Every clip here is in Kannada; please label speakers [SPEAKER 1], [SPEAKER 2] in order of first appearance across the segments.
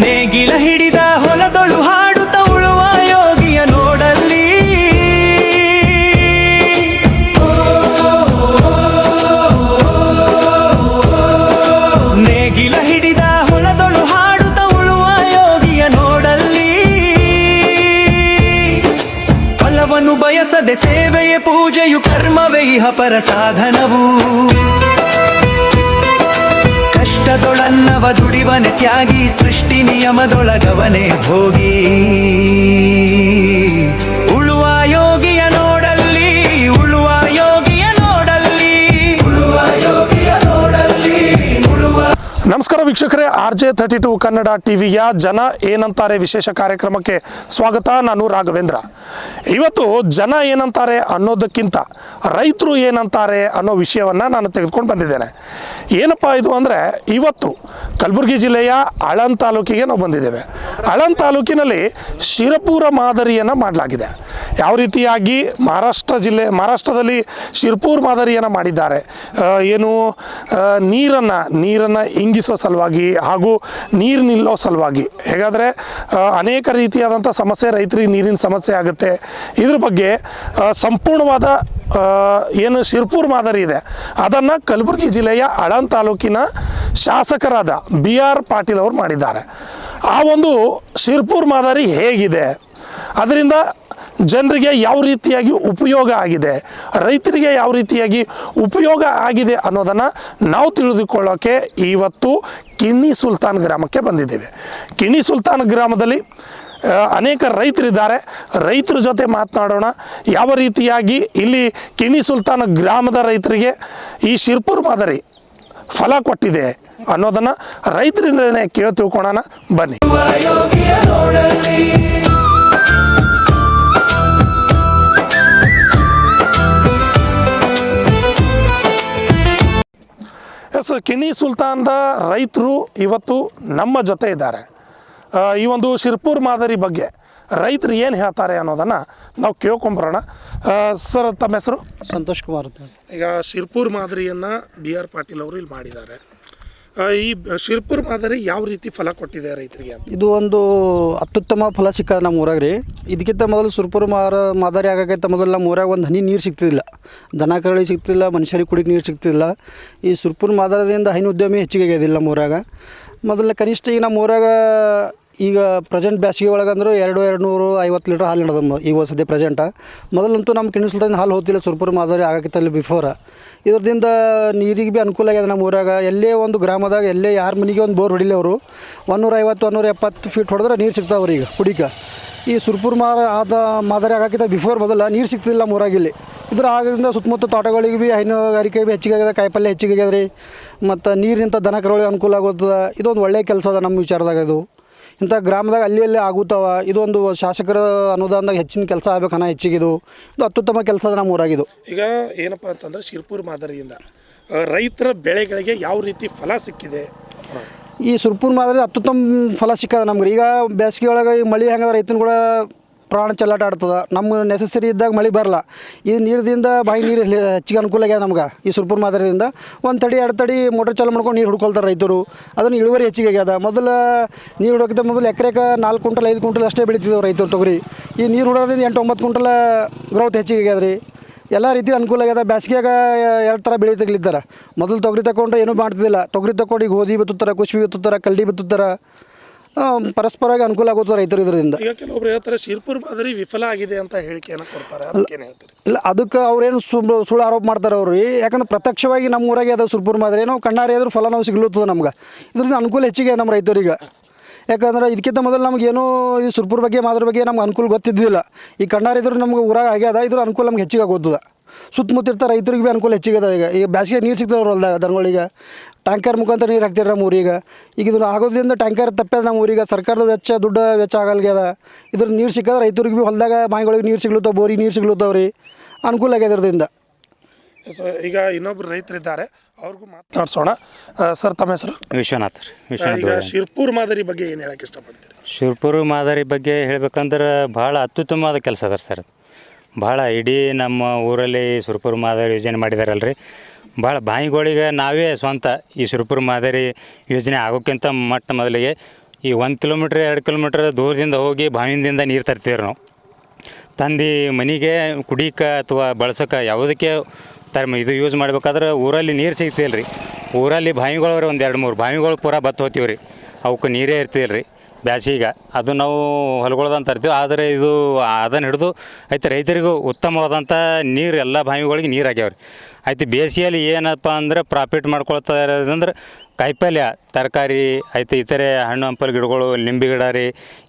[SPEAKER 1] ನೇಗಿಲ ಹಿಡಿದ ಹೊಲದೊಳು ಹಾಡುತ್ತ ಉಳುವ ಯೋಗಿಯ ನೋಡಲ್ಲಿ. ನೇಗಿಲ ಹಿಡಿದ ಹೊಲದೊಳು ಹಾಡುತ್ತ ಉಳುವ ಯೋಗಿಯ ನೋಡಲ್ಲಿ. ಫಲವನ್ನು ಬಯಸದೆ ಸೇವೆಯೇ ಪೂಜೆಯು ಕರ್ಮವೇ ಇಹ ಪರ ಸಾಧನವು. ಕಷ್ಟದೊಳನ್ನವ ದುಡಿವನೆ ತ್ಯಾಗಿ ಸೃಷ್ಟಿ ನಿಯಮದೊಳಗವನೇ ಭೋಗಿ. ಉಳುವ ಯೋಗಿಯ ನೋಡಲ್ಲಿ, ಉಳುವ ಯೋಗಿಯ ನೋಡಲ್ಲಿ, ಉಳುವ ಯೋಗಿಯ ನೋಡಲ್ಲಿ, ಉಳುವ.
[SPEAKER 2] ನಮಸ್ಕಾರ ವೀಕ್ಷಕರೇ, RJ32 ಕನ್ನಡ ಟಿವಿಯ ಜನ ಏನಂತಾರೆ ವಿಶೇಷ ಕಾರ್ಯಕ್ರಮಕ್ಕೆ ಸ್ವಾಗತ. ನಾನು ರಾಘವೇಂದ್ರ. ಇವತ್ತು ಜನ ಏನಂತಾರೆ ಅನ್ನೋದಕ್ಕಿಂತ ರೈತರು ಏನಂತಾರೆ ಅನ್ನೋ ವಿಷಯವನ್ನು ನಾನು ತೆಗೆದುಕೊಂಡು ಬಂದಿದ್ದೇನೆ. ಏನಪ್ಪ ಇದು ಅಂದರೆ, ಇವತ್ತು ಕಲಬುರಗಿ ಜಿಲ್ಲೆಯ ಆಳಂದ ತಾಲೂಕಿಗೆ ನಾವು ಬಂದಿದ್ದೇವೆ. ಆಳಂದ ತಾಲೂಕಿನಲ್ಲಿ ಶಿರಪುರ ಮಾದರಿಯನ್ನು ಮಾಡಲಾಗಿದೆ. ಯಾವ ರೀತಿಯಾಗಿ ಮಹಾರಾಷ್ಟ್ರದಲ್ಲಿ ಶಿರಪುರ ಮಾದರಿಯನ್ನು ಮಾಡಿದ್ದಾರೆ, ಏನು ನೀರನ್ನು ಇಂಗಿಸೋ ಸಲುವಾಗಿ ಹಾಗೂ ನೀರು ನಿಲ್ಲೋ ಸಲುವಾಗಿ. ಹೇಗಾದರೆ ಅನೇಕ ರೀತಿಯಾದಂಥ ಸಮಸ್ಯೆ, ರೈತರಿಗೆ ನೀರಿನ ಸಮಸ್ಯೆ ಆಗುತ್ತೆ. ಇದ್ರ ಬಗ್ಗೆ ಸಂಪೂರ್ಣವಾದ ಏನು ಶಿರಪುರ ಮಾದರಿ ಇದೆ ಅದನ್ನು ಕಲಬುರಗಿ ಜಿಲ್ಲೆಯ ಆಳಂದ ತಾಲೂಕಿನ ಶಾಸಕರಾದ BR ಪಾಟೀಲ್ ಅವರು ಮಾಡಿದ್ದಾರೆ. ಆ ಒಂದು ಶಿರಪುರ ಮಾದರಿ ಹೇಗಿದೆ, ಅದರಿಂದ ಜನರಿಗೆ ಯಾವ ರೀತಿಯಾಗಿ ಉಪಯೋಗ ಆಗಿದೆ, ರೈತರಿಗೆ ಯಾವ ರೀತಿಯಾಗಿ ಉಪಯೋಗ ಆಗಿದೆ ಅನ್ನೋದನ್ನು ನಾವು ತಿಳಿದುಕೊಳ್ಳೋಕ್ಕೆ ಇವತ್ತು ಕಿಣ್ಣಿ ಸುಲ್ತಾನ್ ಗ್ರಾಮಕ್ಕೆ ಬಂದಿದ್ದೇವೆ. ಕಿಣ್ಣಿ ಸುಲ್ತಾನ್ ಗ್ರಾಮದಲ್ಲಿ ಅನೇಕ ರೈತರಿದ್ದಾರೆ. ರೈತರ ಜೊತೆ ಮಾತನಾಡೋಣ. ಯಾವ ರೀತಿಯಾಗಿ ಇಲ್ಲಿ ಕಿಣ್ಣಿ ಸುಲ್ತಾನ್ ಗ್ರಾಮದ ರೈತರಿಗೆ ಈ ಶಿರಪುರ ಮಾದರಿ ಫಲ ಕೊಟ್ಟಿದೆ ಅನ್ನೋದನ್ನು ರೈತರಿಂದಲೇ ಕೇಳಿ ತಿಳ್ಕೊಳ್ಳೋಣ ಬನ್ನಿ. ಎಸ್, ಕಿಣ್ಣಿ ಸುಲ್ತಾನ್ದ ರೈತರು ಇವತ್ತು ನಮ್ಮ ಜೊತೆ ಇದ್ದಾರೆ. ಈ ಒಂದು ಶಿರಪುರ ಮಾದರಿ ಬಗ್ಗೆ ರೈತರು ಏನು ಹೇಳ್ತಾರೆ ಅನ್ನೋದನ್ನು ನಾವು ಕೇಳ್ಕೊಂಬರೋಣ. ಸರ್, ತಮ್ಮ ಹೆಸರು?
[SPEAKER 3] ಸಂತೋಷ್ ಕುಮಾರ್ ಅಂತ.
[SPEAKER 2] ಈಗ ಶಿರಪುರ ಮಾದರಿಯನ್ನು BR ಪಾಟೀಲ್ ಅವರು ಇಲ್ಲಿ ಮಾಡಿದ್ದಾರೆ. ಈ ಶಿರಪುರ ಮಾದರಿ ಯಾವ ರೀತಿ ಫಲ ಕೊಟ್ಟಿದೆ ರೈತರಿಗೆ ಅಂತ?
[SPEAKER 3] ಇದು ಒಂದು ಅತ್ಯುತ್ತಮ ಫಲ ಸಿಕ್ಕ ನಮ್ಮ ಊರಾಗ ರೀ. ಇದಕ್ಕಿಂತ ಮೊದಲು ಶಿರಪುರ ಮಾದರಿ ಆಗೋಕ್ಕಿಂತ ಮೊದಲು ನಮ್ಮ ಊರಾಗ ಒಂದು ಹನಿ ನೀರು ಸಿಗ್ತಿದ್ದಿಲ್ಲ, ದನ ಕರಳಿಗೆ ಸಿಗ್ತಿಲ್ಲ, ಮನುಷ್ಯರಿಗೆ ಕುಡಿಗೆ ನೀರು ಸಿಗ್ತಿಲ್ಲ. ಈ ಶಿರಪುರ ಮಾದರಿಯಿಂದ ಹೈನುದ್ಯಮಿ ಹೆಚ್ಚಿಗೆ ಆಗ್ಯದಿಲ್ಲ ನಮ್ಮ ಊರಾಗ. ಮೊದಲ ಕನಿಷ್ಠ ಈಗ ನಮ್ಮ ಊರಾಗ ಈಗ ಪ್ರೆಸೆಂಟ್ ಬೇಸಿಗೆ ಒಳಗೆ ಅಂದ್ರೆ 250 ಲೀಟ್ರ್ ಹಾಲು ಹಿಡ್ದಮ್ಮ ಈಗ ಸದ್ಯ ಪ್ರೆಸೆಂಟ. ಮೊದಲಂತೂ ನಮ್ಮ ಕಿಣ್ಣಿ ಸುಲ್ತಾನ್ ಹಾಲು ಹೋಗ್ತಿಲ್ಲ ಶಿರಪುರ ಮಾದರಿ ಆಗೋಕ್ಕಿತ್ತಲ್ಲಿ ಬಿಫೋರ. ಇದರಿಂದ ನೀರಿಗೆ ಭೀ ಅನುಕೂಲ ಆಗ್ಯದ ನಮ್ಮ ಊರಾಗ. ಎಲ್ಲೇ ಒಂದು ಗ್ರಾಮದಾಗ ಎಲ್ಲೇ ಯಾರ ಮನೆಗೆ ಒಂದು ಬೋರ್ ಹೊಡಿಲಿ ಅವರು 150-170 ಫೀಟ್ ಹೊಡೆದ್ರೆ ನೀರು ಸಿಗ್ತಾವ್ರಿ ಈಗ ಕುಡಿಕ. ಈ ಶಿರಪುರ ಮಾದರಿ ಆಗೋಕ್ಕಿಂತ ಬಿಫೋರ್ ಮೊದಲ ನೀರು ಸಿಗ್ತಿಲ್ಲ ನಮ್ಮ ಊರಾಗಿಲ್ಲಿ. ಇದ್ರ ಆಗಿಂದ ಸುತ್ತಮುತ್ತ ತೋಟಗಳಿಗೆ ಭೀ ಹೈನುಗಾರಿಕೆ ಭೀ ಹೆಚ್ಚಿಗೆ ಆಗ್ಯದ, ಕಾಯಿಪಲ್ಯ ಹೆಚ್ಚಿಗೆ ಆಗ್ಯದ ರೀ. ಮತ್ತು ನೀರಿನಿಂದ ದನ ಕರುಗಳಿಗೆ ಅನುಕೂಲ ಆಗುತ್ತದೆ. ಇದೊಂದು ಒಳ್ಳೆಯ ಕೆಲಸ ಅದ ನಮ್ಮ ವಿಚಾರದಾಗ. ಇದು ಇಂಥ ಗ್ರಾಮದಾಗ ಅಲ್ಲಿ ಆಗುತ್ತಾವ. ಇದೊಂದು ಶಾಸಕರ ಅನುದಾನದಾಗ ಹೆಚ್ಚಿನ ಕೆಲಸ ಆಗ್ಬೇಕನ್ನ ಹೆಚ್ಚಿಗಿದು. ಇದು ಅತ್ಯುತ್ತಮ ಕೆಲಸ ಅದ ನಮ್ಮ ಊರಾಗಿದು.
[SPEAKER 2] ಈಗ ಏನಪ್ಪ ಅಂತಂದರೆ ಶಿರಪುರ ಮಾದರಿಯಿಂದ ರೈತರ ಬೆಳೆಗಳಿಗೆ ಯಾವ ರೀತಿ ಫಲ ಸಿಕ್ಕಿದೆ?
[SPEAKER 3] ಈ ಶಿರಪುರ ಮಾದರಿ ಅತ್ಯುತ್ತಮ ಫಲ ಸಿಕ್ಕದ ನಮ್ಗೆ. ಈಗ ಬೇಸಿಗೆ ಒಳಗೆ ಈ ಮಳೆ ಹೆಂಗದ ರೈತನ ಕೂಡ ಪ್ರಾಣ ಚೆಲ್ಲಾಟ ಆಡ್ತದೆ. ನಮ್ಮ ನೆಸೆಸರಿ ಇದ್ದಾಗ ಮಳೆ ಬರಲ್ಲ. ಈ ನೀರಿಂದ ಬಾಯಿ ನೀರು ಹೆಚ್ಚಿಗೆ ಅನುಕೂಲ ಆಗ್ಯದ ನಮ್ಗೆ. ಈ ಶಿರಪುರ ಮಾದರಿಯಿಂದ 1 ತಡಿ 2 ತಡಿ ಮೋಟ್ರ್ ಚಾಲು ಮಾಡ್ಕೊಂಡು ನೀರು ಹುಡ್ಕೊಳ್ತಾರೆ ರೈತರು. ಅದನ್ನು ಇಳುವರಿ ಹೆಚ್ಚಿಗೆ ಆಗ್ಯದ. ಮೊದಲು ನೀರು ಹುಡೋಕ್ಕಿಂತ ಮೊದಲು ಎಕರೆಗೆ 4 ಕ್ವಿಂಟಲ್ 5 ಕ್ವಿಂಟಲ್ ಅಷ್ಟೇ ಬೆಳೀತಿದ್ದವು ರೈತರು ತೊಗರಿ. ಈ ನೀರು ಹುಡೋದ್ರಿಂದ 8-9 ಕ್ವಿಂಟಲ್ ಗ್ರೌತ್ ಹೆಚ್ಚಿಗೆ ಆಗ್ಯದ ರೀ. ಎಲ್ಲ ರೀತಿ ಅನುಕೂಲ ಆಗ್ಯದ. ಬೇಸಿಗೆಯಾಗ 2 ಥರ ಬೆಳೆ ತೆಗಿಲಿದ್ದಾರೆ. ಮೊದಲು ತೊಗರಿ ತಗೊಂಡ್ರೆ ಏನೂ ಮಾಡ್ತಿದ್ದಿಲ್ಲ. ತೊಗರಿ ತಗೊಂಡು ಈಗ ಗೋಧಿ ಬಿತ್ತುತ್ತಾರೆ, ಕುಶ್ಬಿ ಬಿತ್ತುತ್ತಾರೆ, ಕಲ್ಡಿ ಬಿತ್ತುತ್ತಾರೆ. ಪರಸ್ಪರವಾಗಿ ಅನುಕೂಲ ಆಗುತ್ತದೆ ರೈತರು ಇದರಿಂದ.
[SPEAKER 2] ಈಗ ಕೆಲವೊಬ್ರು ಹೇಳ್ತಾರೆ ಶಿರಪುರ ಮಾದರಿ ವಿಫಲ ಆಗಿದೆ ಅಂತ ಹೇಳಿಕೆಯನ್ನು ಕೊಡ್ತಾರೆ, ಅದಕ್ಕೇನು ಹೇಳ್ತಾರೆ?
[SPEAKER 3] ಇಲ್ಲ, ಅದಕ್ಕೆ ಅವ್ರೇನು ಸುಳ್ಳು ಆರೋಪ ಮಾಡ್ತಾರೆ ಅವರು. ಯಾಕಂದ್ರೆ ಪ್ರತ್ಯಕ್ಷವಾಗಿ ನಮ್ಮ ಊರಾಗೆ ಅದು ಶಿರಪುರ ಮಾದರಿ ನಾವು ಕಣ್ಣಾರೆ ಆದರೂ ಫಲ ನಾವು ಸಿಗ್ಲತ್ತದ ನಮ್ಗೆ. ಇದರಿಂದ ಅನುಕೂಲ ಹೆಚ್ಚಿಗೆ ನಮ್ಮ ರೈತರಿಗೆ. ಯಾಕಂದ್ರೆ ಇದಕ್ಕಿಂತ ಮೊದಲು ನಮಗೇನೋ ಈ ಶಿರಪುರ ಬಗ್ಗೆ ಮಾದರಿ ಬಗ್ಗೆ ನಮ್ಗೆ ಅನುಕೂಲ ಗೊತ್ತಿದ್ದಿಲ್ಲ. ಈ ಕಣ್ಣಾರೆ ಇದ್ರೂ ನಮ್ಗೆ ಊರಾಗ ಆಗ್ಯದ. ಇದ್ರ ಅನುಕೂಲ ನಮ್ಗೆ ಹೆಚ್ಚಿಗೆ ಆಗೋದು. ಸುತ್ತಮುತ್ತ ಇರ್ತಾರೆ ರೈತರಿಗೆ ಭೀ ಅನುಕೂಲ ಹೆಚ್ಚಿಗೆ ಅದ. ಈಗ ಬೇಸಿಗೆ ನೀರು ಸಿಗ್ತವ್ರು ಹೊಲ್ದಾಗ ದನಗಳಿಗೆ ಟ್ಯಾಂಕರ್ ಮುಖಾಂತರ ನೀರು ಹಾಕ್ತಾರೆ ನಮ್ಮ ಊರಿಗೆ. ಈಗ ಇದನ್ನು ಆಗೋದ್ರಿಂದ ಟ್ಯಾಂಕರ್ ತಪ್ಪದ ನಮ್ಮ ಊರಿಗೆ. ಸರ್ಕಾರದ ದುಡ್ಡು ವೆಚ್ಚ ಆಗಲ್ಗ್ಯದ. ಇದ್ರ ನೀರು ಸಿಕ್ಕದ ರೈತರಿಗೆ ಭೀ ಹೊಲ್ದಾಗ ಬಾಯಿಗಳಿಗೆ ನೀರು ಸಿಗ್ಲತ್ತಾವ, ಬೋರಿಗೆ ನೀರು ಸಿಗ್ಲತ್ತಾವ ರೀ. ಅನುಕೂಲ ಆಗ್ಯದ ಇದರಿಂದ.
[SPEAKER 2] ಈಗ ಇನ್ನೊಬ್ರು ರೈತರಿದ್ದಾರೆ, ಅವ್ರಿಗೂ ಮಾತನಾಡ್ಸೋಣ. ಸರ್, ತಮ್ಮ ಹೆಸರು?
[SPEAKER 4] ವಿಶ್ವನಾಥ್.
[SPEAKER 2] ಈಗ ಶಿರಪುರ ಮಾದರಿ ಬಗ್ಗೆ ಏನು ಹೇಳಕ್ಕೆ ಇಷ್ಟಪಡ್ತೀರಿ?
[SPEAKER 4] ಶಿರಪುರ ಮಾದರಿ ಬಗ್ಗೆ ಹೇಳ್ಬೇಕಂದ್ರೆ ಭಾಳ ಅತ್ಯುತ್ತಮವಾದ ಕೆಲಸ ಅದ ಸರ್. ಭಾಳ ಇಡೀ ನಮ್ಮ ಊರಲ್ಲಿ ಶಿರಪುರ ಮಾದರಿ ಯೋಜನೆ ಮಾಡಿದಾರಲ್ಲ ರೀ. ಭಾಳ ಬಾಯಿಗಳಿಗೆ ನಾವೇ ಸ್ವಂತ ಈ ಶಿರಪುರ ಮಾದರಿ ಯೋಜನೆ ಆಗೋಕ್ಕಿಂತ ಮೊದಲಿಗೆ ಈ 1 ಕಿಲೋಮೀಟ್ರ್ 2 ಕಿಲೋಮೀಟ್ರ್ ದೂರದಿಂದ ಹೋಗಿ ಬಾವಿಯಿಂದ ನೀರು ತರ್ತೀವ್ರಿ ನಾವು. ತಂದು ಮನೆಗೆ ಕುಡಿಯೋಕೆ ಅಥವಾ ಬಳಸೋಕೆ ಯಾವುದಕ್ಕೆ ಇದು ಯೂಸ್ ಮಾಡ್ಬೇಕಾದ್ರೆ ಊರಲ್ಲಿ ನೀರು ಸಿಗ್ತಿಲ್ಲ ರೀ. ಊರಲ್ಲಿ ಬಾವಿಗಳವ್ರಿ ಒಂದು 2-3 ಬಾವಿಗಳು ಪೂರ ಬತ್ತು ಹೋಗ್ತೀವಿ ರೀ. ಅವಕ್ಕೆ ನೀರೇ ಇರ್ತಿಲ್ಲ ರೀ ಬ್ಯಾಸಿಗೆ. ಅದು ನಾವು ಹೊಲಗೊಳ್ದಂತ ತರ್ತೀವಿ. ಆದರೆ ಇದು ಅದನ್ನು ಹಿಡಿದು ಆಯ್ತು ರೈತರಿಗೂ ಉತ್ತಮವಾದಂಥ ನೀರು ಎಲ್ಲ ಬಾವಿಗಳಿಗೆ ನೀರು ಆಗ್ಯಾವ್ರಿ. ಆಯ್ತು ಬೇಸಿಗೆಯಲ್ಲಿ ಏನಪ್ಪ ಅಂದ್ರೆ ಪ್ರಾಫಿಟ್ ಮಾಡ್ಕೊಳ್ತಾ ಇರೋದಂದ್ರೆ ಕಾಯಿಪಲ್ಯ ತರಕಾರಿ ಆಯ್ತು ಇತರೆ ಹಣ್ಣು ಹಂಪಲು ಗಿಡಗಳು ನಿಂಬೆ ಗಿಡ ರೀ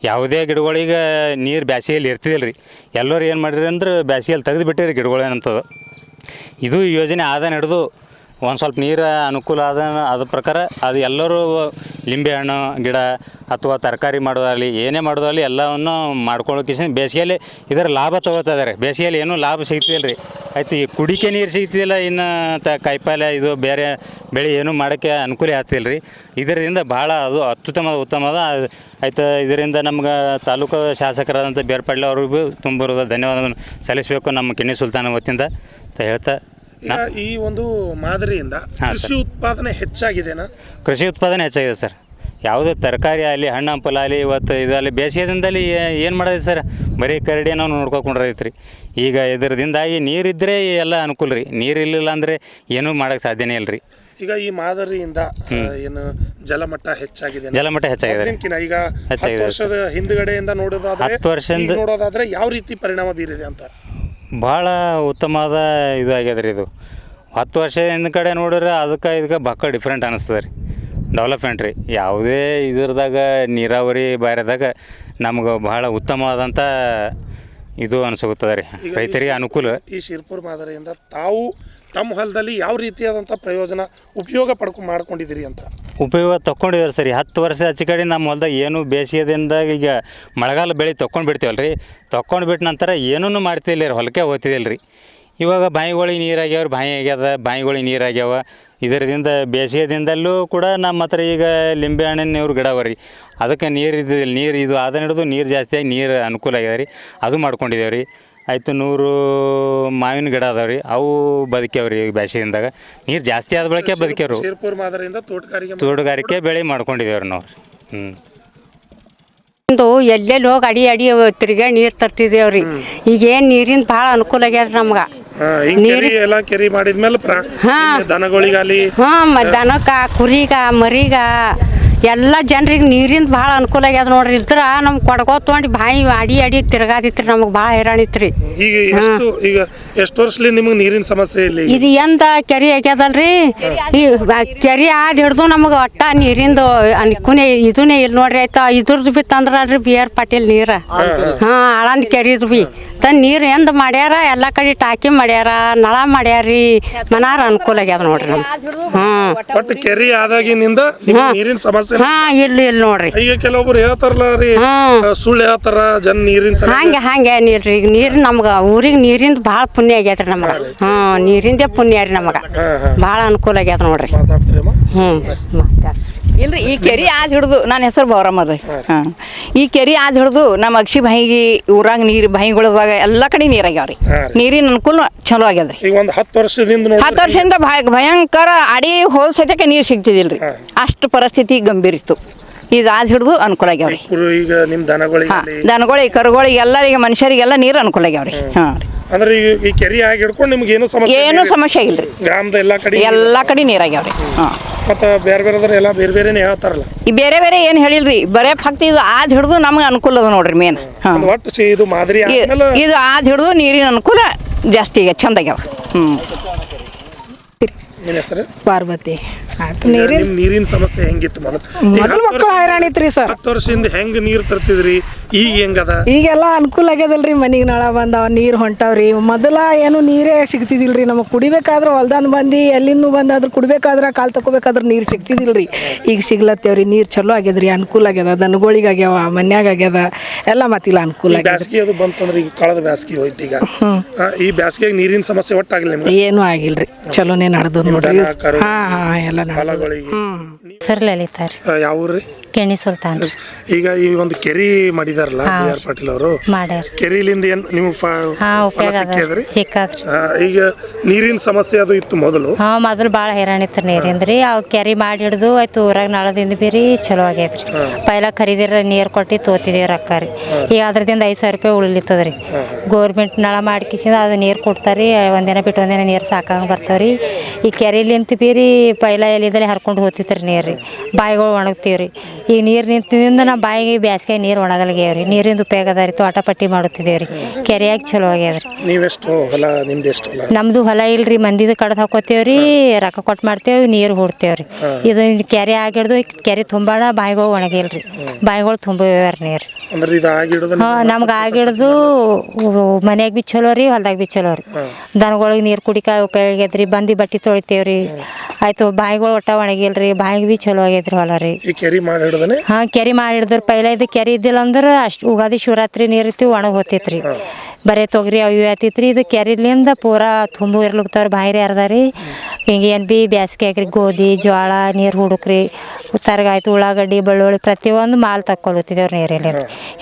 [SPEAKER 4] ಯಾವುದೇ ಗಿಡಗಳಿಗೆ ನೀರು ಬ್ಯಾಸಿಗೆಯಲ್ಲಿ ಇರ್ತಿದಿಲ್ಲ ರೀ. ಎಲ್ಲರೂ ಏನು ಮಾಡಿರಿ ಅಂದ್ರೆ ಬ್ಯಾಸಿಗೆಯಲ್ಲಿ ತೆಗೆದು ಬಿಟ್ಟಿರಿ ಗಿಡಗಳೇನಂತದ. ಇದು ಯೋಜನೆ ಆದನ್ನು ಹಿಡಿದು ಒಂದು ಸ್ವಲ್ಪ ನೀರು ಅನುಕೂಲ ಅದ ಪ್ರಕಾರ ಅದು ಎಲ್ಲರೂ ಲಿಂಬೆ ಹಣ್ಣು ಗಿಡ ಅಥವಾ ತರಕಾರಿ ಮಾಡೋದಾಗಲಿ ಏನೇ ಮಾಡೋದಾಗಲಿ ಎಲ್ಲವನ್ನು ಮಾಡ್ಕೊಳ್ಳೋಕೆ ಬೇಸಿಗೆಯಲ್ಲಿ ಇದರ ಲಾಭ ತೊಗೋತಾ ಇದ್ದಾರೆ. ಬೇಸಿಗೆಯಲ್ಲಿ ಏನೂ ಲಾಭ ಸಿಗ್ತಿಲ್ಲ ರೀ. ಆಯ್ತು ಈ ಕುಡಿಕೆ ನೀರು ಸಿಗ್ತಿಲ್ಲ, ಇನ್ನು ಕಾಯಿಪಲ್ಯ ಇದು ಬೇರೆ ಬೆಳೆ ಏನೂ ಮಾಡೋಕ್ಕೆ ಅನುಕೂಲ ಆಗ್ತಿಲ್ಲ ರೀ. ಇದರಿಂದ ಭಾಳ ಅದು ಉತ್ತಮದ ಆಯ್ತು. ಇದರಿಂದ ನಮ್ಗೆ ತಾಲೂಕು ಶಾಸಕರಾದಂಥ ಬೇರ್ಪಡ್ಲೆ ಅವ್ರಿಗೂ ತುಂಬ ಧನ್ಯವಾದವನ್ನು ಸಲ್ಲಿಸಬೇಕು ನಮ್ಮ ಕಿನ್ನಿ ಸುಲ್ತಾನ ವತಿಯಿಂದ ಅಂತ ಹೇಳ್ತಾ
[SPEAKER 2] ಈ ಒಂದು ಮಾದರಿಯಿಂದ ಕೃಷಿ ಉತ್ಪಾದನೆ ಹೆಚ್ಚಾಗಿದೆನಾ?
[SPEAKER 4] ಕೃಷಿ ಉತ್ಪಾದನೆ ಹೆಚ್ಚಾಗಿದೆ ಸರ್. ಯಾವುದೇ ತರಕಾರಿ ಆಗಲಿ ಹಣ್ಣು ಹಂಪಲ ಆಗಲಿ ಇವತ್ತು ಇದರಲ್ಲಿ ಬೇಸಿಗೆದಿಂದಲೇ ಏನು ಮಾಡೋದು ಸರ್, ಬರೀ ಕರಡಿ ನಾವು ನೋಡ್ಕೊಂಡ್ರೈತ್ರಿ. ಈಗ ಇದರದಿಂದಾಗಿ ನೀರಿದ್ದರೆ ಎಲ್ಲ ಅನುಕೂಲ ರೀ. ನೀರು ಇರಲಿಲ್ಲ ಅಂದರೆ ಏನೂ ಮಾಡೋಕ್ಕೆ ಸಾಧ್ಯನೇ ಇಲ್ಲ ರೀ.
[SPEAKER 2] ಈಗ ಈ ಮಾದರಿಯಿಂದ ಏನು ಜಲಮಟ್ಟ ಹೆಚ್ಚಾಗಿದೆ?
[SPEAKER 4] ಜಲಮಟ್ಟ ಹೆಚ್ಚಾಗಿದೆ.
[SPEAKER 2] ಈಗ 10 ವರ್ಷದ ಹಿಂದ್ಗಡೆಯಿಂದ ನೋಡೋದಾದ್ರೆ ಯಾವ ರೀತಿ ಪರಿಣಾಮ ಬೀರಿದೆ ಅಂತ?
[SPEAKER 4] ಭಾಳ ಉತ್ತಮವಾದ ಇದು ಆಗ್ಯದ ರೀ. ಇದು 10 ವರ್ಷ ಹಿಂದ್ಗಡೆ ನೋಡಿದ್ರೆ ಇದಕ್ಕೆ ಬಕ್ಕ ಡಿಫ್ರೆಂಟ್ ಅನ್ನಿಸ್ತದೆ ರೀ. ಡೆವಲಪ್ಮೆಂಟ್ ರೀ. ಯಾವುದೇ ಇದ್ರದಾಗ ನೀರಾವರಿ ಬಾರಿದಾಗ ನಮ್ಗೆ ಭಾಳ ಉತ್ತಮವಾದಂಥ ಇದು ಅನಿಸುತ್ತದೆ ರೀ, ರೈತರಿಗೆ ಅನುಕೂಲ.
[SPEAKER 2] ಈ ಶಿರ್ಪುರ್ ಮಾದರಿಯಿಂದ ತಾವು ತಮ್ಮ ಹೊಲದಲ್ಲಿ ಯಾವ ರೀತಿಯಾದಂಥ ಉಪಯೋಗ ಮಾಡ್ಕೊಂಡಿದ್ದೀರಿ ಅಂತ?
[SPEAKER 4] ಉಪಯೋಗ ತೊಗೊಂಡಿದ್ದಾರೆ ಸರಿ. 10 ವರ್ಷ ಆಚೆ ಕಡೆ ನಮ್ಮ ಹೊಲ್ದಾಗ ಏನು ಬೇಸಿಗೆದಿಂದ ಈಗ ಮಳೆಗಾಲ ಬೆಳೆ ತೊಗೊಂಡು ಬಿಡ್ತೀವಲ್ಲ ರೀ. ತೊಗೊಂಡು ಬಿಟ್ಟ ನಂತರ ಏನೂ ಮಾಡ್ತಿಲ್ಲ ರೀ, ಹೊಲಕ್ಕೆ ಹೋಗ್ತಿದ್ದಿಲ್ಲ ರೀ. ಇವಾಗ ಬಾವಿಗಳಿಗೆ ನೀರಾಗ್ಯಾವ್ರಿ, ಬಾವಿಗಳಿಗೆ ನೀರಾಗ್ಯಾವ. ಇದರಿಂದ ಬೇಸಿಗೆದಿಂದಲೂ ಕೂಡ ನಮ್ಮ ಹತ್ರ ಈಗ ಲಿಂಬೆ ಹಣ್ಣಿನ ಗಿಡ ಅವ ರೀ. ಅದಕ್ಕೆ ನೀರು ಇದ್ದಿದ್ದಿಲ್ಲ. ನೀರು ಇದು ಅದನ್ನ ಹಿಡಿದು ನೀರು ಜಾಸ್ತಿಯಾಗಿ ನೀರು ಅನುಕೂಲ ಆಗ್ಯದ ರೀ. ಅದು ಮಾಡ್ಕೊಂಡಿದ್ದೇವೆ ರೀ. ಆಯಿತು 100 ಮಾವಿನ ಗಿಡ ಅದಾವೆ ರೀ, ಅವು ಬದುಕ್ಯಾವ್ರಿ. ಈಗ ಬೇಸಿಗೆಯಿಂದಾಗ ನೀರು ಜಾಸ್ತಿ ಆದ ಬಳಕೆ ಬದುಕ್ಯಾವ್ರು.
[SPEAKER 2] ಶಿರ್ಪುರ್ ಮಾದರಿಯಿಂದ
[SPEAKER 4] ತೋಟಗಾರಿಕೆ ಬೆಳೆ ಮಾಡ್ಕೊಂಡಿದ್ದೇವ್ರಿ ನಾವು.
[SPEAKER 5] ಎಲ್ಲೆಲ್ಲಿ ಹೋಗಿ ಅಡಿ ತಿರ್ಗಾ ನೀರು ತರ್ತಿದ್ದೇವ್ರಿ. ಈಗೇನು ನೀರಿನ ಭಾಳ ಅನುಕೂಲ ಆಗ್ಯಾದ ನಮ್ಗೆ.
[SPEAKER 2] ಕೆರಿ ಮಾಡಿದ್ಮೇಲೆ ದನಗಳಿಗಾಲಿ
[SPEAKER 5] ದನಕ್ಕ ಕುರಿಗ ಮರಿಗ ಎಲ್ಲ ಜನರಿಗೆ ನೀರಿಂದ ಭಾಳ ಅನುಕೂಲ ಆಗ್ಯದ ನೋಡ್ರಿ. ಇಲ್ದ್ರ ನಮ್ಗೆ ಕೊಡ್ಕೋ ತೊಗೊಂಡು ಬಾಯಿ ಅಡಿ ತಿರ್ಗಾದಿತ್ರಿ. ನಮ್ಗೆ ಭಾಳ ಹೈರಾಣಿತ್ರಿ.
[SPEAKER 2] ಈಗ ಎಷ್ಟು ವರ್ಷದಿಂದ ನಿಮ್ಗೆ ನೀರಿನ ಸಮಸ್ಯೆ ಇಲ್ಲ?
[SPEAKER 5] ಇದು ಎಂದ ಕೆರೆ ಆಗ್ಯದಲ್ರಿ. ಈ ಕೆರೆ ಆದ ಹಿಡ್ದು ನಮಗೆ ಒಟ್ಟ ನೀರಿಂದು ಅನುಕೂಲ ಇದನ್ನೇ ಇಲ್ಲ ನೋಡ್ರಿ. ಆಯ್ತಾ ಇದ್ರದ್ದು ಬಿ ತಂದ್ರಲ್ರಿ BR ಪಾಟೀಲ್ ನೀರು. ಆಳಂದ ಕೆರಿದು ಬಿ ತಂದು ನೀರು ಎಂದ ಮಾಡ್ಯಾರ. ಎಲ್ಲ ಕಡೆ ಟಾಕಿ ಮಾಡ್ಯಾರ, ನಳ ಮಾಡ್ಯಾರಿ. ಮನಾರ ಅನುಕೂಲ ಆಗ್ಯದ ನೋಡ್ರಿ ನಮ್ಗೆ.
[SPEAKER 2] ಒಟ್ಟು ಕೆರೆ ಆದಾಗಿನಿಂದ ನೀರಿನ ಸಮಸ್ಯೆ
[SPEAKER 5] ಇಲ್ಲ ನೋಡ್ರಿ.
[SPEAKER 2] ಈಗ ಕೆಲವೊಬ್ರು ಹೇಳ್ತಾರಲ್ಲ ರೀ, ಸುಳ್ಳು ಹೇಳ್ತಾರ ಜನ ನೀರಿನ
[SPEAKER 5] ಹಂಗೆ ಏನಿಲ್ರಿ. ಈಗ ನೀರು ನಮ್ಗೆ ಊರಿಗೆ ನೀರಿಂದ ಭಾಳ ಪುಣ್ಯ ಆಗ್ಯದ್ರಿ ನಮ್ಗೆ. ನೀರಿಂದೇ ಪುಣ್ಯ ರೀ ನಮಗೆ. ಭಾಳ ಅನುಕೂಲ ಆಗ್ಯದ ನೋಡ್ರಿ.
[SPEAKER 6] ಇಲ್ರಿ ಈ ಕೆರೆ ಆದ ಹಿಡಿದು ನನ್ನ ಹೆಸರು ಬೌರಮ್ಮ ರೀ. ಈ ಕೆರೆ ಆದ ಹಿಡಿದು ನಮ್ಮ ಅಕ್ಷಿ ಬಾಯಿಗೆ ಊರಾಗ ನೀರು ಬಾಯಿಗಳದಾಗ ಎಲ್ಲ ಕಡೆ ನೀರಾಗ್ಯಾವ್ರಿ. ನೀರಿನ ಅನುಕೂಲ ಚಲೋ ಆಗ್ಯದ್ರಿ.
[SPEAKER 2] ಈಗ ಒಂದು 10 ವರ್ಷದಿಂದ
[SPEAKER 6] 10 ವರ್ಷದಿಂದ ಭಯಂಕರ ಅಡಿ ಹೋದ ಸತ್ಯಕ್ಕೆ ನೀರು ಸಿಗ್ತಿದಿಲ್ರಿ. ಅಷ್ಟು ಪರಿಸ್ಥಿತಿ ಗಂಭೀರ ಇತ್ತು. ಇದು ಆದ ಹಿಡಿದು ಅನುಕೂಲ ಆಗ್ಯಾವ್ರಿ.
[SPEAKER 2] ಈಗ ನಿಮ್ಮ
[SPEAKER 6] ದನಗಳಿಗೆ ಕರುಗಳಿಗೆ ಎಲ್ಲರಿಗೆ ಮನುಷ್ಯರಿಗೆಲ್ಲ ನೀರು ಅನುಕೂಲ ಆಗ್ಯಾವ್ರಿ.
[SPEAKER 2] ಅಂದ್ರೆ ಈ ಕೆರೆ ಆಗಿ ಹಿಡ್ಕೊಂಡು ನಿಮ್ಗೆ ಏನು
[SPEAKER 6] ಸಮಸ್ಯೆ ಇಲ್ರಿ.
[SPEAKER 2] ಗ್ರಾಮದ
[SPEAKER 6] ಎಲ್ಲ ಕಡೆ ನೀರಾಗ್ಯಾವ್ರಿ.
[SPEAKER 2] ಮತ್ತೆ ಬೇರೆ ಎಲ್ಲ ಬೇರೆನೇ ಹೇಳ್ತಾರಲ್ಲ.
[SPEAKER 6] ಈ ಬೇರೆ ಏನು ಹೇಳಿಲ್ರಿ, ಬರೇ ಫಕ್ತ ಇದು ಆದ ಹಿಡಿದು ನಮ್ಗೆ ಅನುಕೂಲ ಅದ ನೋಡ್ರಿ ಮೇನ್.
[SPEAKER 2] ಇದು ಮಾದರಿ
[SPEAKER 6] ಇದು ಆದ ಹಿಡಿದು ನೀರಿನ ಅನುಕೂಲ ಜಾಸ್ತಿ ಆಗ್ಯಾವ, ಚಂದ ಆಗ್ಯಾವ.
[SPEAKER 2] ನಿಮ್ಮ ಹೆಸರು?
[SPEAKER 7] ಪಾರ್ವತಿ.
[SPEAKER 2] ನೀರಿನ ಸಮಸ್ಯೆ ಹೆಂಗಿತ್ತು
[SPEAKER 7] ಮೊದಲು ಮಕ್ಕಳು ಹೈರಾಣಿತ್ರಿ ಸರ್.
[SPEAKER 2] 10 ವರ್ಷದಿಂದ ಹೆಂಗ್ ನೀರು ತರ್ತಿದ್ರಿ? ಈಗ ಹೆಂಗದ?
[SPEAKER 7] ಈಗೆಲ್ಲ ಅನುಕೂಲ ಆಗ್ಯದಲ್ರಿ. ಮನಿಗೆ ನಳ ಬಂದಾವ, ನೀರು ಹೊಂಟಾವ್ರಿ. ಮೊದಲ ಏನು ನೀರೇ ಸಿಗ್ತಿದಿಲ್ರಿ ನಮಗೆ. ಕುಡಿಬೇಕಾದ್ರೆ ಹೊಲ್ದಾನ ಬಂದು ಎಲ್ಲಿಂದ ಬಂದಾದ್ರು ಕುಡ್ಬೇಕಾದ್ರೆ ಕಾಲು ತಗೋಬೇಕಾದ್ರೆ ನೀರು ಸಿಗ್ತಿದಿಲ್ರಿ. ಈಗ ಸಿಗ್ಲತ್ತೇವ್ರಿ. ನೀರು ಚಲೋ ಆಗ್ಯದ್ರಿ, ಅನುಕೂಲ ಆಗ್ಯದ. ದನಗಳಿಗೆ ಆಗ್ಯಾವ, ಮನ್ಯಾಗ ಆಗ್ಯದ ಎಲ್ಲ. ಮತ್ತಿಲ್ಲ ಅನುಕೂಲ ಆಗ್ಯದ.
[SPEAKER 2] ಬ್ಯಾಸ್ಗೆ ಅದು ಬಂತಂದ್ರೆ ಈಗ ಕಳೆದ ಬ್ಯಾಸ್ಗೆ ಹೋಯ್ತು. ಈಗ ಈ ಬ್ಯಾಸ್ಗೆಗೆ ನೀರಿನ ಸಮಸ್ಯೆ ಒಟ್ಟಾಗಿಲ್ಲ?
[SPEAKER 7] ಏನೂ ಆಗಿಲ್ರಿ, ಚಲೋನೇ ನಡೆದ ನೋಡ್ರಿ. ಎಲ್ಲ
[SPEAKER 5] ಸರ್ ಲಲಿತಾ ರೀ.
[SPEAKER 2] ಯಾವ ಊರ್ರಿ?
[SPEAKER 8] ಕೆಣಿ ಸುಲ್ತಾನ್ ರೀ
[SPEAKER 2] ಈಗ ಈ ಒಂದು ಕೆರಿ ಮಾಡಿದಾರಲ್ಲ ಬಿ ಆರ್ ಪಾಟೀಲ್ ಅವರು
[SPEAKER 8] ಮಾಡ್ಯಾರ.
[SPEAKER 2] ಕೆರಿಲಿಂದ ಏನು ನೀವು
[SPEAKER 8] ಉಪಯೋಗ ಸಿಕ್ಕದ್ರಿ.
[SPEAKER 2] ಈಗ ನೀರಿನ ಸಮಸ್ಯೆ ಅದು ಇತ್ತು ಮೊದಲು.
[SPEAKER 8] ಮೊದಲು ಭಾಳ ಹೈರಾಣ ಇತ್ತು ನೀರಿಂದ ರೀ. ಅವು ಕೆರಿ ಮಾಡಿ ಹಿಡ್ದು ಆಯ್ತು ಊರಾಗ ನಾಳದಿಂದ ಬಿ ರೀ ಚಲೋ ಆಗೈತ್ರಿ. ಪೈಲ ಖರೀದಿರ ನೀರು ಕೊಟ್ಟು ತೋತಿದ್ದೀವಿ ರೊಕ್ಕ ರೀ. ಈಗ ಅದ್ರದಿಂದ 5,000 ರೂಪಾಯಿ ಉಳಿಲಿತ್ತದ ರೀ. ಗೋರ್ಮೆಂಟ್ ನಳ ಮಾಡ್ಕಿಸಿಂದ ಅದು ನೀರು ಕೊಡ್ತಾರೆ. ಒಂದಿನ ಬಿಟ್ಟು ಒಂದಿನ ನೀರು ಸಾಕಂಗೆ ಬರ್ತಾವ್ರಿ. ಈ ಕೆರಿಲಿಂತ ಬಿ ರೀ ಪೈಲ ಎಲ್ಲಿದಲ್ಲಿ ಹರ್ಕೊಂಡು ಹೋಗ್ತಿತ್ತು ರೀ ನೀರು ರೀ. ಬಾಯಿಗಳು ಒಣಗ್ತೀವಿ ರೀ. ಈಗ ನೀರು ನಿಂತಿದಿಂದ ನಮ್ಮ ಬಾಯಿಗೆ ಬ್ಯಾಸ್ಗೆ ನೀರು ಒಣಗಲ್ಗ್ಯಾವ ರೀ. ನೀರಿಂದ ಉಪಯೋಗ ಅದ ರೀ. ತೋಟ ಪಟ್ಟಿ ಮಾಡುತ್ತಿದ್ದೇವೆ ರೀ. ಕೆರೆಯಾಗಿ ಚಲೋ ಆಗ್ಯದ ರೀ.
[SPEAKER 2] ನೀವೆಷ್ಟು ಹೊಲ ನಿಮ್ದು ಎಷ್ಟು ಹೊಲ?
[SPEAKER 8] ನಮ್ಮದು ಹೊಲ ಇಲ್ರಿ, ಮಂದಿದು ಕಡ್ದು ಹಾಕೋತೇವೆ ರೀ. ರೊಕ್ಕ ಕೊಟ್ಟು ಮಾಡ್ತೇವೆ, ನೀರು ಹೂಡ್ತೇವೆ ರೀ. ಇದು ಕೆರೆ ಆಗಿಡ್ದು ಕೆರೆ ತುಂಬಾಣ ಬಾಯಿಗಳು ಒಣಗಿಲ್ರಿ. ಬಾಯಿಗಳು ತುಂಬಿವ್ಯಾರ ನೀರು. ನಮ್ಗೆ ಆಗಿಡ್ದು ಮನ್ಯಾಗ ಬಿ ಚಲೋ ರೀ, ಹೊಲ್ದಾಗ ಬಿ ಚಲೋ ರೀ. ದನಗಳಿಗೆ ನೀರು ಕುಡಿಕ ಉಪಯೋಗ ಆಗೈತ್ರಿ. ಬಂದು ಬಟ್ಟೆ ತೊಳಿತೇವೆ ರೀ. ಆಯ್ತು ಬಾಯಿಗಳು ಒಟ್ಟ ಒಣಗಿಲ್ರಿ. ಬಾಯಿಗೆ ಬಿ ಚಲೋ ಆಗೈತ್ರಿ ಹೊಲ ರೀ.
[SPEAKER 2] ಕೆರಿ ಮಾಡಿ
[SPEAKER 8] ಕೆರೆ ಮಾಡಿ ಹಿಡಿದ್ರ ಪೈಲ ಇದು ಕೆರೆ ಇದ್ದಿಲ್ಲ ಅಂದ್ರೆ ಅಷ್ಟು ಉಗಾದಿ ಶಿವರಾತ್ರಿ ನೀರು ಇರ್ತೀವಿ ಒಣಗಿ ಹೋಗ್ತೈತ್ರಿ. ಬರೀ ತೊಗರಿ ಅವು ಆತಿತ್ರಿ. ಇದು ಕೆರಿಲಿಂದ ಪೂರಾ ತುಂಬು ಇರ್ಲಿಕ್ತವ್ರಿ. ಬಾಯಿರಿ ಅರ್ದಾರಿ. ಹಿಂಗೆ ಏನು ಬಿ ಬ್ಯಾಸ್ಗೆ ಹಾಕ್ರಿ ಗೋಧಿ ಜೋಳ ನೀರು ಹುಡುಕ್ರಿ ತರಗಾಯ್ತು ಉಳ್ಳಾಗಡ್ಡಿ ಬೆಳ್ಳುಳ್ಳಿ ಪ್ರತಿಯೊಂದು ಮಾಲ್ ತಕ್ಕೊಲತ್ತಿದ್ದೇವ್ರಿ ನೀರಲ್ಲಿ.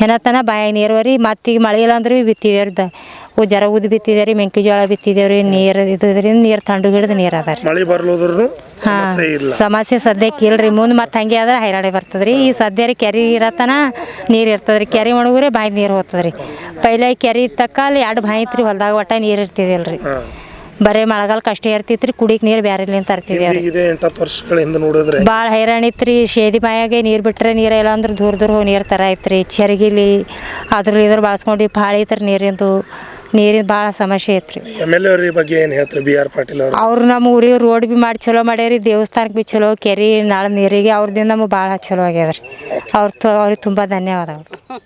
[SPEAKER 8] ಏನತ್ತನ ಬಾಯಾಗ ನೀರು ರೀ. ಮತ್ತೀಗ ಮಳೆ ಇಲ್ಲ ಅಂದ್ರೆ ಭೀ ಬಿತ್ತಿದೇವ್ರಿ. ಜರ ಉದ್ದು ಬಿತ್ತಿದೇವ್ರಿ, ಮೆಂಕೆಜೋಳ ಬಿತ್ತಿದೇವ್ರಿ. ನೀರು ಇದರಿಂದ ನೀರು ತಂಡು ಹಿಡಿದು ನೀರು ಅದ ರೀ.
[SPEAKER 2] ಮಳೆ ಬರ್ಲೋದ್ರು
[SPEAKER 8] ಸಮಸ್ಯೆ ಸದ್ಯಕ್ಕೆ ಇಲ್ರಿ. ಮುಂದೆ ಮತ್ತೆ ಹಂಗೆ ಆದ್ರೆ ಹೈರಾಣೆ ಬರ್ತದ್ರಿ. ಈ ಸದ್ಯ ರೀ ಕೆರೆ ಇರತನ ನೀರು ಇರ್ತದ್ರಿ. ಕೆರೆ ಒಣಗುರೆ ಬಾಯಿ ನೀರು ಹೋಗ್ತದ್ರಿ. ಪೈಲೆ ಕೆರೆ ತಕ್ಕ ಅಲ್ಲಿ 2 ಬಾಯಿ ಇತ್ರಿ. ಹೊಲ್ದಾಗ ಒಟ್ಟ ನೀರು ಇರ್ತಿದಿಲ್ರಿ. ಬರೀ ಮಳೆಗಾಲಕ್ಕೆ ಅಷ್ಟೇ ಇರ್ತಿತ್ರಿ. ಕುಡಿಕ್ ನೀರು ಬ್ಯಾರೆಲಿಂದ ತರ್ತಿದೇವ್ರಿ.
[SPEAKER 2] 8 ವರ್ಷಗಳ ಹಿಂದೆ ನೋಡಿದ್ರೆ
[SPEAKER 8] ಭಾಳ ಹೈರಾಣ ಇತ್ರಿ. ಶೇದಿ ಬಾಯಾಗೆ ನೀರು ಬಿಟ್ಟರೆ ನೀರು ಇಲ್ಲ ಅಂದ್ರೆ ದೂರ ದೂರ ಹೋಗಿ ನೀರು ತರ ಐತ್ರಿ. ಚರಗಿಲಿ ಇದ್ರ ಬಾಳ್ಸ್ಕೊಂಡು ಭಾಳ ಐತ್ರಿ ನೀರಿಂದು ಭಾಳ ಸಮಸ್ಯೆ ಐತ್ರಿ.
[SPEAKER 2] MLA ಬಗ್ಗೆ ಏನು ಹೇಳ್ತಾರೆ ಬಿ ಆರ್ ಪಾಟೀಲ್
[SPEAKER 8] ಅವ್ರು ನಮ್ಮ ಊರಿಗೆ ರೋಡ್ ಬಿ ಮಾಡಿ ಚಲೋ ಮಾಡ್ಯಾರಿ. ದೇವಸ್ಥಾನಕ್ಕೆ ಬಿ ಚಲೋ, ಕೆರೆ ನಾಳೆ ನೀರಿಗೆ ಅವ್ರದಿಂದ ನಮಗೆ ಭಾಳ ಚಲೋ ಆಗ್ಯದ್ರಿ. ಅವ್ರಿಗೆ ತುಂಬ ಧನ್ಯವಾದಗಳು.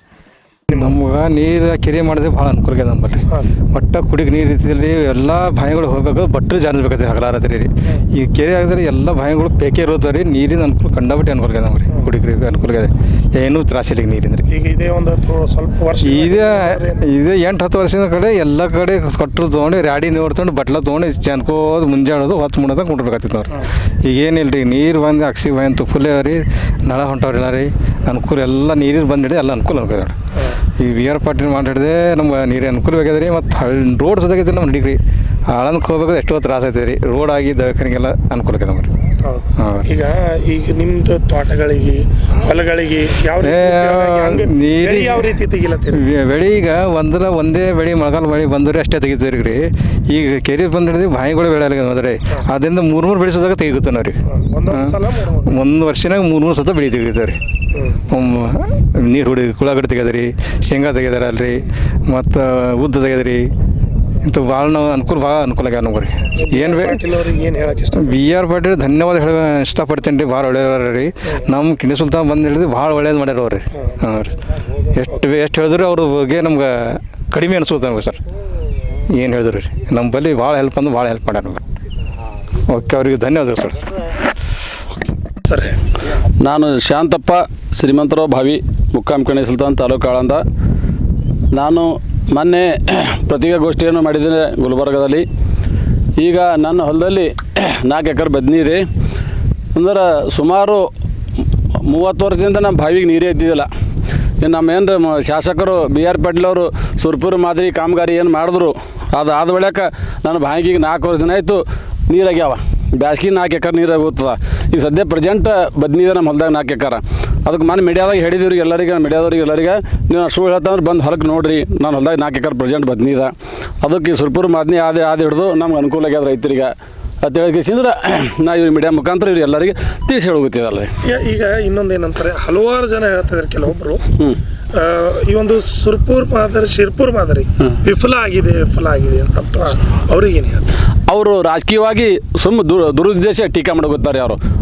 [SPEAKER 3] ನಮ್ಗೆ ನೀರು ಕೆರೆ ಮಾಡಿದ್ರೆ ಭಾಳ ಅನುಕೂಲ ಆಗ್ಯದ ನಮ್ಮಲ್ಲಿ. ಒಟ್ಟ ಕುಡಿಗೆ ನೀರು ಇರ್ತಿದ್ರಿ. ಎಲ್ಲ ಬಾಯಿಗಳು ಹೋಗ್ಬೇಕು, ಬಟ್ಟರು ಜಾನ ಬೇಕಾದ್ರೆ ಹಗಲಾರತ್ರಿ ರೀ. ಈ ಕೆರೆ ಆಗಿದ್ರೆ ಎಲ್ಲ ಬಾಯಿಗಳು ಪೇಕೆ ಇರೋದು ರೀ. ನೀರಿನ ಅನುಕೂಲ ಕಂಡಬಟ್ಟೆ ಅನುಕೂಲ ಆಗ್ಯದ ನಮ್ಗೆ ರೀ. ಕುಡಿಗೆ ಅನುಕೂಲ ಆಗ್ಯದ. ಏನೂ ತ್ರಾಸಿಲ್ಲ ಈಗ ನೀರಿಂದ ರೀ.
[SPEAKER 2] ಈಗ ಇದೇ ಒಂದು ಸ್ವಲ್ಪ ವರ್ಷ
[SPEAKER 3] ಇದೇ 8-10 ವರ್ಷದ ಕಡೆ ಎಲ್ಲ ಕಡೆ ಕೊಟ್ಟರು ತೊಗೊಂಡು ರ್ಯಾಡಿ ನೋಡ್ಕೊಂಡು ಬಟ್ಲ ತೊಗೊಂಡು ಚೆನ್ಕೋದು ಮುಂಜಾಡೋದು ಹೊತ್ತು ಮುಡೋದ ಕುಂಡ್ಬೇಕಾಗ್ತಿತ್ತು ಅವ್ರು. ಈಗೇನಿಲ್ಲ ರೀ. ನೀರು ಬಂದು ಅಕ್ಷಿ ಬಾಯಿ ಅಂತ ಫುಲ್ ರೀ. ನಳ ಹೊಂಟವ್ರಿಲ್ಲ ರೀ. ಅನುಕೂಲ ಎಲ್ಲ ನೀರಿನ ಬಂದಿಡಿ ಎಲ್ಲ ಅನುಕೂಲ ಆಗ್ಯದ. ಈ ಬಿ ಆರ್ ಪಾಟೀಲ್ ಮಾಡಿಡ್ದೆ ನಮ್ಗೆ ನೀರಿನ ಅನುಕೂಲ ಆಗ್ಯದ ರೀ. ಮತ್ತು ರೋಡ್ ಸದಾಗಿದ್ರೆ ನಮ್ಮ ನಡಿಗ್ರಿ ಆಳಂದಕ್ಕೆ ಹೋಗ್ಬೇಕಾದ್ರೆ ಎಷ್ಟೋ ತ್ರಾಸ ಐತೆ ರೀ. ರೋಡ್ ಆಗಿ ದವಾಖಾನೆಗೆಲ್ಲ ಅನುಕೂಲ ಆಗ್ಯದ ನಮ್ಗೆ.
[SPEAKER 2] ಈಗ ನಿಮ್ದು ತೋಟಗಳಿಗೆ ಹೊಲಗಳಿಗೆ ಯಾವ ರೀತಿ ತೆಗಿಲತ್ತೀರಿ?
[SPEAKER 3] ಬೆಳೆ ಈಗ ಒಂದೇ ಬೆಳೆ ಮಳೆಗಾಲ ಮಳೆ ಬಂದರೆ ಅಷ್ಟೇ ತೆಗಿತೀವಿ ರೀ. ಈಗ ಕೆರೆ ಬಂದಿಡಿದ್ವಿ ಬಾಯಿಗಳು ಬೆಳೆ ಅಂದ್ರೆ ಅದರಿಂದ 3 ಬೆಳೆಸೋದಾಗ ತೆಗಿಗುತ್ತೆ ನಾವು ರೀ. ಒಂದು ವರ್ಷನಾಗ 3 ಸತ ಬೆಳೆ ತೆಗಿತೀವಿ ರೀ. ನೀರು ಹುಡಿ ಉಳ್ಳಾಗಡ್ಡಿ ತೆಗ್ಯದ್ರಿ, ಶೇಂಗಾ ತೆಗ್ಯದಾರಲ್ರಿ, ಮತ್ತು ಉದ್ದ ತೆಗ್ಯದ್ರಿ. ಇಂಥ ಭಾಳ ನಾವು ಭಾಳ ಅನುಕೂಲ ಆಗ್ಯಾವ ನಮ್ಗೆ ರೀ. ಬಿ ಆರ್ ಪಾಟೀಲ್ ಧನ್ಯವಾದ ಹೇಳ ಇಷ್ಟಪಡ್ತೀನಿ ರೀ. ಭಾಳ ಒಳ್ಳೆಯವ್ರ ರೀ. ನಮ್ಮ ಕಿಣಿ ಸುಲ್ತಾನ್ ಬಂದು ಹಿಡಿದು ಭಾಳ ಒಳ್ಳೇದು ಮಾಡ್ಯಾರ ಅವ್ರಿ. ಹಾಂ ರೀ. ಎಷ್ಟು ಹೇಳಿದ್ರು ಅವ್ರ ಬಗ್ಗೆ ನಮ್ಗೆ ಕಡಿಮೆ ಅನಿಸುತ್ತೆ ನಮ್ಗೆ ಸರ್. ಏನು ಹೇಳಿದ್ರು ರೀ ನಮ್ಮ ಬಳಿ ಭಾಳ ಹೆಲ್ಪ್ ಅಂದ್ರೆ ಭಾಳ ಹೆಲ್ಪ್ ಮಾಡ್ಯಾರ ನಮ್ಗೆ. ಓಕೆ, ಅವ್ರಿಗೆ ಧನ್ಯವಾದ ಸರ್.
[SPEAKER 2] ಸರಿ,
[SPEAKER 9] ನಾನು ಶಾಂತಪ್ಪ ಶ್ರೀಮಂತರಾವ್ ಭಾವಿ, ಮುಕ್ಕಾಂ ಕಿಣಿ ಸುಲ್ತಾನ್ ತಾಲೂಕು ಆಳಂದ. ನಾನು ಮೊನ್ನೆ ಪತ್ರಿಕಾಗೋಷ್ಠಿಯನ್ನು ಮಾಡಿದ್ದೇನೆ ಗುಲ್ಬರ್ಗದಲ್ಲಿ. ಈಗ ನನ್ನ ಹೊಲದಲ್ಲಿ 4 ಎಕರೆ ಬದ್ನಿ ಇದೆ. ಅಂದ್ರೆ ಸುಮಾರು 30 ವರ್ಷದಿಂದ ನಮ್ಮ ಬಾವಿಗೆ ನೀರೇ ಇದ್ದಿದ್ದಿಲ್ಲ. ನಮ್ಮ ಏನು ಶಾಸಕರು ಬಿ ಆರ್ ಪಾಟೀಲ್ ಅವರು ಸುರ್ಪುರ ಮಾದರಿ ಕಾಮಗಾರಿ ಏನು ಮಾಡಿದ್ರು ಆದ ಬಳಿಕ ನನ್ನ ಬಾವಿಗೆ 4 ವರ್ಷ ದಿನ ಆಯಿತು ನೀರಾಗ್ಯಾವ. ಬ್ಯಾಸ್ಗೆ 4 ಎಕರೆ ನೀರು ಹೋಗ್ತದೆ. ಈಗ ಸದ್ಯ ಪ್ರೆಸೆಂಟ್ ಬದ್ನಿ ಇದೆ ನಮ್ಮ ಹೊಲದಾಗ 4 ಎಕರೆ. ಅದಕ್ಕೆ ಮನೆ ಮೀಡಿಯಾದಾಗ ಹೇಳಿದಿವ್ರಿ ಎಲ್ಲರಿಗೆ, ಮೀಡಿಯಾದವ್ರಿಗೆ ಎಲ್ಲರಿಗೆ, ನೀವು ಸುಳ್ಳು ಹೇಳ್ತಂದ್ರೆ ಬಂದು ಹೊಲಕ್ಕೆ ನೋಡಿರಿ. ನಾನು ಹೊಲದಾಗ 4 ಎಕರೆ ಪ್ರೆಸೆಂಟ್ ಬದ್ನಿ ಇದೆ. ಅದಕ್ಕೆ ಸುರ್ಪುರ ಮಾದನಿ ಆದ ಹಿಡಿದು ನಮ್ಗೆ ಅನುಕೂಲ ಆಗ್ಯದ ರೈತರಿಗೆ ಅಂತ ಹೇಳಿದ್ರೆ ನಾ ಇವ್ರ ಮೀಡಿಯಾ ಮುಖಾಂತರ ಇವ್ರು ಎಲ್ಲರಿಗೆ ತಿಳಿಸಿ ಹೇಳೋಗುತ್ತಿದ್ದಲ್ಲ.
[SPEAKER 2] ಈಗ ಇನ್ನೊಂದೇನಂತಾರೆ, ಹಲವಾರು ಜನ ಹೇಳ್ತಿದ್ದಾರೆ ಕೆಲವೊಬ್ಬರು, ಈ ಒಂದು ಶಿರ್ಪುರ್ ಮಾದರಿ ವಿಫಲ ಆಗಿದೆ ಅಂತ ಅವ್ರಿಗೇನು ಹೇಳ್ತಾರೆ?
[SPEAKER 9] ಅವರು ರಾಜಕೀಯವಾಗಿ ದುರುದ್ದೇಶ ಟೀಕಾ ಮಾಡೋಗುತ್ತಾರೆ.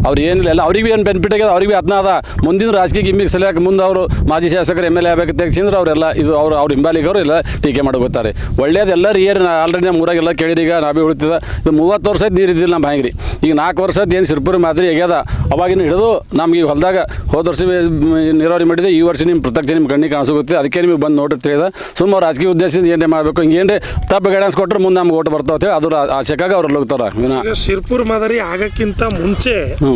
[SPEAKER 9] ಅವ್ರು ಏನಿಲ್ಲ, ಎಲ್ಲ ಅವ್ರಿಗೆ ಏನು ಬೆನಿಫಿಟ್ ಆಗ್ಯದ, ಅವ್ರಿಗೆ ಅದನ್ನ ಅದ. ಮುಂದಿನ ರಾಜಕೀಯ ಗಿಮ್ಮಿಗೆ ಸಲಕ್ಕೆ ಮುಂದೆ ಅವರು ಮಾಜಿ ಶಾಸಕರು MLA ಆಗಬೇಕು ತೆಗೆಸಿದ್ರೆ ಅವರೆಲ್ಲ ಇದು ಅವ್ರ ಹಿಂಬಾಲಿಗರು ಎಲ್ಲ ಟೀಕೆ ಮಾಡೋಗುತ್ತಾರೆ. ಒಳ್ಳೇದು ಎಲ್ಲರೂ ಆಲ್ರೆಡಿ ನಮ್ಮ ಊರಾಗೆಲ್ಲ ಕೇಳಿರಿ. ಈಗ ನಾವೇ ಉಳಿತಿದ ಇದು 30 ವರ್ಷ ನೀರು ಇದ್ದಿಲ್ಲ ನಮ್ಮ ಬಾಯಿಗೆ. ಈಗ 4 ವರ್ಷದ ಏನು ಶಿರ್ಪುರ ಮಾದರಿ ಆಗ್ಯದ ಅವಾಗಿನ ಹಿಡಿದು ನಮ್ಗೆ ಈಗ ಹೊಲದಾಗ ಹೋದ ವರ್ಷ ನೀರಾವರಿ ಮಾಡಿದೆ. ಈ ವರ್ಷ ನಿಮ್ಮ ಪ್ರತ್ಯಕ್ಷ ನಿಮ್ಮ ಕಣ್ಣಿಗೆ ಕಾಣಿಸೋಗುತ್ತೆ. ಅದಕ್ಕೆ ನಿಮಗೆ ಬಂದು ನೋಡಿರ್ತೀವಿ. ಸುಮ್ಮನೆ ರಾಜಕೀಯ ಉದ್ದೇಶದಿಂದ ಏನೇ ಮಾಡಬೇಕು, ಹಿಂಗೆ ಏನೇ ತಪ್ಪು ಗೈಡೆನ್ಸ್ ಕೊಟ್ಟರೆ ಮುಂದೆ ನಮ್ಗೆ ಓಟ್ ಬರ್ತಾವೆ ಅಂತೇಳಿ ಅದ್ರ ಆಸೆ ಅವಶ್ಯಕಾಗ ಅವ್ರಲ್ಲಿ ಹೋಗ್ತಾರೆ ವಿನ
[SPEAKER 2] ಈಗ ಶಿರ್ಪುರ್ ಮಾದರಿ ಆಗಕ್ಕಿಂತ ಮುಂಚೆ
[SPEAKER 9] ಹ್ಞೂ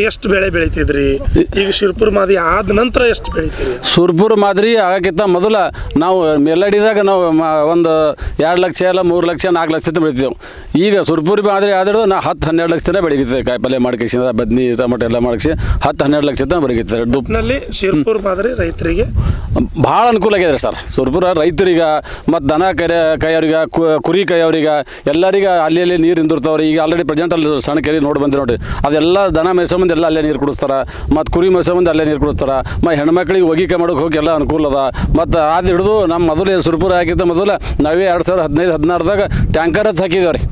[SPEAKER 2] ಎಷ್ಟು ಬೆಳೆ ಬೆಳಿತಿದ್ರಿ? ಈಗ ಶಿರ್ಪುರ್ ಮಾದರಿ ಆದ ನಂತರ ಎಷ್ಟು ಬೆಳಿತೀರಿ?
[SPEAKER 9] ಸುರ್ಪುರ್ ಮಾದರಿ ಆಗಕ್ಕಿಂತ ಮೊದಲ ನಾವು ಮೆಲ್ಲಡಿದಾಗ ನಾವು ಒಂದು 2 ಲಕ್ಷ ಇಲ್ಲ 3 ಲಕ್ಷ 4 ಲಕ್ಷ ಬೆಳಿತೀವಿ. ಈಗ ಸುರ್ಪುರ್ ಮಾದರಿ ಆದರೂ ನಾ 10-12 ಲಕ್ಷ ತನಕ ಬೆಳೀತಿದ್ದೆ. ಕಾಯಿ ಪಲ್ಯ ಮಾಡ್ಕೇಸಿ ಬದ್ನಿ ಟೊಮೆಟೊ ಎಲ್ಲ ಮಾಡ್ಕೇಸಿ 10-12 ಲಕ್ಷ ತನಕ ಬೆಳೀತಾರೆ.
[SPEAKER 2] ನಲ್ಲಿ ಶಿರ್ಪುರ್ ಮಾದರಿ ರೈತರಿಗೆ
[SPEAKER 9] ಭಾಳ ಅನುಕೂಲ ಆಗಿದೆ ಸರ್. ಸುರ್ಪುರ ರೈತರಿಗೆ ಮತ್ತು ದನ ಕೈಯವ್ರಿಗೆ ಕುರಿ ಕೈಯವ್ರಿಗೆ ಎಲ್ಲರಿಗೆ ಅಲ್ಲಿ ನೀರು ನಿಂದಿರ್ತಾವ್ರಿ. ಈಗ ಆಲ್ರೆಡಿ ಪ್ರೆಸೆಂಟ್ ಅಲ್ಲಿ ಸಣ್ಣ ಕೆರೆ ನೋಡಿ ಬಂದೆ ನೋಡಿ, ಅದೆಲ್ಲ ದನ ಮೇಯ್ಸೋಮಂದಿ ಎಲ್ಲ ಅಲ್ಲೇ ನೀರು ಕುಡಿಸ್ತಾರೆ, ಮತ್ತು ಕುರಿ ಮೇಯ್ಸೋಮಂದಿ ಅಲ್ಲೇ ನೀರು ಕುಡಿಸ್ತಾರೆ. ಮತ್ತು ಹೆಣ್ಮಕ್ಳಿಗೆ ಒಗಿಕೆ ಮಾಡೋಕೆ ಹೋಗಿ ಎಲ್ಲ ಅನುಕೂಲ ಅದ. ಮತ್ತು ಅದು ಹಿಡಿದು ನಮ್ಮ ಮೊದಲು ಸುರ್ಪುರ ಹಾಕಿದ್ದ ಮೊದಲು ನಾವೇ 2015-16ದಾಗ ಟ್ಯಾಂಕರ್ ಹಚ್ಚಿ ಹಾಕಿದ್ದೇವೆ ರೀ.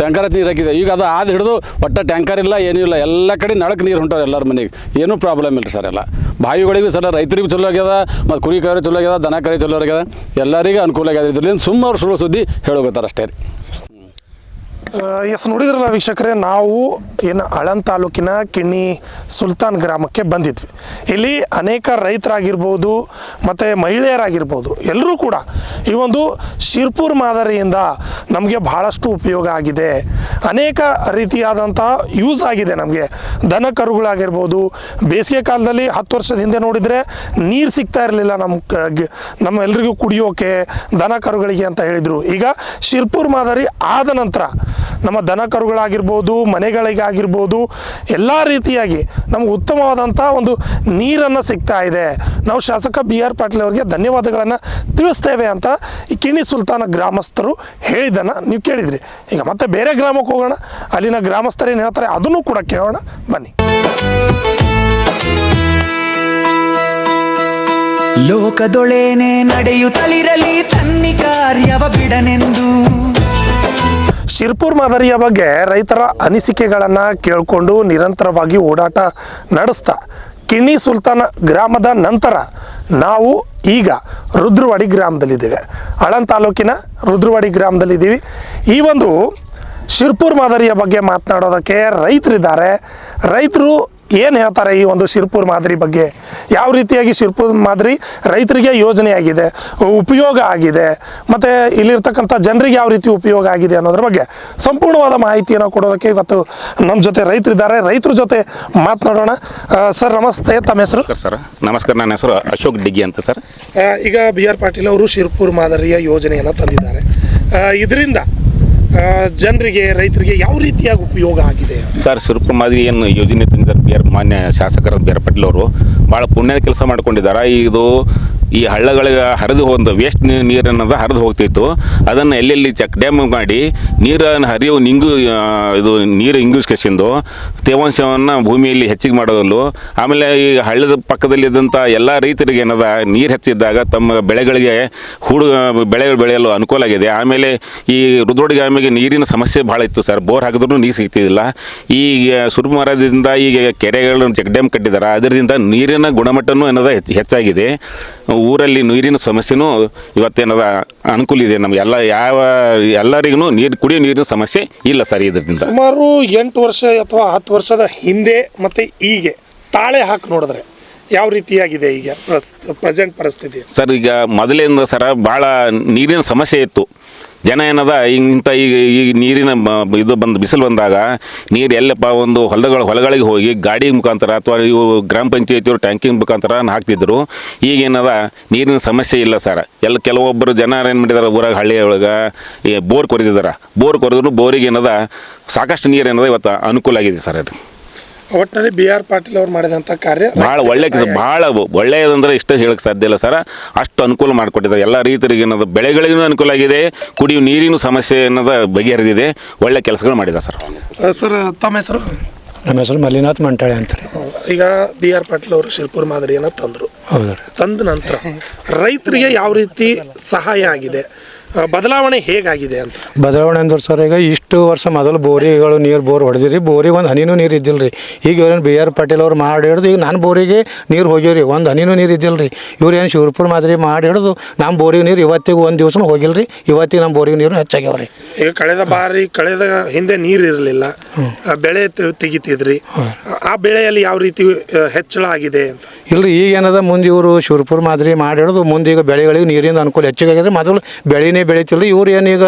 [SPEAKER 9] ಟ್ಯಾಂಕರ್ ಹಚ್ಚಿ ನೀರು ಹಾಕಿದ್ದೇವೆ. ಈಗ ಅದು ಅದು ಹಿಡಿದು ಒಟ್ಟು ಟ್ಯಾಂಕರ್ ಇಲ್ಲ, ಏನೂ ಇಲ್ಲ, ಎಲ್ಲ ಕಡೆ ನಳಕ್ಕೆ ನೀರು ಹೊಂಟಾರೆ ಎಲ್ಲರ ಮನೆಗೆ. ಏನೂ ಪ್ರಾಬ್ಲಮ್ ಇಲ್ಲ ಸರ್. ಎಲ್ಲ ಬಾವಿಗಳಿಗೂ ಸರ್ ರೈತರಿಗೂ ಚಲೋ ಆಗ್ಯದ, ಮತ್ತು ಕುರಿ ಕರಿ ಚಲೋ ಆಗ್ಯದ, ದನ ಕರಿ ಚಲೋ ಆಗ್ಯದ, ಎಲ್ಲರಿಗೂ ಅನುಕೂಲ ಆಗ್ಯದ. ಇದರಿಂದ ಸುಮ್ಮ ಅವ್ರು ಸುಳ್ಳು ಸುದ್ದಿ ಹೇಳೋಗತ್ತಾರೆ ಅಷ್ಟೇ ರೀ.
[SPEAKER 2] ಎಸ್, ನೋಡಿದ್ರಲ್ಲ ವೀಕ್ಷಕರೇ, ನಾವು ಏನು ಆಳಂದ ತಾಲೂಕಿನ ಕಿಣ್ಣಿ ಸುಲ್ತಾನ್ ಗ್ರಾಮಕ್ಕೆ ಬಂದಿದ್ವಿ. ಇಲ್ಲಿ ಅನೇಕ ರೈತರಾಗಿರ್ಬೋದು ಮತ್ತು ಮಹಿಳೆಯರಾಗಿರ್ಬೋದು ಎಲ್ಲರೂ ಕೂಡ ಈ ಒಂದು ಶಿರ್ಪುರ್ ಮಾದರಿಯಿಂದ ನಮಗೆ ಬಹಳಷ್ಟು ಉಪಯೋಗ ಆಗಿದೆ. ಅನೇಕ ರೀತಿಯಾದಂಥ ಯೂಸ್ ಆಗಿದೆ ನಮಗೆ. ದನ ಕರುಗಳಾಗಿರ್ಬೋದು, ಬೇಸಿಗೆ ಕಾಲದಲ್ಲಿ 10 ವರ್ಷದ ಹಿಂದೆ ನೋಡಿದರೆ ನೀರು ಸಿಗ್ತಾ ಇರಲಿಲ್ಲ ನಮ್ಮ ಎಲ್ರಿಗೂ ಕುಡಿಯೋಕೆ, ದನ ಕರುಗಳಿಗೆ ಅಂತ ಹೇಳಿದರು. ಈಗ ಶಿರ್ಪುರ್ ಮಾದರಿ ಆದ ನಂತರ ನಮ್ಮ ದನ ಕರುಗಳಾಗಿರ್ಬೋದು, ಮನೆಗಳಿಗಾಗಿರ್ಬೋದು, ಎಲ್ಲ ರೀತಿಯಾಗಿ ನಮಗೆ ಉತ್ತಮವಾದಂಥ ಒಂದು ನೀರನ್ನು ಸಿಗ್ತಾ ಇದೆ. ನಾವು ಶಾಸಕ BR ಪಾಟೀಲ್ ಅವರಿಗೆ ಧನ್ಯವಾದಗಳನ್ನು ತಿಳಿಸ್ತೇವೆ ಅಂತ ಈ ಕಿಣ್ಣಿ ಸುಲ್ತಾನ ಗ್ರಾಮಸ್ಥರು ಹೇಳಿದ್ದನ್ನು ನೀವು ಕೇಳಿದ್ರಿ. ಈಗ ಮತ್ತೆ ಬೇರೆ ಗ್ರಾಮಕ್ಕೆ ಹೋಗೋಣ, ಅಲ್ಲಿನ ಗ್ರಾಮಸ್ಥರು ಏನು ಹೇಳ್ತಾರೆ ಅದನ್ನು ಕೂಡ ಕೇಳೋಣ ಬನ್ನಿ.
[SPEAKER 1] ಲೋಕದೊಳೇನೆ ನಡೆಯುತ್ತಲಿರಲಿ ತನ್ನಿ ಕಾರ್ಯವ ಬಿಡನೆಂದು.
[SPEAKER 2] ಶಿರ್ಪುರ್ ಮಾದರಿಯ ಬಗ್ಗೆ ರೈತರ ಅನಿಸಿಕೆಗಳನ್ನು ಕೇಳಿಕೊಂಡು ನಿರಂತರವಾಗಿ ಓಡಾಟ ನಡೆಸ್ತಾ ಕಿಣ್ಣಿ ಸುಲ್ತಾನ ಗ್ರಾಮದ ನಂತರ ನಾವು ಈಗ ರುದ್ರವಾಡಿ ಗ್ರಾಮದಲ್ಲಿದ್ದೇವೆ. ಆಳಂದ ತಾಲೂಕಿನ ರುದ್ರವಾಡಿ ಗ್ರಾಮದಲ್ಲಿದ್ದೀವಿ. ಈ ಒಂದು ಶಿರ್ಪುರ್ ಮಾದರಿಯ ಬಗ್ಗೆ ಮಾತನಾಡೋದಕ್ಕೆ ರೈತರಿದ್ದಾರೆ. ರೈತರು ಏನು ಹೇಳ್ತಾರೆ ಈ ಒಂದು ಶಿರ್ಪುರ್ ಮಾದರಿ ಬಗ್ಗೆ, ಯಾವ ರೀತಿಯಾಗಿ ಶಿರ್ಪುರ್ ಮಾದರಿ ರೈತರಿಗೆ ಯೋಜನೆ ಆಗಿದೆ, ಉಪಯೋಗ ಆಗಿದೆ, ಮತ್ತು ಇಲ್ಲಿರ್ತಕ್ಕಂಥ ಜನರಿಗೆ ಯಾವ ರೀತಿ ಉಪಯೋಗ ಆಗಿದೆ ಅನ್ನೋದ್ರ ಬಗ್ಗೆ ಸಂಪೂರ್ಣವಾದ ಮಾಹಿತಿಯನ್ನು ಕೊಡೋದಕ್ಕೆ ಇವತ್ತು ನಮ್ಮ ಜೊತೆ ರೈತರಿದ್ದಾರೆ. ರೈತರ ಜೊತೆ ಮಾತನಾಡೋಣ. ಸರ್ ನಮಸ್ತೆ, ತಮ್ಮ ಹೆಸರು?
[SPEAKER 10] ಸರ್ ನಮಸ್ಕಾರ, ನನ್ನ ಹೆಸರು ಅಶೋಕ್ ಡಿಗ್ಗಿ ಅಂತ ಸರ್.
[SPEAKER 2] ಈಗ BR ಪಾಟೀಲ್ ಅವರು ಶಿರ್ಪುರ್ ಮಾದರಿಯ ಯೋಜನೆಯನ್ನು ತಂದಿದ್ದಾರೆ. ಇದರಿಂದ ಜನರಿಗೆ, ರೈತರಿಗೆ ಯಾವ ರೀತಿಯಾಗಿ ಉಪಯೋಗ ಆಗಿದೆ
[SPEAKER 10] ಸರ್? ಶಿರ್ಪುರ್ ಮಾದರಿ ಏನು ಯೋಜನೆ ತಂದಿದ್ದಾರೆ ಮಾನ್ಯ ಶಾಸಕರ BR ಪಾಟೀಲ್ ಅವರು ಭಾಳ ಪುಣ್ಯದ ಕೆಲಸ ಮಾಡ್ಕೊಂಡಿದ್ದಾರೆ. ಇದು ಈ ಹಳ್ಳಗಳಿಗೆ ಹರಿದು ಹೋದ ವೇಸ್ಟ್ ನೀರನ್ನೋದು ಹರಿದು ಹೋಗ್ತಿತ್ತು. ಅದನ್ನು ಎಲ್ಲೆಲ್ಲಿ ಚೆಕ್ ಡ್ಯಾಮ್ ಮಾಡಿ ನೀರನ್ನು ಹರಿಯೋ ಇದು ನೀರು ಇಂಗಿಸ್ಕೊಂಡು ತೇವಾಂಶವನ್ನು ಭೂಮಿಯಲ್ಲಿ ಹೆಚ್ಚಿಗೆ ಮಾಡೋದಲ್ಲೂ, ಆಮೇಲೆ ಈ ಹಳ್ಳದ ಪಕ್ಕದಲ್ಲಿದ್ದಂಥ ಎಲ್ಲ ರೈತರಿಗೆ ಏನದ ನೀರು ಹೆಚ್ಚಿದ್ದಾಗ ತಮ್ಮ ಬೆಳೆಗಳಿಗೆ ಬೆಳೆಗಳು ಬೆಳೆಯಲು ಅನುಕೂಲ ಆಗಿದೆ. ಆಮೇಲೆ ಈ ರುದ್ರೋಡಿ ಗ್ರಾಮಿಗೆ ನೀರಿನ ಸಮಸ್ಯೆ ಭಾಳ ಇತ್ತು ಸರ್. ಬೋರ್ ಹಾಕಿದ್ರೂ ನೀರು ಸಿಗ್ತಿದ್ದಿಲ್ಲ. ಈ ಸುರ್ಪುರ್ ಮಾದರಿಯಿಂದ ಈಗ ಕೆರೆಗಳನ್ನು ಚೆಕ್ ಡ್ಯಾಮ್ ಕಟ್ಟಿದ್ದಾರೆ. ಅದರಿಂದ ನೀರಿನ ಗುಣಮಟ್ಟನೂ ಏನದ ಹೆಚ್ಚಾಗಿದೆ. ಊರಲ್ಲಿ ನೀರಿನ ಸಮಸ್ಯೆನೂ ಇವತ್ತೇನದ ಅನುಕೂಲ ಇದೆ ನಮಗೆ. ಎಲ್ಲರಿಗೂ ಕುಡಿಯೋ ನೀರಿನ ಸಮಸ್ಯೆ ಇಲ್ಲ ಸರ್. ಇದರಿಂದ
[SPEAKER 2] ಸುಮಾರು 8 ವರ್ಷ ಅಥವಾ 10 ವರ್ಷದ ಹಿಂದೆ ಮತ್ತು ಈಗ ತಾಳೆ ಹಾಕಿ ನೋಡಿದ್ರೆ ಯಾವ ರೀತಿಯಾಗಿದೆ ಈಗ ಪ್ರೆಸೆಂಟ್ ಪರಿಸ್ಥಿತಿ
[SPEAKER 10] ಸರ್? ಈಗ ಮೊದಲಿಂದ ಸರ ಭಾಳ ನೀರಿನ ಸಮಸ್ಯೆ ಇತ್ತು. ಜನ ಏನದ ಈಗ ನೀರಿನ ಇದು ಬಿಸಿಲು ಬಂದಾಗ ನೀರು ಎಲ್ಲಪ್ಪ ಒಂದು ಹೊಲಗಳಿಗೆ ಹೋಗಿ ಗಾಡಿ ಮುಖಾಂತರ ಅಥವಾ ಇವು ಗ್ರಾಮ ಪಂಚಾಯತಿಯವರು ಟ್ಯಾಂಕಿಂಗ್ ಮುಖಾಂತರ ಹಾಕ್ತಿದ್ರು. ಈಗೇನದ ನೀರಿನ ಸಮಸ್ಯೆ ಇಲ್ಲ ಸರ್. ಕೆಲವೊಬ್ಬರು ಜನ ಏನು ಮಾಡಿದಾರೆ, ಊರಾಗ ಹಳ್ಳಿಯೊಳಗೆ ಬೋರ್ ಕೊರೆದಿದ್ದಾರೆ. ಬೋರ್ ಕೊರೆದ್ರು ಬೋರಿಗೆ ಏನದ ಸಾಕಷ್ಟು ನೀರು ಏನದ ಇವತ್ತು ಅನುಕೂಲ ಆಗಿದೆ ಸರ್. ಅದು
[SPEAKER 2] ಒಟ್ಟಿನಲ್ಲಿ BR ಪಾಟೀಲ್ ಅವ್ರು ಮಾಡಿದಂಥ ಕಾರ್ಯ
[SPEAKER 10] ಭಾಳ ಭಾಳ ಒಳ್ಳೆಯದಂದ್ರೆ ಇಷ್ಟ ಹೇಳಕ್ಕೆ ಸಾಧ್ಯ ಇಲ್ಲ ಸರ್. ಅಷ್ಟು ಅನುಕೂಲ ಮಾಡಿಕೊಟ್ಟಿದ್ದಾರೆ ಎಲ್ಲ ರೈತರಿಗೆ. ಏನದು ಬೆಳೆಗಳಿಗೂ ಅನುಕೂಲ ಆಗಿದೆ, ಕುಡಿಯುವ ನೀರಿನ ಸಮಸ್ಯೆ ಅನ್ನೋದು ಬಗೆಹರಿದಿದೆ. ಒಳ್ಳೆ ಕೆಲಸಗಳು ಮಾಡಿದ್ದಾರೆ ಸರ್.
[SPEAKER 2] ಸರ್ ತಮ್ಮ ಹೆಸರು?
[SPEAKER 3] ನನ್ನ ಹೆಸರು ಮಲ್ಲಿನಾಥ್ ಮಂಟಾಳೆ ಅಂತಾರೆ.
[SPEAKER 2] ಈಗ BR ಪಾಟೀಲ್ ಅವರು ಶಿರ್ಪುರ್ ಮಾದರಿಯನ್ನು ತಂದರು.
[SPEAKER 3] ಹೌದು.
[SPEAKER 2] ತಂದ ನಂತರ ರೈತರಿಗೆ ಯಾವ ರೀತಿ ಸಹಾಯ ಆಗಿದೆ, ಬದಲಾವಣೆ ಹೇಗಾಗಿದೆ ಅಂತ?
[SPEAKER 3] ಬದಲಾವಣೆ ಅಂದ್ರೆ ಸರ್, ಈಗ ಇಷ್ಟು ವರ್ಷ ಮೊದಲು ಬೋರಿಗಳು ಬೋರ್ ಹೊಡೆದಿರಿ, ಬೋರಿಗೆ ಒಂದು ಹನಿನೂ ನೀರು ಇದ್ದಿಲ್ಲ ರೀ. ಈಗ ಇವ್ರೇನು BR ಪಾಟೀಲ್ ಅವ್ರು ಮಾಡಿ ಹಿಡಿದು ಈಗ ನಾನು ಬೋರಿಗೆ ನೀರು ಹೋಗಿವ್ರಿ, ಒಂದು ಹನಿನೂ ನೀರು ಇದ್ದಿಲ್ಲ ರೀ. ಇವ್ರು ಏನು ಶಿರ್ಪುರ್ ಮಾದರಿ ಮಾಡಿ ಹಿಡಿದು ನಮ್ಮ ಬೋರಿಗೆ ನೀರು ಇವತ್ತಿಗೆ ಒಂದು ದಿವಸ ಹೋಗಿಲ್ಲ ರೀ. ಇವತ್ತಿಗೆ ನಮ್ಮ ಬೋರಿಗೆ ನೀರು ಹೆಚ್ಚಾಗ್ಯಾವ್ರಿ.
[SPEAKER 2] ಈಗ ಕಳೆದ ಹಿಂದೆ ನೀರು ಇರಲಿಲ್ಲ, ಬೆಳೆ ತೆಗಿತಿದ್ರಿ. ಆ ಬೆಳೆಯಲ್ಲಿ ಯಾವ ರೀತಿ ಹೆಚ್ಚಳ ಆಗಿದೆ ಅಂತ?
[SPEAKER 3] ಇಲ್ರಿ, ಈಗ ಏನದ ಮುಂದೆ ಇವರು ಶಿರ್ಪುರ್ ಮಾದರಿ ಮಾಡಿ ಹಿಡಿದು ಮುಂದೆ ಈಗ ಬೆಳೆಗಳಿಗೆ ನೀರಿಂದ ಅನುಕೂಲ ಹೆಚ್ಚಿಗಾಗಿದೆ. ಮೊದಲು ಬೆಳೆನೇ ಏನೇ ಬೆಳಿತಿಲ್ಲ ಇವ್ರು ಏನೀಗ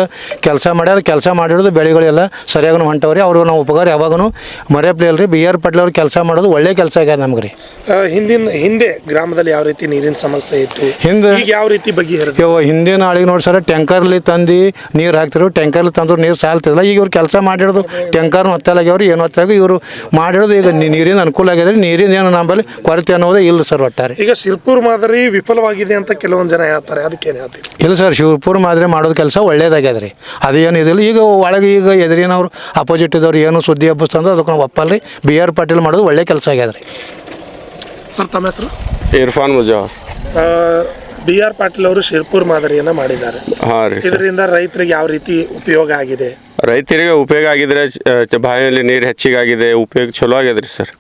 [SPEAKER 3] ಕೆಲಸ ಮಾಡ್ಯಾರ, ಕೆಲಸ ಮಾಡಿರೋದು ಬೆಳೆಗಳೆಲ್ಲ ಸರಿಯಾಗಿ ಹೊಂಟವ್ರಿ. ಅವರು ನಾವು ಉಪಕಾರ ಯಾವಾಗೂ ಮರೆಯಪ್ಲಿಲ್ಲ ರೀ. BR ಪಾಟೀಲ್ ಅವ್ರು ಕೆಲಸ ಮಾಡೋದು ಒಳ್ಳೆ ಕೆಲಸ ಆಗ್ಯದ ನಮ್ಗೆ ರೀ.
[SPEAKER 2] ಹಿಂದೆ ಗ್ರಾಮದಲ್ಲಿ ಯಾವ ರೀತಿ ನೀರಿನ ಸಮಸ್ಯೆ ಇತ್ತು,
[SPEAKER 3] ಹಿಂದೆ
[SPEAKER 2] ಈಗ ಯಾವ ರೀತಿ ಬಗೆಹರಿದ?
[SPEAKER 3] ಹಿಂದಿನ ಆಳಿಗೆ ನೋಡಿ ಸರ್ ಟ್ಯಾಂಕರ್ಲಿ ತಂದು ನೀರು ಹಾಕ್ತಿರು, ಟ್ಯಾಂಕರ್ಲಿ ತಂದ್ರು ನೀರು ಸಾಲ್ತಿಲ್ಲ. ಈಗ ಇವ್ರು ಕೆಲಸ ಮಾಡಿರೋದು ಟ್ಯಾಂಕರ್ನು ಹೊತ್ತಲಾಗ್ಯವ್ರು, ಏನು ಹೊತ್ತಾಗಿ ಇವರು ಮಾಡಿರೋದು ಈಗ ನೀರಿನ ಅನುಕೂಲ ಆಗಿದೆ. ನೀರಿನ ಏನು ನಮ್ಮಲ್ಲಿ ಕೊರತೆ ಅನ್ನೋದೇ ಇಲ್ಲ ಸರ್ ಒಟ್ಟಾರೆ.
[SPEAKER 2] ಈಗ ಶಿರ್ಪುರ್ ಮಾದರಿ ವಿಫಲವಾಗಿದೆ ಅಂತ ಕೆಲವೊಂದು ಜನ ಹೇಳ್ತಾರೆ, ಅದಕ್ಕೇನು ಹೇಳ್ತೀರಿ?
[SPEAKER 3] ಇಲ್ಲ ಸರ್, ಶಿವಪುರ ಮಾದರಿ ಮಾಡೋದು ಕೆಲಸ ಒಳ್ಳೇದಾಗ್ಯದ ರೀ. ಅದೇನು ಇದಿಲ್ಲ. ಈಗ ಒಳಗೆ ಈಗ ಎದುರಿನವ್ರು ಅಪೋಸಿಟ್ ಇದ್ದವ್ರು ಏನು ಸುದ್ದಿ ಹಬ್ಬಿಸ್ತಂದ್ರೆ ಅದಕ್ಕೆ ನಾವು ಒಪ್ಪಲ್ಲ ರೀ. BR ಪಾಟೀಲ್ ಮಾಡೋದು ಒಳ್ಳೆ ಕೆಲಸ ಆಗ್ಯದ ರೀ.
[SPEAKER 2] ಸರ್ ತಮ್ಮ ಹೆಸರು?
[SPEAKER 11] ಇರ್ಫಾನ್ ಮುಜಾವರ್.
[SPEAKER 2] BR ಪಾಟೀಲ್ ಅವರು ಶಿರ್ಪುರ್ ಮಾದರಿಯನ್ನು ಮಾಡಿದ್ದಾರೆ.
[SPEAKER 11] ಹಾಂ ರೀ.
[SPEAKER 2] ಇದರಿಂದ ರೈತರಿಗೆ ಯಾವ ರೀತಿ ಉಪಯೋಗ ಆಗಿದೆ?
[SPEAKER 11] ರೈತರಿಗೆ ಉಪಯೋಗ ಆಗಿದ್ರೆ ಬಾವಿಯಲ್ಲಿ ನೀರು ಹೆಚ್ಚಿಗಾಗಿದೆ, ಉಪಯೋಗ ಚಲೋ ಆಗ್ಯದ ರೀ ಸರ್.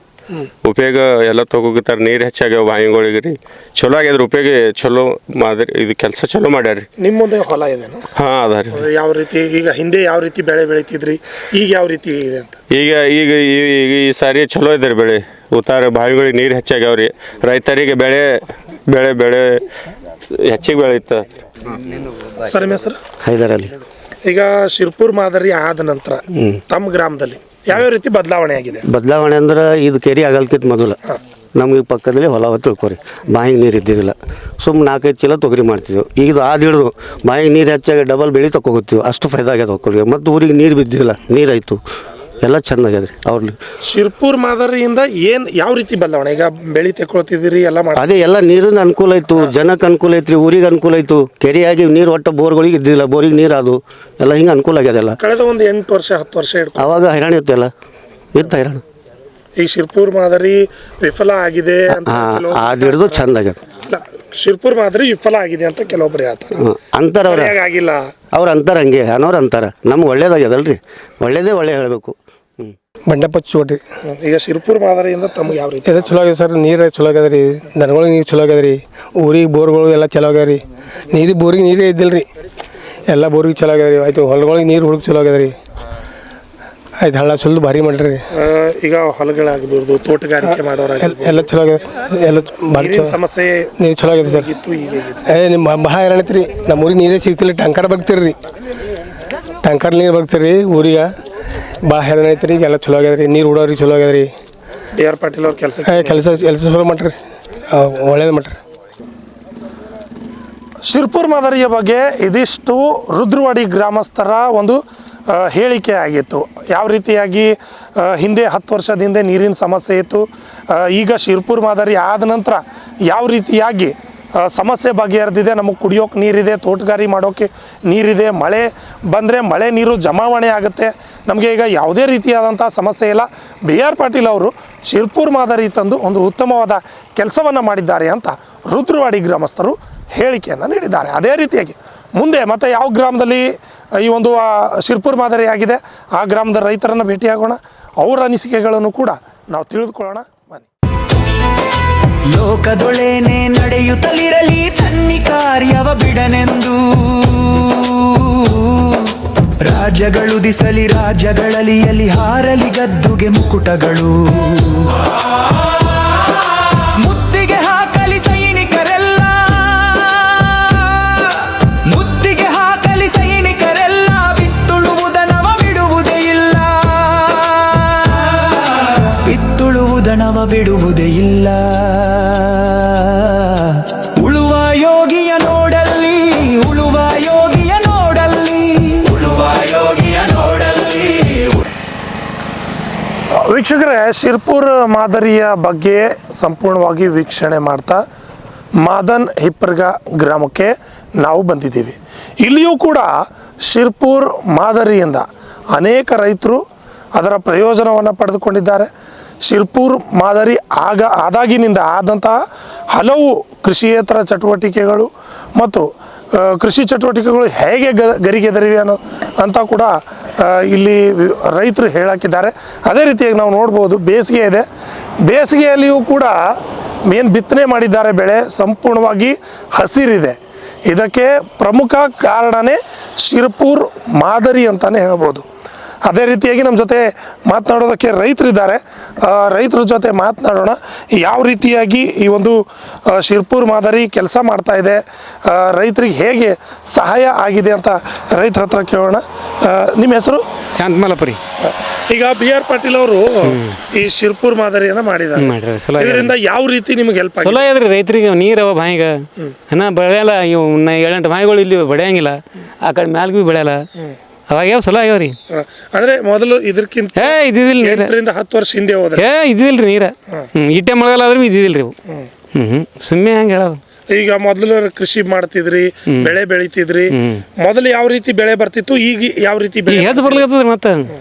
[SPEAKER 11] ಉಪಯೋಗ ಎಲ್ಲ ತಗೋತಾರೆ, ನೀರು ಹೆಚ್ಚಾಗ್ಯಾವ ಬಾವಿಗಳಿಗೆ ರೀ. ಚಲೋ ಆಗ್ಯದ್ರಿ ಉಪಯೋಗ, ಚಲೋ ಮಾದರಿ ಇದು ಕೆಲಸ ಚಲೋ ಮಾಡ್ಯಾರಿ.
[SPEAKER 2] ನಿಮ್ಮ ಮುಂದೆ ಹೊಲ ಇದೇನು?
[SPEAKER 11] ಹಾಂ ಅದ ರೀ.
[SPEAKER 2] ಯಾವ ರೀತಿ ಈಗ ಹಿಂದೆ ಯಾವ ರೀತಿ ಬೆಳೆ ಬೆಳೀತಿದ್ರಿ, ಈಗ ಯಾವ ರೀತಿ ಇದೆ ಅಂತ?
[SPEAKER 11] ಈಗ ಈಗ ಈ ಸಾರಿ ಚಲೋ ಇದೆ ರೀ ಬೆಳೆ. ಉತ್ತಾರ ಬಾವಿಗಳಿಗೆ ನೀರು ಹೆಚ್ಚಾಗ್ಯಾವ್ರಿ. ರೈತರಿಗೆ ಬೆಳೆ ಬೆಳೆ ಬೆಳೆ ಹೆಚ್ಚಿಗೆ ಬೆಳೀತ.
[SPEAKER 2] ಸರ್ ನಿಮ್ಮ ಹೆಸರು?
[SPEAKER 3] ಹೈದರಾಲಿ.
[SPEAKER 2] ಈಗ ಶಿರ್ಪುರ್ ಮಾದರಿ ಆದ ನಂತರ ತಮ್ಮ ಗ್ರಾಮದಲ್ಲಿ ಯಾವ್ಯಾವ ರೀತಿ ಬದಲಾವಣೆ ಆಗಿದೆ?
[SPEAKER 3] ಬದಲಾವಣೆ ಅಂದ್ರೆ ಇದು ಕೆರೆ ಆಗಲ್ಕಿತ್ತು ಮೊದಲು. ನಮಗೆ ಪಕ್ಕದಲ್ಲಿ ಹೊಲ ತಿಳ್ಕೊರಿ, ಬಾಯಿಗೆ ನೀರು ಇದ್ದಿದ್ದಿಲ್ಲ. ಸುಮ್ಮನೆ 4-5 ಚೀಲ ತೊಗರಿ ಮಾಡ್ತಿದ್ದೆವು. ಈಗ ಇದು ಹಿಡಿದು ಬಾಯಿಗೆ ನೀರು ಹೆಚ್ಚಾಗಿ ಡಬಲ್ ಬೆಳೆ ತಗೋತೀವಿ. ಅಷ್ಟು ಫೈದಾ ಆಗ್ಯದ ಹೋಗ್ಕೊಡಿ. ಮತ್ತು ಊರಿಗೆ ನೀರು ಬಿದ್ದಿಲ್ಲ, ನೀರಾಯಿತು, ಎಲ್ಲ ಚೆಂದಾಗ್ಯದ ರೀ. ಅವ್ರಲ್ಲಿ
[SPEAKER 2] ಶಿರ್ಪುರ್ ಮಾದರಿಯಿಂದ ಏನು ಯಾವ ರೀತಿ ಬದಲಾವಣೆ? ಈಗ ಬೆಳೆ ತೆಕ್ಕೊಳ್ತಿದ್ದೀರಿ ಎಲ್ಲ
[SPEAKER 3] ಅದೇ ಎಲ್ಲ ನೀರಿನ ಅನುಕೂಲ ಆಯಿತು, ಜನಕ್ಕೆ ಅನುಕೂಲ ಐತ್ರಿ, ಊರಿಗೆ ಅನುಕೂಲ ಆಯಿತು. ಕೆರೆಯಾಗಿ ನೀರು ಒಟ್ಟು ಬೋರ್ಗಳಿಗೆ ಇದ್ದಿಲ್ಲ, ಬೋರಿಗೆ ನೀರು ಅದು ಎಲ್ಲ ಹಿಂಗೆ ಅನುಕೂಲ ಆಗ್ಯದಲ್ಲ.
[SPEAKER 2] ಕಳೆದ ಒಂದು 8 ವರ್ಷ 10 ವರ್ಷ
[SPEAKER 3] ಅವಾಗ ಹೈರಾಣ ಇತ್ತಲ್ಲ, ಇತ್ತು ಹೈರಾಣ.
[SPEAKER 2] ಈ ಶಿರ್ಪುರ್ ಮಾದರಿ ವಿಫಲ ಆಗಿದೆ ಅಂತ
[SPEAKER 3] ಅದು ಹಿಡಿದು ಚೆಂದ ಆಗ್ಯದ.
[SPEAKER 2] ಶಿರ್ಪುರ್ ಮಾದರಿ ವಿಫಲ ಆಗಿದೆ ಅಂತ ಕೆಲವೊಬ್ರು ಹೇಳ್ತಾರೆ,
[SPEAKER 3] ಅಂತಾರ ಅವ್ರ
[SPEAKER 2] ಆಗಿಲ್ಲ
[SPEAKER 3] ಅವ್ರು ಅಂತಾರ, ಹಂಗೆ ಅನ್ನೋರು ಅಂತಾರ. ನಮ್ಗೆ ಒಳ್ಳೇದಾಗ್ಯದಲ್ರಿ, ಒಳ್ಳೇದೇ ಒಳ್ಳೆ ಹೇಳಬೇಕು.
[SPEAKER 12] ಬಂಡೆಪ್ಪ ಚೋಟ್ರಿ.
[SPEAKER 2] ಈಗ ಶಿರ್ಪುರ್ ಮಾದರಿಯಿಂದ ತಮ್ಗೆ ಯಾವ ರೀತಿ?
[SPEAKER 12] ಎಲ್ಲ ಚಲೋ ಆಗಿದೆ ಸರ್. ನೀರು ಚಲೋ ಆಗ್ಯದ ರೀ, ದನಗಳಿಗೆ ನೀರು ಚಲೋ ಆಗ್ಯದ ರೀ, ಊರಿಗೆ ಬೋರ್ಗಳು ಎಲ್ಲ ಚಲೋ ಆಗ್ಯದ ರೀ. ಬೋರಿಗೆ ನೀರೇ ಇದ್ದಿಲ್ಲ ರೀ, ಎಲ್ಲ ಬೋರಿಗೆ ಚಲೋ ಆಗ್ಯದ ರೀ. ಆಯ್ತು ಹೊಲಗಳಿಗೆ ನೀರು ಹುಡುಗಿ ಚಲೋ ಆಗ್ಯದ ರೀ. ಆಯ್ತು ಹಳ್ಳ ಸುಲ್ದು ಭಾರಿ ಮಾಡ್ರಿ.
[SPEAKER 2] ಈಗ ಹೊಲಗಳಾಗಬಹುದು, ತೋಟಗಾರಿಕೆ ಮಾಡೋರು
[SPEAKER 12] ಎಲ್ಲ ಚಲೋ ಆಗ್ಯದ, ಎಲ್ಲ ಭಾರಿ
[SPEAKER 2] ಸಮಸ್ಯೆ.
[SPEAKER 12] ನೀರು ಚಲೋ ಆಗ್ಯದ ಸರ್. ನಿಮ್ಮ ಭಾಳ ಹೈರಾಣ ಐತಿ ರೀ. ನಮ್ಮ ಊರಿಗೆ ನೀರೇ ಸಿಗ್ತಿಲ್ಲ, ಟ್ಯಾಂಕರ್ ಬರ್ತೀರಿ ರೀ. ಟ್ಯಾಂಕರ್ ನೀರು ಬರ್ತೀರಿ ರೀ ಊರಿಗೆ, ಭಾಳ ಹೈರಾಣ ಐತಿ ರೀ. ಈಗ ಎಲ್ಲ ಚಲೋ ಆಗ್ಯದ ರೀ, ನೀರು ಉಡೋರಿಗೆ ಚಲೋ ಆಗ್ಯದ ರೀ.
[SPEAKER 2] BR ಪಾಟೀಲ್ ಅವ್ರ
[SPEAKER 12] ಕೆಲಸ ಚಲೋ ಮಾಡ್ರಿ, ಒಳ್ಳೇದು ಮಾಡ್ರಿ.
[SPEAKER 2] ಶಿರ್ಪುರ್ ಮಾದರಿಯ ಬಗ್ಗೆ ಇದಿಷ್ಟು ರುದ್ರವಾಡಿ ಗ್ರಾಮಸ್ಥರ ಒಂದು ಹೇಳಿಕೆ ಆಗಿತ್ತು. ಯಾವ ರೀತಿಯಾಗಿ ಹಿಂದೆ 10 ವರ್ಷದ ಹಿಂದೆ ನೀರಿನ ಸಮಸ್ಯೆ ಇತ್ತು, ಈಗ ಶಿರ್ಪುರ್ ಮಾದರಿ ಆದ ನಂತರ ಯಾವ ರೀತಿಯಾಗಿ ಸಮಸ್ಯೆ ಬಗೆಹರಿದಿದೆ. ನಮಗೆ ಕುಡಿಯೋಕೆ ನೀರಿದೆ, ತೋಟಗಾರಿ ಮಾಡೋಕ್ಕೆ ನೀರಿದೆ, ಮಳೆ ಬಂದರೆ ಮಳೆ ನೀರು ಜಮಾವಣೆ ಆಗುತ್ತೆ, ನಮಗೆ ಈಗ ಯಾವುದೇ ರೀತಿಯಾದಂಥ ಸಮಸ್ಯೆ ಇಲ್ಲ. BR ಪಾಟೀಲ್ ಅವರು ಶಿರ್ಪುರ್ ಮಾದರಿ ತಂದು ಒಂದು ಉತ್ತಮವಾದ ಕೆಲಸವನ್ನು ಮಾಡಿದ್ದಾರೆ ಅಂತ ರುದ್ರವಾಡಿ ಗ್ರಾಮಸ್ಥರು ಹೇಳಿಕೆಯನ್ನು ನೀಡಿದ್ದಾರೆ. ಅದೇ ರೀತಿಯಾಗಿ ಮುಂದೆ ಮತ್ತು ಯಾವ ಗ್ರಾಮದಲ್ಲಿ ಈ ಒಂದು ಶಿರ್ಪುರ್ ಮಾದರಿ ಆಗಿದೆ ಆ ಗ್ರಾಮದ ರೈತರನ್ನು ಭೇಟಿಯಾಗೋಣ, ಅವರ ಅನಿಸಿಕೆಗಳನ್ನು ಕೂಡ ನಾವು ತಿಳಿದುಕೊಳ್ಳೋಣ. ಬನ್ನಿ.
[SPEAKER 1] ಲೋಕದೊಳೇನೆ ನಡೆಯುತ್ತಲಿರಲಿ ತನ್ನಿ ಕಾರ್ಯವ ಬಿಡನೆಂದು, ರಾಜ್ಯಗಳು ದಿಸಲಿ ರಾಜ್ಯಗಳಲ್ಲಿ ಹಾರಲಿ ಗದ್ದುಗೆ ಮುಕುಟಗಳು, ಮುತ್ತಿಗೆ ಹಾಕಲಿ ಸೈನಿಕರೆಲ್ಲ, ಮುತ್ತಿಗೆ ಹಾಕಲಿ ಸೈನಿಕರೆಲ್ಲ, ಬಿತ್ತುಳುವುದನವ ಬಿಡುವುದೇ ಇಲ್ಲ, ಬಿತ್ತುಳುವುದನವ ಬಿಡುವುದೇ ಇಲ್ಲ. ಉಳುವ ಯೋಗಿಯ ನೋಡಲ್ಲಿ, ಉಳುವ ಯೋಗಿಯ ನೋಡಲ್ಲಿ, ಉಳುವ ಯೋಗಿಯ ನೋಡಲ್ಲಿ.
[SPEAKER 2] ವೀಕ್ಷಕರೇ, ಶಿರ್ಪುರ್ ಮಾದರಿಯ ಬಗ್ಗೆ ಸಂಪೂರ್ಣವಾಗಿ ವೀಕ್ಷಣೆ ಮಾಡ್ತಾ ಮಾದನ್ ಹಿಪ್ಪರ್ಗ ಗ್ರಾಮಕ್ಕೆ ನಾವು ಬಂದಿದ್ದೀವಿ. ಇಲ್ಲಿಯೂ ಕೂಡ ಶಿರ್ಪುರ್ ಮಾದರಿಯಿಂದ ಅನೇಕ ರೈತರು ಅದರ ಪ್ರಯೋಜನವನ್ನು ಪಡೆದುಕೊಂಡಿದ್ದಾರೆ. ಶಿರ್ಪುರ್ ಮಾದರಿ ಆದಾಗಿನಿಂದ ಆದಂತಹ ಹಲವು ಕೃಷಿಯೇತರ ಚಟುವಟಿಕೆಗಳು ಮತ್ತು ಕೃಷಿ ಚಟುವಟಿಕೆಗಳು ಹೇಗೆ ಗರಿಗೆದರಿವೆ ಅಂತ ಕೂಡ ಇಲ್ಲಿ ರೈತರು ಹೇಳಾಕಿದ್ದಾರೆ. ಅದೇ ರೀತಿಯಾಗಿ ನಾವು ನೋಡ್ಬೋದು, ಬೇಸಿಗೆ ಇದೆ, ಬೇಸಿಗೆಯಲ್ಲಿಯೂ ಕೂಡ ಏನು ಬಿತ್ತನೆ ಮಾಡಿದ್ದಾರೆ ಬೆಳೆ ಸಂಪೂರ್ಣವಾಗಿ ಹಸಿರಿದೆ. ಇದಕ್ಕೆ ಪ್ರಮುಖ ಕಾರಣನೇ ಶಿರ್ಪುರ್ ಮಾದರಿ ಅಂತಲೇ ಹೇಳ್ಬೋದು. ಅದೇ ರೀತಿಯಾಗಿ ನಮ್ಮ ಜೊತೆ ಮಾತನಾಡೋದಕ್ಕೆ ರೈತರಿದ್ದಾರೆ. ರೈತರ ಜೊತೆ ಮಾತನಾಡೋಣ. ಯಾವ ರೀತಿಯಾಗಿ ಈ ಒಂದು ಶಿರ್ಪುರ್ ಮಾದರಿ ಕೆಲಸ ಮಾಡ್ತಾ ಇದೆ, ರೈತರಿಗೆ ಹೇಗೆ ಸಹಾಯ ಆಗಿದೆ ಅಂತ ರೈತರ ಹತ್ರ ಕೇಳೋಣ. ನಿಮ್ಮ ಹೆಸರು?
[SPEAKER 13] ಶಾಂತಮಲಪುರಿ.
[SPEAKER 2] ಈಗ ಬಿ ಆರ್ ಪಾಟೀಲ್ ಅವರು ಈ ಶಿರ್ಪುರ್ ಮಾದರಿಯನ್ನು ಮಾಡಿದ್ದಾರೆ. ಇದರಿಂದ ಯಾವ ರೀತಿ ನಿಮ್ಗೆ ಹೆಲ್ಪ್ ಆಗಿದೆ?
[SPEAKER 13] ಚಲೋ ಆಗ್ಯದ್ರಿ ರೈತರಿಗೆ. ನೀರವ ಬಾಯಿಗೆ ಇನ್ನ ಬೆಳೆಯಲ್ಲ. ಇವು 7-8 ಬಾಯಿಗಳು ಇಲ್ಲಿ ಬೆಳೆಯಂಗಿಲ್ಲ. ಆ ಕಡೆ ಮ್ಯಾಲ್ಗೆ ಭೀ ಬೆಳೆಯಲ್ಲ. ಅವಾಗ ಚಲೋ ಆಗ್ಯಾವ್ರಿ.
[SPEAKER 2] ಅಂದ್ರೆ ಮೊದಲು ಇದಕ್ಕಿಂತ
[SPEAKER 13] ಇದ್ದಿದ್ದಿಲ್ಲ ನೀರು.
[SPEAKER 2] 8-10 ವರ್ಷ ಹಿಂದೆ ಹೋದ್ರೆ
[SPEAKER 13] ಇದ್ದಿಲ್ರಿ ನೀರ. ಇಟ್ಟೆ ಮಳೆಗಾಲ ಆದ್ರೂ ಇದ್ದಿದ್ದಿಲ್ರಿ ಇವು. ಸುಮ್ಮನೆ ಹಂಗೆ ಹೇಳೋದು.
[SPEAKER 2] ಈಗ ಮೊದಲು ಕೃಷಿ ಮಾಡ್ತಿದ್ರಿ, ಬೆಳೆ ಬೆಳಿತಿದ್ರಿ. ಮೊದಲು ಯಾವ ರೀತಿ ಬೆಳೆ ಬರ್ತಿತ್ತು, ಈಗ ಯಾವ ರೀತಿ ಬೆಳೆ
[SPEAKER 13] ಹೆಚ್ಚು ಬರ್ಲಿಕ್ಕತ್ತದ್ರಿ. ಮತ್ತೆ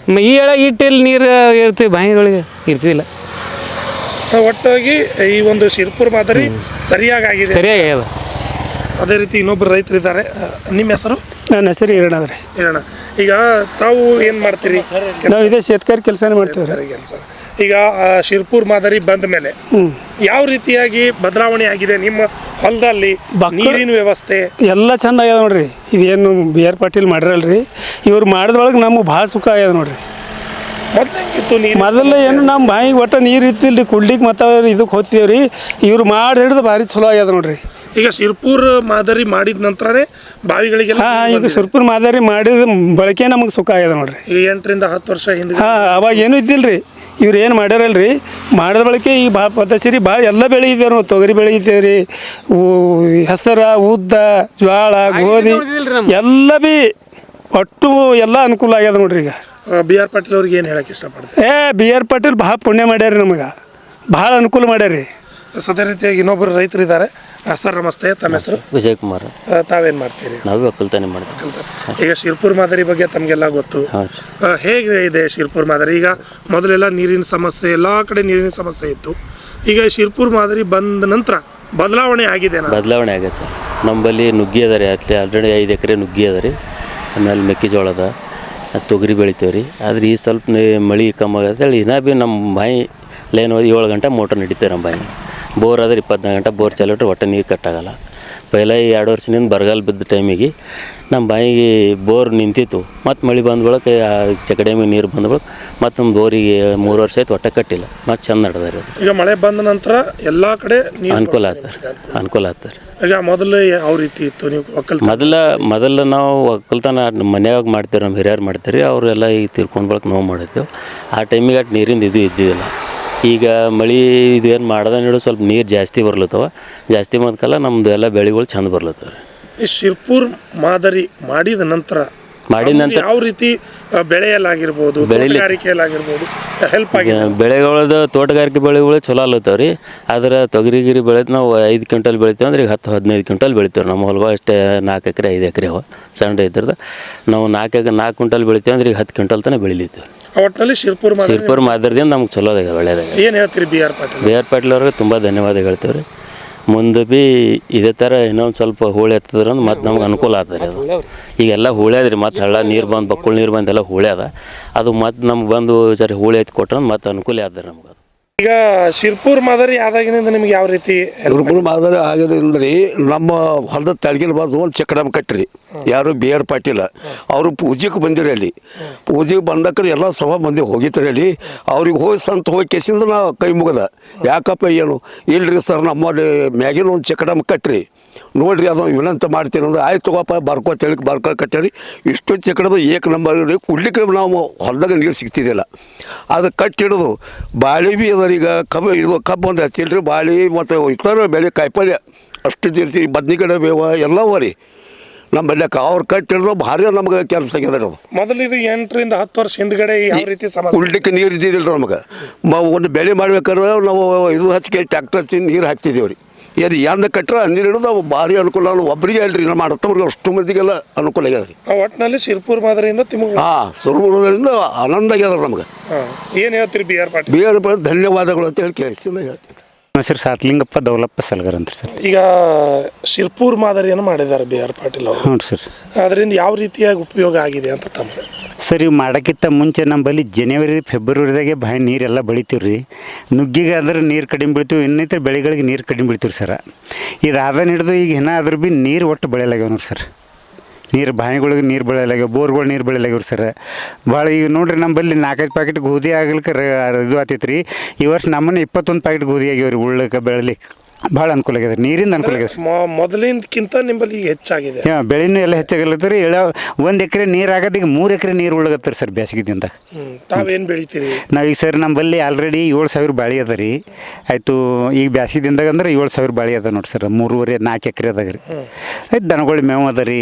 [SPEAKER 13] ಈ ಎಳೆ ಇಟ್ಟಲ್ಲಿ ನೀರು ಇರ್ತೀವಿ, ಬಾಯಿಗಳಿಗೆ ಇರ್ತಿದಿಲ್ಲ.
[SPEAKER 2] ಒಟ್ಟಾಗಿ ಈ ಒಂದು ಶಿರ್ಪುರ್ ಮಾದರಿ ಸರಿಯಾಗಿ ಆಗಿದೆ.
[SPEAKER 13] ಸರಿಯಾಗಿ ಆಗ್ಯದ.
[SPEAKER 2] ಅದೇ ರೀತಿ ಇನ್ನೊಬ್ಬರು ರೈತರಿದ್ದಾರೆ. ನಿಮ್ಮ ಹೆಸರು?
[SPEAKER 12] ನನ್ನ ಹೆಸರು ಈರಣ್ಣ.
[SPEAKER 2] ಹೇಳೋಣ. ಈಗ ತಾವು ಏನು ಮಾಡ್ತೀರಿ?
[SPEAKER 12] ನಾವು ಇದೇ ಶೇತ್ಕಾರಿ ಕೆಲಸನೇ ಮಾಡ್ತೀವಿ.
[SPEAKER 2] ಕೆಲಸ. ಈಗ ಶಿರ್ಪುರ್ ಮಾದರಿ ಬಂದ ಮೇಲೆ ಯಾವ ರೀತಿಯಾಗಿ ಬದಲಾವಣೆ ಆಗಿದೆ ನಿಮ್ಮ ಹೊಲದಲ್ಲಿ? ನೀರಿನ ವ್ಯವಸ್ಥೆ
[SPEAKER 12] ಎಲ್ಲ ಚಂದ ಆಗ್ಯದ ನೋಡ್ರಿ. ಇದೇನು ಬಿ ಆರ್ ಪಾಟೀಲ್ ಮಾಡಿರಲ್ರಿ, ಇವ್ರು ಮಾಡಿದ್ರೊಳಗೆ ನಮ್ಗೆ ಭಾಳ ಸುಖ ಆಗ್ಯದ ನೋಡ್ರಿ.
[SPEAKER 2] ಮೊದಲು ಹೆಂಗಿತ್ತು ನೀರು?
[SPEAKER 12] ಮೊದಲು ಏನು ನಮ್ಮ ಬಾಯಿಗೆ ಒಟ್ಟು ನೀರು ಇರ್ತಿಲ್ಲ ರೀ, ಕುಡ್ಲಿಕ್ಕೆ ಮತ್ತು ಇದಕ್ಕೆ ಹೋಗ್ತೀವಿ ರೀ. ಇವ್ರು ಮಾಡಿ ಹಿಡಿದು ಭಾರಿ ಚಲೋ ಆಗ್ಯದ ನೋಡ್ರಿ.
[SPEAKER 2] ಈಗ ಶಿರ್ಪುರ್ ಮಾದರಿ ಮಾಡಿದ ನಂತರನೇ ಬಾವಿಗಳಿಗೆಲ್ಲ
[SPEAKER 12] ಈಗ ಶಿರ್ಪುರ್ ಮಾದರಿ ಮಾಡಿದ ಬಳಕೆ ನಮಗೆ ಸುಖ ಆಗ್ಯದ ನೋಡ್ರಿ.
[SPEAKER 2] ಈಗ 8-10 ವರ್ಷ ಹಿಂದೆ
[SPEAKER 12] ಅವಾಗ ಏನೂ ಇದ್ದಿಲ್ಲ ರೀ. ಇವ್ರು ಏನು ಮಾಡ್ಯಾರಲ್ರಿ, ಮಾಡಿದ ಬಳಕೆ ಈಗ ಭಾಳ ಪದ್ಧತಿ ಭಾಳ ಎಲ್ಲ ಬೆಳೆ ಇದ್ದೇವೆ ನಾವು. ತೊಗರಿ ಬೆಳೆ ಇದ್ದೇವೆ ರೀ, ಹೆಸರು, ಉದ್ದ, ಜ್ವಾಳ, ಗೋಧಿ ಎಲ್ಲ ಭೀ ಒಟ್ಟು ಎಲ್ಲ ಅನುಕೂಲ ಆಗ್ಯದ ನೋಡ್ರಿ. ಈಗ
[SPEAKER 2] ಬಿ ಆರ್ ಪಾಟೀಲ್ ಅವ್ರಿಗೆ ಏನು ಹೇಳಕ್ಕೆ ಇಷ್ಟಪಡ್ತಾರೆ?
[SPEAKER 12] ಬಿ ಆರ್ ಪಾಟೀಲ್ ಭಾಳ ಪುಣ್ಯ ಮಾಡ್ಯಾರ, ನಮಗೆ ಭಾಳ ಅನುಕೂಲ ಮಾಡ್ಯಾರಿ.
[SPEAKER 2] ಅದೇ ರೀತಿಯಾಗಿ ಇನ್ನೊಬ್ಬರು ರೈತರಿದ್ದಾರೆ. ಸರ್ ನಮಸ್ತೆ, ತಮ್ಮ ಹೆಸರು?
[SPEAKER 14] ವಿಜಯಕುಮಾರ್.
[SPEAKER 2] ತಾವೇನು ಮಾಡ್ತೀರಿ?
[SPEAKER 14] ನಾವು ಒಕ್ಕಲ್ತನ ಮಾಡ್ತೀವಿ.
[SPEAKER 2] ಈಗ ಶಿರ್ಪುರ್ ಮಾದರಿ ಬಗ್ಗೆ ತಮಗೆಲ್ಲ ಗೊತ್ತು. ಹೇಗೆ ಇದೆ ಶಿರ್ಪುರ್ ಮಾದರಿ? ಈಗ ಮೊದಲೆಲ್ಲ ನೀರಿನ ಸಮಸ್ಯೆ, ಎಲ್ಲ ಕಡೆ ನೀರಿನ ಸಮಸ್ಯೆ ಇತ್ತು. ಈಗ ಶಿರ್ಪುರ್ ಮಾದರಿ ಬಂದ ನಂತರ ಬದಲಾವಣೆ ಆಗಿದೆ.
[SPEAKER 14] ಬದಲಾವಣೆ ಆಗಿದೆ ಸರ್. ನಮ್ಮಲ್ಲಿ ನುಗ್ಗಿ ಅದ ರೀ. ಅಲ್ಲಿ ಆಲ್ರೆಡಿ 5 ಎಕರೆ ನುಗ್ಗಿ ಅದ ರೀ. ಆಮೇಲೆ ಮೆಕ್ಕೆಜೋಳ ಅದ, ತೊಗರಿ ಬೆಳಿತೇವೆ ರೀ. ಆದ್ರೆ ಈ ಸ್ವಲ್ಪ ಮಳೆ ಕಮ್ಮಿ ಆಗತ್ತೇಳಿ ಇನ್ನೂ ಭೀ ನಮ್ಮ ಬಾಯಿ ಲೈನ್ 7 ಗಂಟೆ ಮೋಟ್ರ್ ನಡೀತೇವೆ. ನಮ್ಮ ಬಾಯಿ ಬೋರ್ ಆದ್ರೆ 24 ಗಂಟೆ ಬೋರ್ ಚಾಲಿಟ್ರೆ ಒಟ್ಟು ನೀರು ಕಟ್ಟಾಗಲ್ಲ. ಪೈಲ ಈ 2 ವರ್ಷದಿಂದ ಬರಗಾಲ ಬಿದ್ದ ಟೈಮಿಗೆ ನಮ್ಮ ಬಾಯಿಗೆ ಬೋರ್ ನಿಂತಿತ್ತು. ಮತ್ತು ಮಳೆ ಬಂದ ಬಳಕೆ ಚಕಡಿಯಾಗಿ ನೀರು ಬಂದ ಬಳಕೆ ಮತ್ತು ನಮ್ಮ ಬೋರಿಗೆ 3 ವರ್ಷ ಆಯ್ತು ಒಟ್ಟೆ ಕಟ್ಟಿಲ್ಲ. ಮತ್ತು ಚಂದ ನಡೆದಾರೆ.
[SPEAKER 2] ಈಗ ಮಳೆ ಬಂದ ನಂತರ ಎಲ್ಲ ಕಡೆ
[SPEAKER 14] ಅನುಕೂಲ ಆಗ್ತಾರೆ.
[SPEAKER 2] ಈಗ ಮೊದಲು ಯಾವ ರೀತಿ ಇತ್ತು? ನೀವು
[SPEAKER 14] ಮೊದಲು ನಾವು ಒಕ್ಕಲ್ತನ ಮನ್ಯಾಗ ಮಾಡ್ತೇವೆ, ನಮ್ಮ ಹಿರಿಯರು ಮಾಡ್ತಾರೆ. ಅವರೆಲ್ಲ ಈಗ ತಿರ್ಕೊಂಡು ಬಳಕೆ ನಾವು ಮಾಡಿದ್ದೆವು. ಆ ಟೈಮಿಗೆ ಅಷ್ಟು ನೀರಿಂದ ಇದ್ದಿದ್ದಿಲ್ಲ. ಈಗ ಮಳೆ ಇದು ಏನು ಮಾಡ್ದೆ ನೀಡು ಸ್ವಲ್ಪ ನೀರು ಜಾಸ್ತಿ ಬರ್ಲತ್ತವ. ಜಾಸ್ತಿ ಬಂದಕಲ್ಲ ನಮ್ಮದು ಎಲ್ಲ ಬೆಳೆಗಳು ಚಂದ ಬರ್ಲತ್ತವ.
[SPEAKER 2] ಈ ಶಿರ್ಪುರ್ ಮಾದರಿ ಮಾಡಿದ ನಂತರ ಯಾವ ರೀತಿ ಬೆಳೆಯಲಾಗಿರ್ಬೋದು, ತೋಟಗಾರಿಕೆಯಲ್ಲಾಗಿರ್ಬೋದು ಹೆಲ್ಪ್ ಆಗಿದೆ?
[SPEAKER 14] ಬೆಳೆಗಳದ ತೋಟಗಾರಿಕೆ ಬೆಳೆಗಳು ಚಲೋ ಅಲ್ಲತ್ತವ ರೀ. ಆದ್ರೆ ತೊಗರಿ ಗಿರಿ ಬೆಳೆದು ನಾವು 5 ಕ್ವಿಂಟಲ್ ಬೆಳಿತೀವಿ ಅಂದ್ರೆ ಈಗ 10-15 ಕ್ವಿಂಟಲ್ ಬೆಳಿತೇವೆ. ನಮ್ಮ ಹೊಲಗಳು ಅಷ್ಟೇ 4 ಎಕರೆ 5 ಎಕರೆ ಅವ ಸಣ್ಣ ರೈತರದ. ನಾವು 4 ಕ್ವಿಂಟಲ್ ಬೆಳಿತೀವಿ ಅಂದ್ರೆ ಈಗ 10 ಕ್ವಿಂಟಲ್ ತನಕ ಬೆಳಿಲಿದ್ದೇವೆ.
[SPEAKER 2] ಒಟ್ಟಿನಲ್ಲಿ
[SPEAKER 14] ಶಿರ್ಪುರ್ ಮಾದರಿದಿಂದ ನಮ್ಗೆ ಚಲೋ ಆಗಿದೆ, ಒಳ್ಳೆಯದಾಗಿದೆ.
[SPEAKER 2] ಏನು ಹೇಳ್ತೀರಿ ಬಿ ಆರ್
[SPEAKER 14] ಪಾಟೀಲ್ ಅವ್ರಿಗೆ ತುಂಬ ಧನ್ಯವಾದ ಹೇಳ್ತೇವೆ ರೀ. ಮುಂದೆ ಭೀ ಇದೇ ಥರ ಇನ್ನೊಂದು ಸ್ವಲ್ಪ ಹೂಳೆ ಹತ್ತದ್ರ ಮತ್ತು ನಮ್ಗೆ ಅನುಕೂಲ ಆಗ್ತದೆ. ಅದು ಈಗೆಲ್ಲ ಹೂಳ್ಯಾದ್ರಿ, ಮತ್ತು ಹಳ್ಳ ನೀರು ಬಂದು ಬಕ್ಕುಳ್ ನೀರು ಬಂದು ಎಲ್ಲ ಹೂಳ್ಯಾದ. ಅದು ಮತ್ತು ನಮ್ಗೆ ಬಂದು ಜರ ಹೂಳೆ ಎತ್ತಿ ಕೊಟ್ರೆ ಮತ್ತು ಅನುಕೂಲ ಆಗ್ತದೆ ನಮ್ಗೆ. ಅದು
[SPEAKER 2] ಈಗ ಶಿರ್ಪುರ್ ಮಾದರಿ ಆದಾಗಿನಿಂದ ನಿಮ್ಗೆ ಯಾವ ರೀತಿ?
[SPEAKER 15] ಶಿರ್ಪುರ್ ಮಾದರಿ ಆಗಿದ್ರಿಂದ ನಮ್ಮ ಹೊಲದ ತಳಗಿನ ಬಾಜು ಒಂದು ಚಕಡಮ್ ಕಟ್ಟಿರಿ. ಯಾರು ಬಿ ಆರ್ ಪಾಟೀಲ್ ಅವರು ಪೂಜೆಗೆ ಬಂದಿರಿ. ಅಲ್ಲಿ ಪೂಜೆಗೆ ಬಂದಕ್ರೆ ಎಲ್ಲ ಸಭಾ ಮಂದಿ ಹೋಗಿತ್ತಾರೆ. ಅಲ್ಲಿ ಅವ್ರಿಗೆ ಹೋಗಿ ಹೋಗಿ ಕೆಸಿಂದ ನಾವು ಕೈ ಮುಗದ. ಯಾಕಪ್ಪ ಏನು ಇಲ್ರಿ ಸರ್ ನಮ್ಮಲ್ಲಿ ಮ್ಯಾಗಿನ ಒಂದು ಚಕಡಮ್ ಕಟ್ಟಿರಿ, ನೋಡಿರಿ ಅದನ್ನು ವಿನಂತಿ ಮಾಡ್ತೀನಿ ಅಂದ್ರೆ ಆಯ್ತು ತಗೋಪ್ಪ ಬರ್ಕೊ ಕಟ್ಟಾರಿ. ಇಷ್ಟು ಚಕಡಮ ಏಕ ನಂಬರ್ ರೀ. ಕುಡ್ಲಿಕ್ಕೆ ನಾವು ಹೊಲದಾಗ ನೀರು ಸಿಗ್ತಿದ್ದಿಲ್ಲ. ಅದು ಕಟ್ಟಿಡೋದು ಬಾಳೆ ಭೀ ಅದ. ಈಗ ಕಬ್ಬು ಒಂದು ಹಚ್ಚಿಲ್ರಿ, ಬಾಳೆ ಮತ್ತು ಇತರ ಬೆಳೆ ಕಾಯಿಪಲ್ಯ ಅಷ್ಟು ದಿರ್ಸಿ ಬದ್ನಿಕಡೆ ಬೇವ ಎಲ್ಲವ ರೀ ನಮ್ಮಲ್ಲಿ. ಅವ್ರು ಕಟ್ಟಿಡೋದು ಭಾರಿ ನಮ್ಗೆ ಕೆಲಸ ಆಗ್ಯದ. ಅದು
[SPEAKER 2] ಮೊದಲು ಇದು 8-10 ವರ್ಷ ಹಿಂದ್ಗಡೆ ಯಾವ ರೀತಿ
[SPEAKER 15] ಕುಡ್ಲಿಕ್ಕೆ ನೀರು ಇದ್ದಿದ್ದಿಲ್ಲ ರೀ ನಮಗೆ. ಒಂದು ಬೆಳೆ ಮಾಡ್ಬೇಕಾದ್ರೆ ನಾವು ಇದು ಹಚ್ಚಿಗೆ ಟ್ಯಾಕ್ಟರ್ ಹಚ್ಚಿ ನೀರು ಹಾಕ್ತಿದ್ದೇವೆ ರೀ. ಇದು ಎಂದ ಕಟ್ಟರೆ ನೀರು ಹಿಡಿದು ನಾವು ಭಾರಿ ಅನುಕೂಲ. ನಾವು ಒಬ್ಬರಿಗೆ ಅಲ್ರಿ ನಮ್ಮ ಮಾಡತ್ತವ್ರಿಗೆ ಅಷ್ಟು ಮಂದಿಗೆಲ್ಲ ಅನುಕೂಲ ಆಗ್ಯದ ರೀ.
[SPEAKER 2] ಒಟ್ಟಿನಲ್ಲಿ ಶಿರ್ಪುರ್ ಮಾದರಿಯಿಂದ
[SPEAKER 15] ಸುರ್ಪುರದಿಂದ ಆನಂದ ಆಗ್ಯದ ನಮ್ಗೆ.
[SPEAKER 2] ಏನು ಹೇಳ್ತೀರಿ B R Patil?
[SPEAKER 15] B R Patil ಧನ್ಯವಾದಗಳು ಅಂತ ಹೇಳಿ ಕೇಳಿಸಿಂದ ಹೇಳ್ತೀನಿ.
[SPEAKER 13] ಹೆಸರು ಸಾತ್ಲಿಂಗಪ್ಪ ದೌಲಪ್ಪ ಸಲ್ಗರ್ ಅಂತ ಸರ್.
[SPEAKER 2] ಈಗ ಶಿರ್ಪುರ್ ಮಾದರಿಯನ್ನು ಮಾಡಿದ್ದಾರೆ ಬಿ ಆರ್ ಪಾಟೀಲ್ ಅವರು.
[SPEAKER 13] ಹ್ಞೂ ಸರ್.
[SPEAKER 2] ಅದರಿಂದ ಯಾವ ರೀತಿಯಾಗಿ ಉಪಯೋಗ ಆಗಿದೆ ಅಂತ ತಮ್ಮ?
[SPEAKER 13] ಸರ್ ಇವು ಮಾಡೋಕ್ಕಿಂತ ಮುಂಚೆ ನಮ್ಮಲ್ಲಿ ಜನವರಿ ಫೆಬ್ರವರಿದಾಗೆ ಬಾಯಿ ನೀರೆಲ್ಲ ಬೆಳಿತೀವಿ ರೀ. ನುಗ್ಗಿಗೆ ಅಂದ್ರೆ ನೀರು ಕಡಿಮೆ ಬೀಳ್ತೀವಿ, ಇನ್ನಿತರ ಬೆಳೆಗಳಿಗೆ ನೀರು ಕಡಿಮೆ ಬೀಳ್ತೀವಿ ಸರ್. ಇದು ಆದಾನ ಹಿಡಿದು ಈಗ ಏನಾದ್ರೂ ಭೀ ನೀರು ಒಟ್ಟು ಬೆಳೆಯಲಾಗ್ಯಾವ ನೋಡಿ ಸರ್.
[SPEAKER 16] ನೀರು ಬಾವಿಗಳಿಗೆ ನೀರು ಬೀಳಲಾಗ್ಯಾವ, ಬೋರ್ಗಳು ನೀರು ಬೀಳಲಾಗ್ಯಾವ ಸರ್. ಭಾಳ ಈಗ ನೋಡ್ರಿ ನಮ್ಮಲ್ಲಿ 4-5 ಪ್ಯಾಕೆಟ್ ಗೋಧಿ ಆಗ್ಲಿಕ್ಕೆ ಇದು ಆತೈತೆ ರೀ. ಈ ವರ್ಷ ನಮ್ಮನೆ 21 ಪ್ಯಾಕೆಟ್ ಗೋಧಿ ಆಗ್ಯಾವ ರೀ. ಉಳ್ಳಕ್ಕೆ ಬೆಳಲಿಕ್ಕೆ ಭಾಳ ಅನುಕೂಲ ಆಗ್ಯದ, ನೀರಿಂದ ಅನುಕೂಲ ಆಗ್ಯದ.
[SPEAKER 2] ಮೊದಲಿನಕ್ಕಿಂತ ನಿಮ್ಮಲ್ಲಿ ಈಗ ಹೆಚ್ಚಾಗಿದೆ.
[SPEAKER 16] ಬೆಳೆನೂ ಎಲ್ಲ ಹೆಚ್ಚಾಗಲತ್ತ ರೀ. 1 ಎಕರೆ ನೀರು ಆಗೋದು ಈಗ 3 ಎಕರೆ ನೀರು ಉಳ್ಳಗತ್ತಾರೆ ಸರ್ ಬೇಸಿಗೆದಿಂದ.
[SPEAKER 2] ತಾವೇನು ಬೆಳಿತೀರಿ?
[SPEAKER 16] ನಾವೀಗ ಸರ್ ನಮ್ಮಲ್ಲಿ ಆಲ್ರೆಡಿ 7,000 ಬಾಳೆ ಅದ ರೀ. ಆಯಿತು, ಈಗ ಬೇಸಿಗೆದಿಂದಾಗ ಅಂದ್ರೆ 7,000 ಬಾಳೆ ಅದ ನೋಡಿ ಸರ್. 3.5-4 ಎಕರೆ ಅದಾಗ ರೀ. ಆಯ್ತು, ದನಗಳು ಮೇವು ಅದ ರೀ.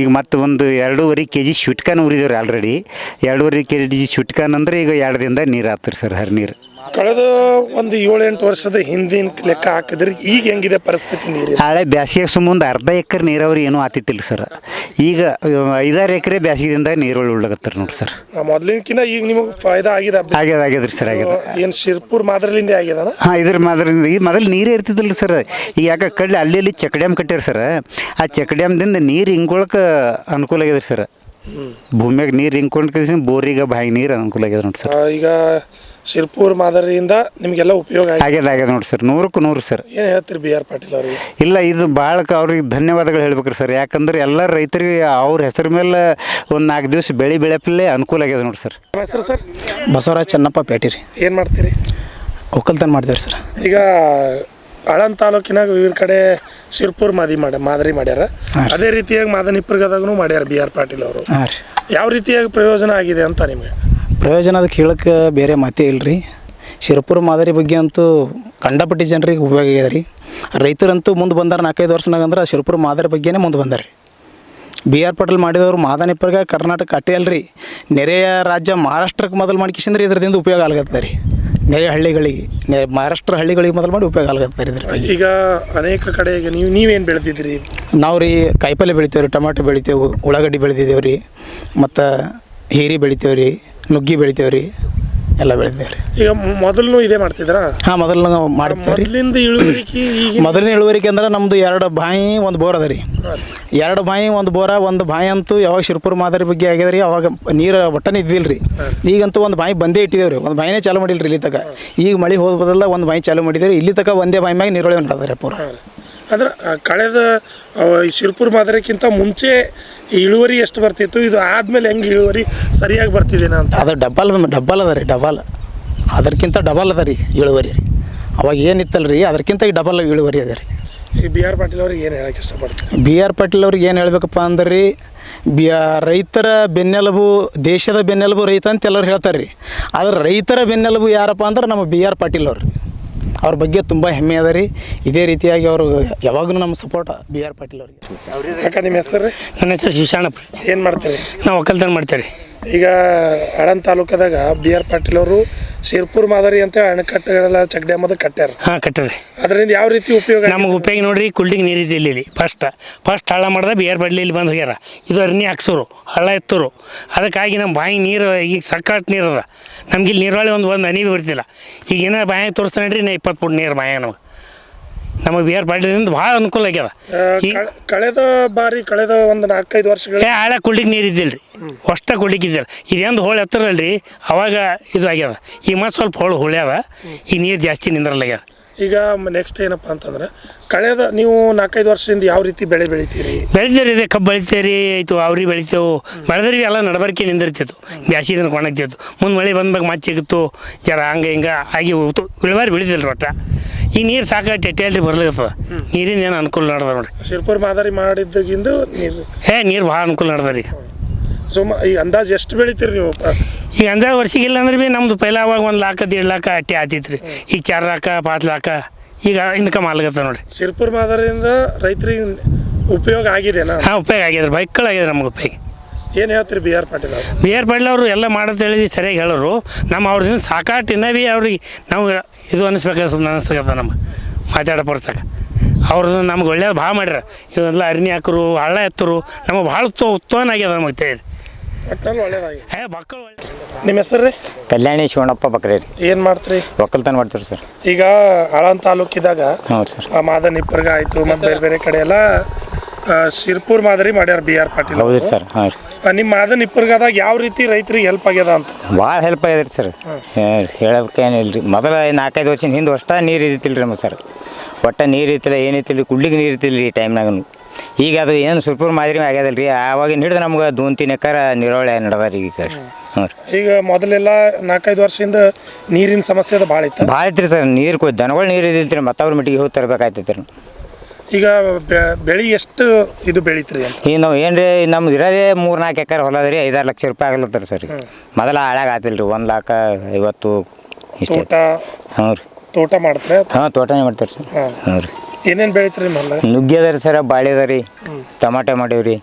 [SPEAKER 16] ಈಗ ಮತ್ತೆ ಒಂದು 2.5 kg ಶುಟ್ಕಾನ್ ಉರಿದೇವ್ರಿ ಆಲ್ರೆಡಿ. 2.5 kg ಶುಟ್ಕಾನ್ ಅಂದ್ರೆ ಈಗ 2 ದಿನದಾಗ ನೀರು ಆಗ್ತರಿ ಸರ್, ಹರಿ ನೀರು.
[SPEAKER 2] ಕಳೆದ ಒಂದು 7-8 ವರ್ಷದ ಹಿಂದಿನ ಲೆಕ್ಕ ಹಾಕಿದ್ರೆ ಈಗ ಹೆಂಗಿದೆ ಪರಿಸ್ಥಿತಿ ನೀರು?
[SPEAKER 16] ಹಳೆ ಬ್ಯಾಸಿಗೆ ಸುಮ್ಮನೆ ಅರ್ಧ ಎಕರೆ ನೀರಾವರಿ ಏನೂ ಆತಿತ್ತಿಲ್ಲ ಸರ್. ಈಗ 5-6 ಎಕರೆ ಬ್ಯಾಸಿಗೆದಿಂದ ನೀರುಳ್ಳಿ ಉಳ್ಳಗತ್ತಾರೆ ನೋಡಿ ಸರ್.
[SPEAKER 2] ಮೊದಲಿನಕಿನ್ನ ಈಗ ನಿಮಗೆ ಫಾಯ್ದಾ ಆಗಿದೆ?
[SPEAKER 16] ಆಗ್ಯದ್ರಿ ಸರ್, ಆಗ್ಯದ.
[SPEAKER 2] ಏನು ಶಿರ್ಪುರ್ ಮಾದರಿಲಿಂದ ಆಗ್ಯದ?
[SPEAKER 16] ಹಾಂ, ಇದ್ರ ಮಾದರಿಂದ. ಈಗ ಮೊದಲು ನೀರೇ ಇರ್ತಿದ್ದಿಲ್ಲ ಸರ್. ಈಗ ಯಾಕೆ ಕಡ್ಲಿ ಅಲ್ಲಿ ಚೆಕ್ ಡ್ಯಾಮ್ ಕಟ್ಟ್ಯಾರ ಸರ್. ಆ ಚೆಕ್ ಡ್ಯಾಮ್ದಿಂದ ನೀರು ಹಿಂಗೊಳಕ್ಕೆ ಅನುಕೂಲ ಆಗ್ಯದ್ರಿ ಸರ್. ಭೂಮಿಯಾಗ ನೀರು ಹಿಂಕೊಂಡು ಬೋರಿಗೆ ಬಾಯಿ ನೀರು ಅನುಕೂಲ ಆಗ್ಯದ ನೋಡಿ ಸರ್.
[SPEAKER 2] ಈಗ ಶಿರ್ಪುರ್ ಮಾದರಿಯಿಂದ ನಿಮಗೆಲ್ಲ ಉಪಯೋಗ
[SPEAKER 16] ಆಗ್ಯದ ನೋಡಿ ಸರ್, 100ಕ್ಕೆ 100 ಸರ್.
[SPEAKER 2] ಏನು ಹೇಳ್ತೀರಿ BR ಪಾಟೀಲ್ ಅವ್ರಿಗೆ?
[SPEAKER 16] ಇಲ್ಲ, ಇದು ಭಾಳ ಅವ್ರಿಗೆ ಧನ್ಯವಾದಗಳು ಹೇಳ್ಬೇಕ್ರಿ ಸರ್. ಯಾಕಂದ್ರೆ ಎಲ್ಲ ರೈತರಿಗೆ ಅವ್ರ ಹೆಸರು ಮೇಲೆ ಒಂದು 4 ದಿವಸ ಬೆಳೆಪಲ್ಲೇ ಅನುಕೂಲ ಆಗ್ಯದ ನೋಡಿ ಸರ್.
[SPEAKER 2] ಹೆಸರು ಸರ್?
[SPEAKER 3] ಬಸವರಾಜ್ ಚೆನ್ನಪ್ಪ ಪೇಟಿ ರೀ.
[SPEAKER 2] ಏನು ಮಾಡ್ತೀರಿ?
[SPEAKER 3] ಒಕ್ಕಲ್ತನ ಮಾಡ್ತೇವೆ ಸರ್.
[SPEAKER 2] ಈಗ ಆಳಂದ ತಾಲೂಕಿನಾಗ ವಿವಿಧ ಕಡೆ ಶಿರ್ಪುರ್ ಮಾದರಿ ಮಾಡ್ಯಾರ. ಅದೇ ರೀತಿಯಾಗಿ ಮಾದನಿಪ್ಪರ್ಗದಾಗೂ ಮಾಡ್ಯಾರ BR ಪಾಟೀಲ್ ಅವರು. ಯಾವ ರೀತಿಯಾಗಿ ಪ್ರಯೋಜನ ಆಗಿದೆ ಅಂತ ನಿಮಗೆ?
[SPEAKER 3] ಪ್ರಯೋಜನ ಅದಕ್ಕೆ ಹೇಳಕ್ಕೆ ಬೇರೆ ಮಾತೇ ಇಲ್ಲ ರೀ. ಶಿರ್ಪುರ ಮಾದರಿ ಬಗ್ಗೆ ಅಂತೂ ಕಂಡಪಟ್ಟಿ ಜನರಿಗೆ ಉಪಯೋಗ ಆಗ್ಯದ ರೀ. ರೈತರಂತೂ ಮುಂದೆ ಬಂದಾರ 4-5 ವರ್ಷನಾಗ ಅಂದ್ರೆ ಶಿರ್ಪುರ ಮಾದರಿ ಬಗ್ಗೆನೇ ಮುಂದೆ ಬಂದಾರೆ. BR ಪಾಟೀಲ್ ಮಾಡಿದವರು ಮಾದನಿಪ್ಪರ್ಗ ಕರ್ನಾಟಕ ಅಟ್ಟೆ ಅಲ್ರಿ, ನೆರೆಯ ರಾಜ್ಯ ಮಹಾರಾಷ್ಟ್ರಕ್ಕೆ ಮೊದಲು ಮಾಡ್ಕಿಸಂದ್ರೆ ಇದರಿಂದ ಉಪಯೋಗ ಆಗತ್ತೆ ರೀ. ನೆರೆ ಹಳ್ಳಿಗಳಿಗೆ, ಮಹಾರಾಷ್ಟ್ರ ಹಳ್ಳಿಗಳಿಗೆ ಮೊದಲು ಮಾಡಿ ಉಪಯೋಗ ಆಗತ್ತೆ ರೀ. ಇದ್ರ
[SPEAKER 2] ಈಗ ಅನೇಕ ಕಡೆ ಈಗ ನೀವೇನು ಬೆಳೆದಿದ್ರಿ?
[SPEAKER 3] ನಾವು ರೀ ಕಾಯಿಪಲ್ಲೆ ಬೆಳಿತೇವೆ ರೀ, ಟೊಮಾಟೊ ಬೆಳಿತೇವೆ, ಉಳ್ಳಾಗಡ್ಡಿ ಬೆಳೆದಿದ್ದೇವೆ ರೀ, ಮತ್ತು ಹೀರಿ ಬೆಳಿತೇವೆ ರೀ, ನುಗ್ಗಿ ಬೆಳಿತೇವೆ ರೀ, ಎಲ್ಲ ಬೆಳಿತೇವೆ ರೀ.
[SPEAKER 2] ಈಗ ಮೊದಲು ಇದೇ ಮಾಡ್ತಿದ್ರಾ?
[SPEAKER 3] ಹಾಂ, ಮೊದಲು ನಾವು ಮಾಡ್ತೇವೆ ರೀ. ಮೊದಲಿನ ಇಳುವರಿಕೆ ಅಂದ್ರೆ ನಮ್ಮದು 2 ಬಾವಿ 1 ಬೋರ್ ಅದ ರೀ. 2 ಬಾವಿ 1 ಬೋರ. 1 ಬಾವಿ ಅಂತೂ ಯಾವಾಗ ಶಿರ್ಪುರ ಮಾದರಿ ಬಗ್ಗೆ ಆಗ್ಯದ ರೀ, ಅವಾಗ ನೀರು ಒಟ್ಟನೇ ಇದ್ದಿಲ್ಲ ರೀ. ಈಗಂತೂ 1 ಬಾವಿ ಬಂದೇ ಇಟ್ಟಿದ್ದೇವೆ ರೀ. 1 ಬಾವಿನೇ ಚಾಲು ಮಾಡಿಲ್ಲ ರೀ ಇಲ್ಲಿ ತನಕ. ಈಗ ಮಳೆ ಹೋದ ಬದಲ್ಲ 1 ಬಾವಿ ಚಾಲು ಮಾಡಿದ್ದೇವೆ. ಇಲ್ಲಿ ತನಕ ಒಂದೇ ಬಾವಿ ಮ್ಯಾಗ ನೀರುಳ್ಳಿ ಉಂಟಾದ್ರೆ ಪೂರ.
[SPEAKER 2] ಅಂದ್ರೆ ಕಳೆದ ಶಿರ್ಪುರ್ ಮಾದರಿಕ್ಕಿಂತ ಮುಂಚೆ ಇಳುವರಿ ಎಷ್ಟು ಬರ್ತಿತ್ತು, ಇದು ಆದಮೇಲೆ ಹೆಂಗೆ ಇಳುವರಿ ಸರಿಯಾಗಿ ಬರ್ತಿದ್ದೇನೆ ಅಂತ?
[SPEAKER 3] ಅದು ಡಬ್ಬಲ್ ಅದ ರೀ. ಅದಕ್ಕಿಂತ ಡಬಲ್ ಅದ ರೀ ಇಳುವರಿ ರೀ. ಅವಾಗ ಏನಿತ್ತಲ್ಲ ರೀ, ಅದಕ್ಕಿಂತ ಈಗ ಡಬಲ್ ಇಳುವರಿ ಅದ ರೀ.
[SPEAKER 2] ಈ BR ಪಾಟೀಲ್ ಅವ್ರಿಗೆ ಏನು ಹೇಳಕ್ಕೆ ಇಷ್ಟಪಡ್ತಾರೆ?
[SPEAKER 3] BR ಪಾಟೀಲ್ ಅವ್ರಿಗೆ ಏನು ಹೇಳ್ಬೇಕಪ್ಪ ಅಂದ್ರೆ ರೀ, ರೈತರ ಬೆನ್ನೆಲುಬು, ದೇಶದ ಬೆನ್ನೆಲುಬು ರೈತ ಅಂತ ಎಲ್ಲರೂ ಹೇಳ್ತಾರೆ ರೀ. ಆದ್ರೆ ರೈತರ ಬೆನ್ನೆಲುಬು ಯಾರಪ್ಪ ಅಂದ್ರೆ ನಮ್ಮ BR ಪಾಟೀಲ್ ಅವ್ರು. ಅವ್ರ ಬಗ್ಗೆ ತುಂಬ ಹೆಮ್ಮೆ ಅದ ರೀ. ಇದೇ ರೀತಿಯಾಗಿ ಅವರು ಯಾವಾಗಲೂ ನಮ್ಮ ಸಪೋರ್ಟ್ BR ಪಾಟೀಲ್ ಅವ್ರಿಗೆ.
[SPEAKER 2] ಯಾಕೆ ನಿಮ್ಮ ಹೆಸರು?
[SPEAKER 13] ನನ್ನ ಹೆಸರು ಶಿಶಾಣಪ್ಪ.
[SPEAKER 2] ಏನು ಮಾಡ್ತೀರಿ?
[SPEAKER 13] ನಾವು ಒಕ್ಕಲ್ತನ ಮಾಡ್ತೇವೆ.
[SPEAKER 2] ಈಗ ಆಳಂದ ತಾಲೂಕದಾಗ BR ಪಾಟೀಲ್ ಅವರು ಶಿರ್ಪುರ್ ಮಾದರಿ ಅಂತ ಅಣೆಕಟ್ಟುಗಳೆಲ್ಲ ಚೆಕ್ ಡ್ಯಾಮ್ ಅದು ಕಟ್ಟ್ಯಾರ.
[SPEAKER 13] ಹಾಂ, ಕಟ್ಟರಿ.
[SPEAKER 2] ಅದರಿಂದ ಯಾವ ರೀತಿ ಉಪಯೋಗ?
[SPEAKER 13] ನಮಗೆ ಉಪಯೋಗ ನೋಡ್ರಿ, ಕುಲ್ಡಿಗೆ ನೀರಿದೆ ಇಲ್ಲಿ. ಫಸ್ಟ್ ಹಳ್ಳ ಮಾಡ್ದೆ BR ಪಾಟೀಲ್ ಇಲ್ಲಿ ಬಂದು ಹೋಗ್ಯಾರ. ಇದು ಅರ್ನಿ ಹಾಕ್ಸೋರು, ಹಳ್ಳ ಎತ್ತೋರು. ಅದಕ್ಕಾಗಿ ನಮ್ಮ ಬಾಯಿ ನೀರು ಈಗ ಸಕ್ಕಾಟ್ ನೀರು ಅದ. ನಮ್ಗೆ ಇಲ್ಲಿ ನೀರಾವಳಿ ಒಂದು ಹನಿ ಬರ್ತಿಲ್ಲ. ಈಗ ಏನೋ ಬಾಯಾಗ ತೋರಿಸ್ತಾನೆ ನಡ್ರಿ, 20 ಫುಟ್ ನೀರು ಬಾಯಾಗ ನಮಗೆ BR ಪಾಟೀಲಿಂದ ಭಾಳ ಅನುಕೂಲ ಆಗ್ಯದ.
[SPEAKER 2] ಕಳೆದ ಒಂದು 4-5 ವರ್ಷಗಳ
[SPEAKER 13] ಹಳ್ಳ ಕುಲ್ಡಿಗೆ ನೀರು ಇದ್ದಿಲ್ಲ ರೀ. ಅಷ್ಟ ಕುಲ್ಡಿಗೆ ಇದ್ದಿಲ್ಲ. ಇದೊಂದು ಹೋಳು ಎತ್ತರಲ್ರಿ, ಅವಾಗ ಇದು ಆಗ್ಯದ. ಈಗ ಮತ್ತೆ ಸ್ವಲ್ಪ ಹೋಳಿ ಅದ. ಈಗ ನೀರು ಜಾಸ್ತಿ ನಿಂದ್ರಲ್ಲಾಗ್ಯದ.
[SPEAKER 2] ಈಗ ನೆಕ್ಸ್ಟ್ ಏನಪ್ಪ ಅಂತಂದ್ರೆ, ಕಳೆದ ನೀವು 4-5 ವರ್ಷದಿಂದ ಯಾವ ರೀತಿ ಬೆಳೆ ಬೆಳಿತೀರಿ?
[SPEAKER 13] ಇದೆ ಕಬ್ಬು ಬೆಳಿತೀರಿ, ಆಯಿತು ಅವ್ರಿ ಬೆಳಿತೇವೆ. ಬೆಳೆದ್ರಿ ಎಲ್ಲ ನಡಬರ್ಕೆ ನಿಂದಿರ್ತಿತ್ತು. ಬ್ಯಾಸಿಗೆ ದಿನ ಒಣಗ್ತಿತ್ತು. ಮುಂದೆ ಮಳೆ ಬಂದ್ಬೇಕು ಮತ್ತೆ ಸಿಗುತ್ತು ಜರ ಹಂಗೆ ಹಿಂಗೆ ಆಗಿ ಹೋಗ್ತು. ಇಳುವರಿ ಬೆಳಿತಿಲ್ಲ ಒಟ್ಟ. ಈಗ ನೀರು ಸಾಕಾಗಿ ಟೆಟ್ಟೆಲ್ರಿ ಬರ್ಲಿಕ್ಕದ. ನೀರಿನ ಏನು ಅನುಕೂಲ ನಡೆದ ನೋಡ್ರಿ.
[SPEAKER 2] ಶಿರ್ಪುರ್ ಮಾದರಿ ಮಾಡಿದ್ದಾಗಿಂದ
[SPEAKER 13] ನೀರು ಭಾಳ ಅನುಕೂಲ ನಡೆದ ರೀ.
[SPEAKER 2] ಈ ಅಂದಾಜು ಎಷ್ಟು ಬೆಳಿತೀರಿ ನೀವು?
[SPEAKER 13] ಈಗ ಅಂದಾಜು ವರ್ಷಿಗಿಲ್ಲ ಅಂದ್ರೆ ಭೀ ನಮ್ದು ಪೈಲ ಅವಾಗ 1 ಲಕ್ಷ 1.5 ಲಕ್ಷ ಅಟ್ಟೆ ಆತಿತ್ತು ರೀ. ಈಗ 4 ಲಕ್ಷ 5 ಲಕ್ಷ ಈಗ ಇನ್ಕಮ್ ಆಗ್ಲತ್ತ ನೋಡ್ರಿ.
[SPEAKER 2] ಶಿರ್ಪುರ್ ಮಾದರಿಯಿಂದ ರೈತರಿಗೆ ಉಪಯೋಗ ಆಗಿದೆನಾ?
[SPEAKER 13] ಹಾಂ, ಉಪಯೋಗ ಆಗ್ಯದ. ಬೈಕಲ್ ಆಗ್ಯದ ನಮ್ಗೆ ಉಪಯೋಗ.
[SPEAKER 2] ಏನು ಹೇಳ್ತೀರಿ BR ಪಾಟೀಲ್ ಅವರು?
[SPEAKER 13] BR ಪಾಟೀಲ್ ಅವರು ಎಲ್ಲ ಮಾಡೋದು ಹೇಳಿದ್ವಿ, ಸರಿಯಾಗಿ ಹೇಳೋರು. ನಮ್ಮ ಅವ್ರದಿಂದ ಸಾಕಾಟ ಇನ್ನೂ ಭೀ ಅವ್ರಿಗೆ ನಾವು ಇದು ಅನ್ನಿಸ್ಬೇಕಾದ ನಮ್ಮ ಮಾತಾಡೋ ಪಡ್ತಕ್ಕ. ಅವ್ರದ್ದು ನಮ್ಗೆ ಒಳ್ಳೇದು ಭಾಳ ಮಾಡ್ಯಾರ. ಇವೆಲ್ಲ ಅರ್ನಿ ಹಾಕರು, ಹಳ್ಳ ಎತ್ತರು, ನಮಗೆ ಭಾಳ ಉತ್ಪನ್ನ ಆಗ್ಯದ ನಮಗೆ ತಿಳಿರಿ. ಮಕ್ಕಳು.
[SPEAKER 2] ನಿಮ್ಮ ಹೆಸರು ರೀ?
[SPEAKER 17] ಕಲ್ಯಾಣಿ ಶಿವಣ್ಣಪ್ಪ ಬಕ್ರೆ ರೀ.
[SPEAKER 2] ಏನು ಮಾಡ್ತೀರಿ?
[SPEAKER 17] ಒಕ್ಕಲ್ತನ ಮಾಡ್ತೀವಿ ಸರ್.
[SPEAKER 2] ಈಗ ಆಳಂದ ತಾಲೂಕಿದಾಗ
[SPEAKER 17] ಹೌದು ಸರ್,
[SPEAKER 2] ಮಾದನಿಪ್ಪರ್ಗ ಆಯಿತು ಮತ್ತು ಬೇರೆ ಕಡೆ ಎಲ್ಲ ಶಿರ್ಪುರ್ ಮಾದರಿ ಮಾಡ್ಯಾರ BR ಪಾಟೀಲ್.
[SPEAKER 17] ಹೌದು ಸರ್. ಹಾಂ ರೀ.
[SPEAKER 2] ನಿಮ್ಮ ಮಾದನಿಪ್ಪರ್ಗದಾಗ ಯಾವ ರೀತಿ ರೈತರಿಗೆ ಹೆಲ್ಪ್ ಆಗ್ಯದ ಅಂತ?
[SPEAKER 17] ಭಾಳ ಹೆಲ್ಪ್ ಆಗ್ಯದ ರೀ ಸರ್. ಹೇಳೋಕ್ಕೇನಿಲ್ಲ ರೀ. ಮೊದಲು 4-5 ವರ್ಷದ ಹಿಂದೆ ಅಷ್ಟ ನೀರು ಇದ್ದಿತ್ತಿಲ್ಲ ರೀ ನಮ್ಮ ಸರ್. ಒಟ್ಟು ನೀರು ಇತ್ತಿಲ್ಲ, ಏನಿತ್ತಿಲ್ಲ, ಕುಡ್ಲಿಕ್ಕೆ ನೀರು ಇತ್ತಿಲ್ಲ ರೀ ಈ ಟೈಮ್ನಾಗ. ಈಗ ಅದು ಏನು ಸುರ್ಪುರ ಮಾದರಿ ಆಗ್ಯದಲ್ಲ ರೀ ಆವಾಗಿನ ಹಿಡಿದು ನಮ್ಗೆ 2-3 ಎಕರೆ ನೀರಾವಳಿ ನಡೆದ ರೀ ಈಗ ಹ್ಞೂ ರೀ.
[SPEAKER 2] ಈಗ ಮೊದಲೆಲ್ಲ 4-5 ವರ್ಷದಿಂದ ನೀರಿನ ಸಮಸ್ಯೆ ಅದು ಭಾಳ ಇತ್ತು.
[SPEAKER 17] ಭಾಳ ಐತ್ರಿ ಸರ್. ನೀರು ದನಗಳು ನೀರು ಇದ್ದಿಲ್ರಿ ಮತ್ತವ್ರ ಮಿಟ್ಟಿಗೆ ಹೋಗಿ ತರಬೇಕಾಯ್ತೈತೆ ರೀ.
[SPEAKER 2] ಈಗ ಬೆಳೆ ಎಷ್ಟು ಇದು ಬೆಳೀತ್ರಿ ಅಂತ?
[SPEAKER 17] ಈಗ ನಾವು ಏನು ರೀ ನಮ್ದು ಇರೋದೇ 3-4 ಎಕರೆ ಹೊಲ ರೀ 5-6 ಲಕ್ಷ ರೂಪಾಯಿ ಆಗ್ಲತ್ತಾರ ಸರ್. ಮೊದಲ ಹಾಳಾಗ ಆತಿಲ್ಲ ರೀ 1,50,000 ಇಷ್ಟೇ.
[SPEAKER 2] ತೋಟ
[SPEAKER 17] ಹ್ಞೂ ರೀ.
[SPEAKER 2] ತೋಟ ಮಾಡ್ತಾರೆ?
[SPEAKER 17] ಹಾಂ ತೋಟನೇ ಮಾಡ್ತಾರೆ ಸರ್. ಹ್ಞೂ ರೀ.
[SPEAKER 2] ಏನೇನು ಬೆಳೀತ್ರಿ ಮೊದಲ?
[SPEAKER 17] ನುಗ್ಗೆ ಅದ ರೀ ಸರ್, ಬಾಳೆ ಅದ ರೀ, ಟೊಮಾಟೊ ಮಾಡೀವ್ರಿ.